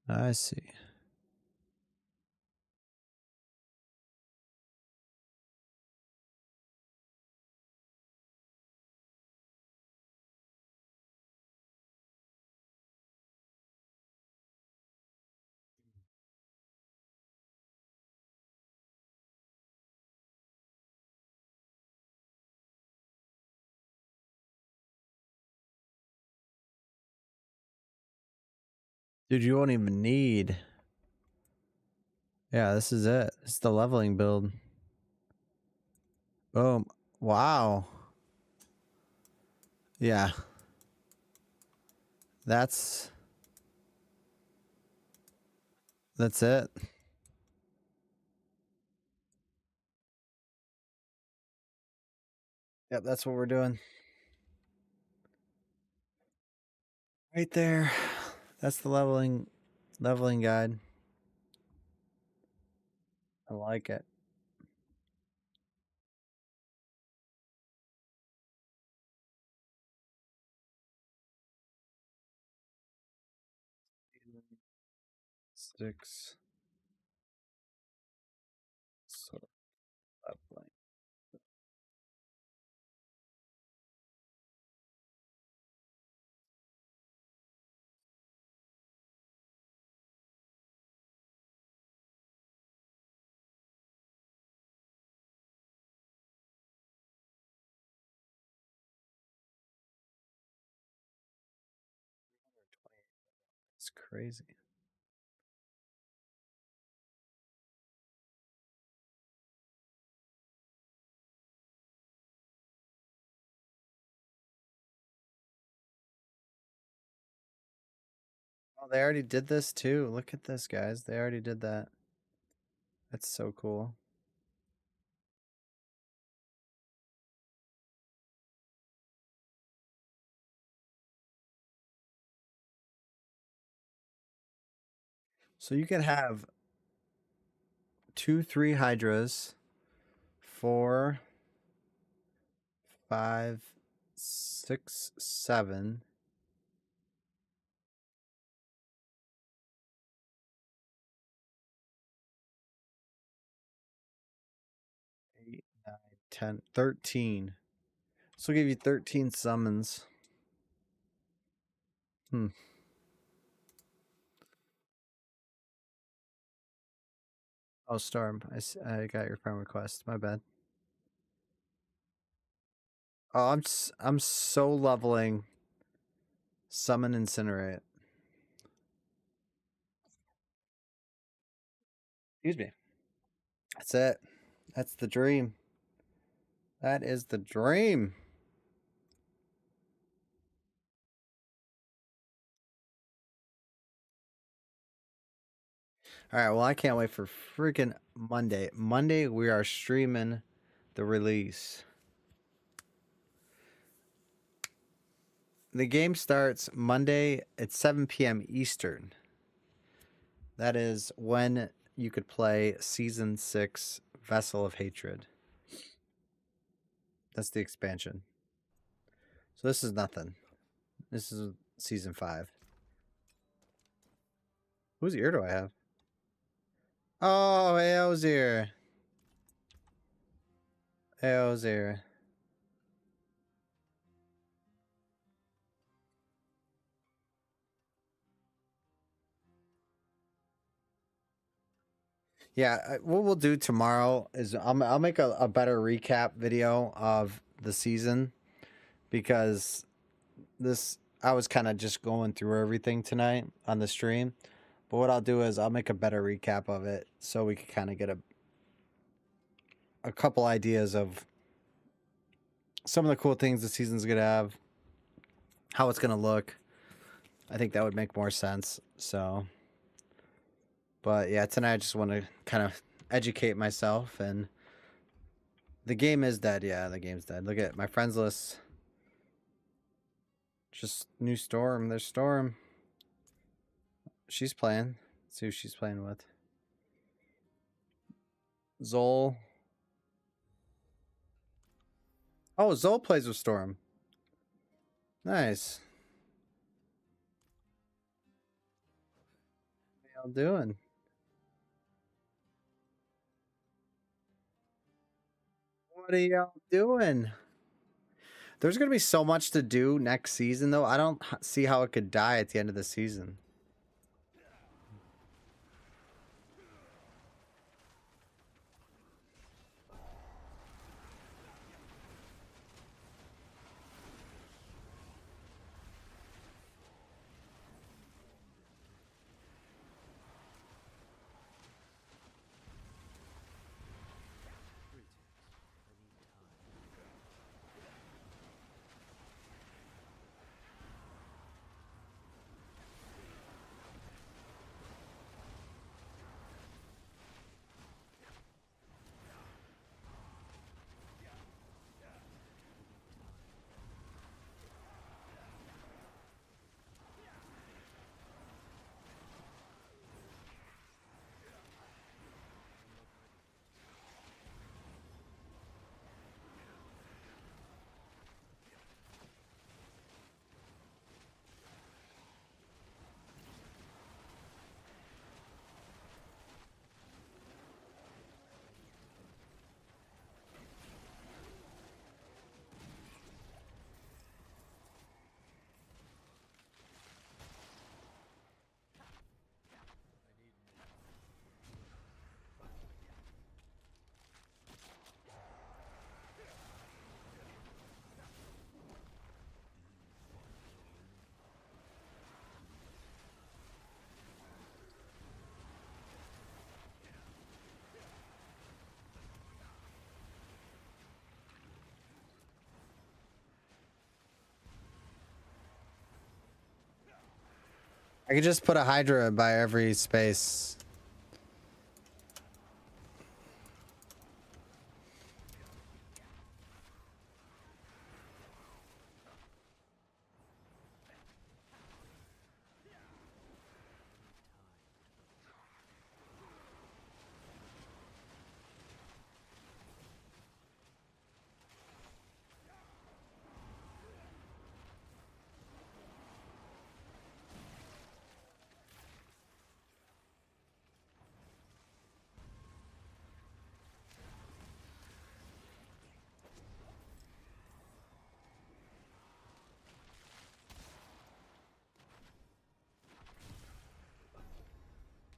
I see. Dude, you won't even need. Yeah, this is it. It's the leveling build. Boom. Wow. Yeah. That's it. Yep, that's what we're doing. Right there. That's the leveling guide. I like it. Six. So leveling. It's crazy. Oh, they already did this too. Look at this, guys. They already did that. That's so cool. So you can have 2, 3 hydras, 4, 5, 6, 7. 8, 9, 10, 13. This will give you 13 summons. Oh, Storm. I got your friend request. My bad. Oh, I'm so leveling Summon Incinerate. Excuse me. That's it. That's the dream. That is the dream. All right, well, I can't wait for freaking Monday. Monday, we are streaming the release. The game starts Monday at 7 p.m. Eastern. That is when you could play Season 6 Vessel of Hatred. That's the expansion. So this is nothing. This is Season 5. Whose ear do I have? Oh, Aozier. Aozier. Yeah, what we'll do tomorrow is I'll make a better recap video of the season because I was kind of just going through everything tonight on the stream. But what I'll do is I'll make a better recap of it so we can kind of get a couple ideas of some of the cool things the season's gonna have, how it's gonna look. I think that would make more sense. So, but yeah, tonight I just want to kind of educate myself, and the game is dead. Yeah, the game's dead. Look at my friends list. Just new Storm. There's Storm. She's playing. Let's see who she's playing with. Zol. Oh, Zol plays with Storm. Nice. What y'all doing? What are y'all doing? There's going to be so much to do next season, though. I don't see how it could die at the end of the season. I could just put a Hydra by every space.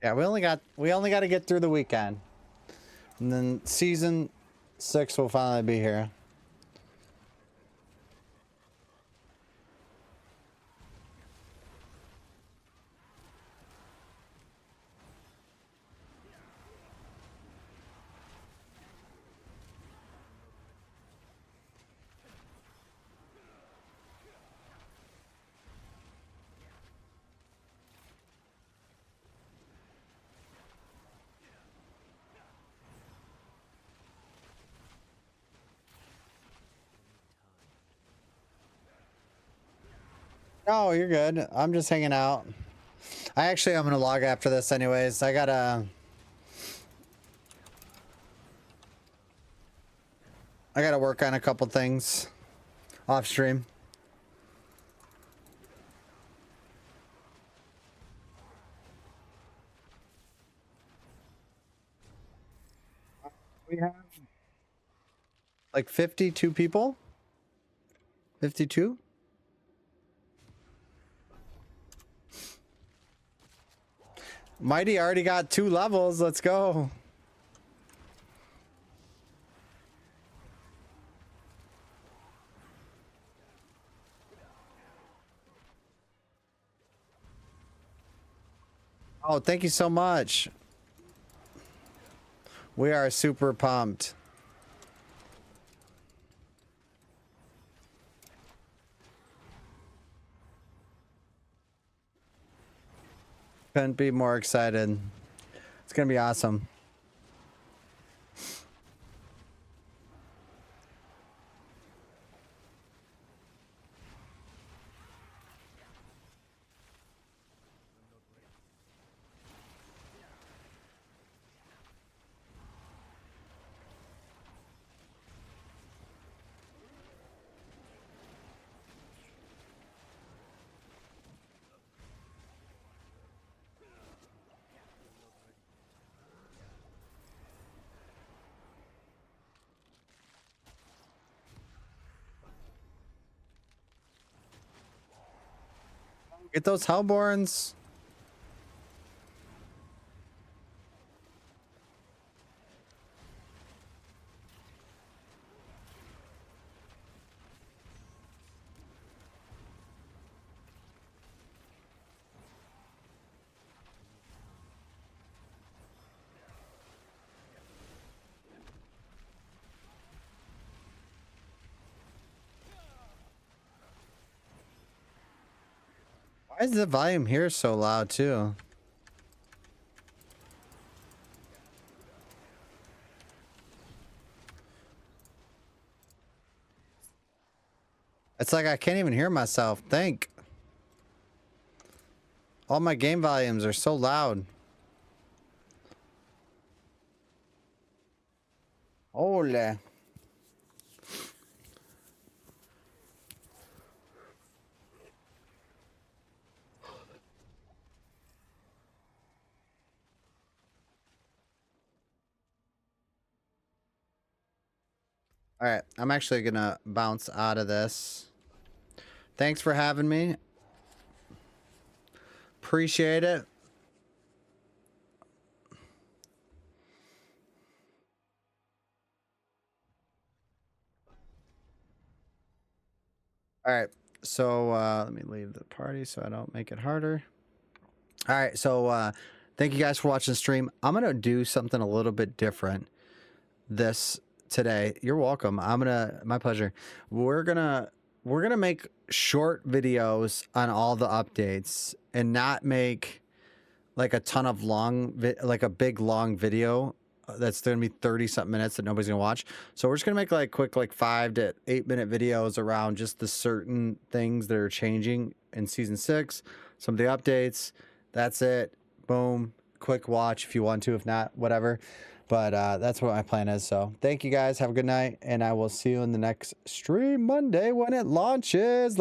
Yeah, we only got to get through the weekend. And then season 6 will finally be here. Oh, you're good. I'm just hanging out. I'm gonna log after this anyways. I gotta work on a couple things off stream. We have like 52 people. 52? Mighty already got 2 levels. Let's go. Oh, thank you so much. We are super pumped. Couldn't be more excited. It's gonna be awesome. Get those Hellborns. Why is the volume here so loud too? It's like I can't even hear myself think. All my game volumes are so loud. Holy. All right, I'm actually gonna bounce out of this. Thanks for having me. Appreciate it. All right, so let me leave the party so I don't make it harder. All right, so thank you guys for watching the stream. I'm gonna do something a little bit different this today. You're welcome. My pleasure. We're gonna make short videos on all the updates and not make like a ton of like a big long video that's going to be 30 something minutes that nobody's going to watch. So we're just going to make like quick, like 5 to 8 minute videos around just the certain things that are changing in season 6, some of the updates. That's it. Boom. Quick watch if you want to, if not, whatever. But that's what my plan is. So thank you guys. Have a good night. And I will see you in the next stream Monday when it launches.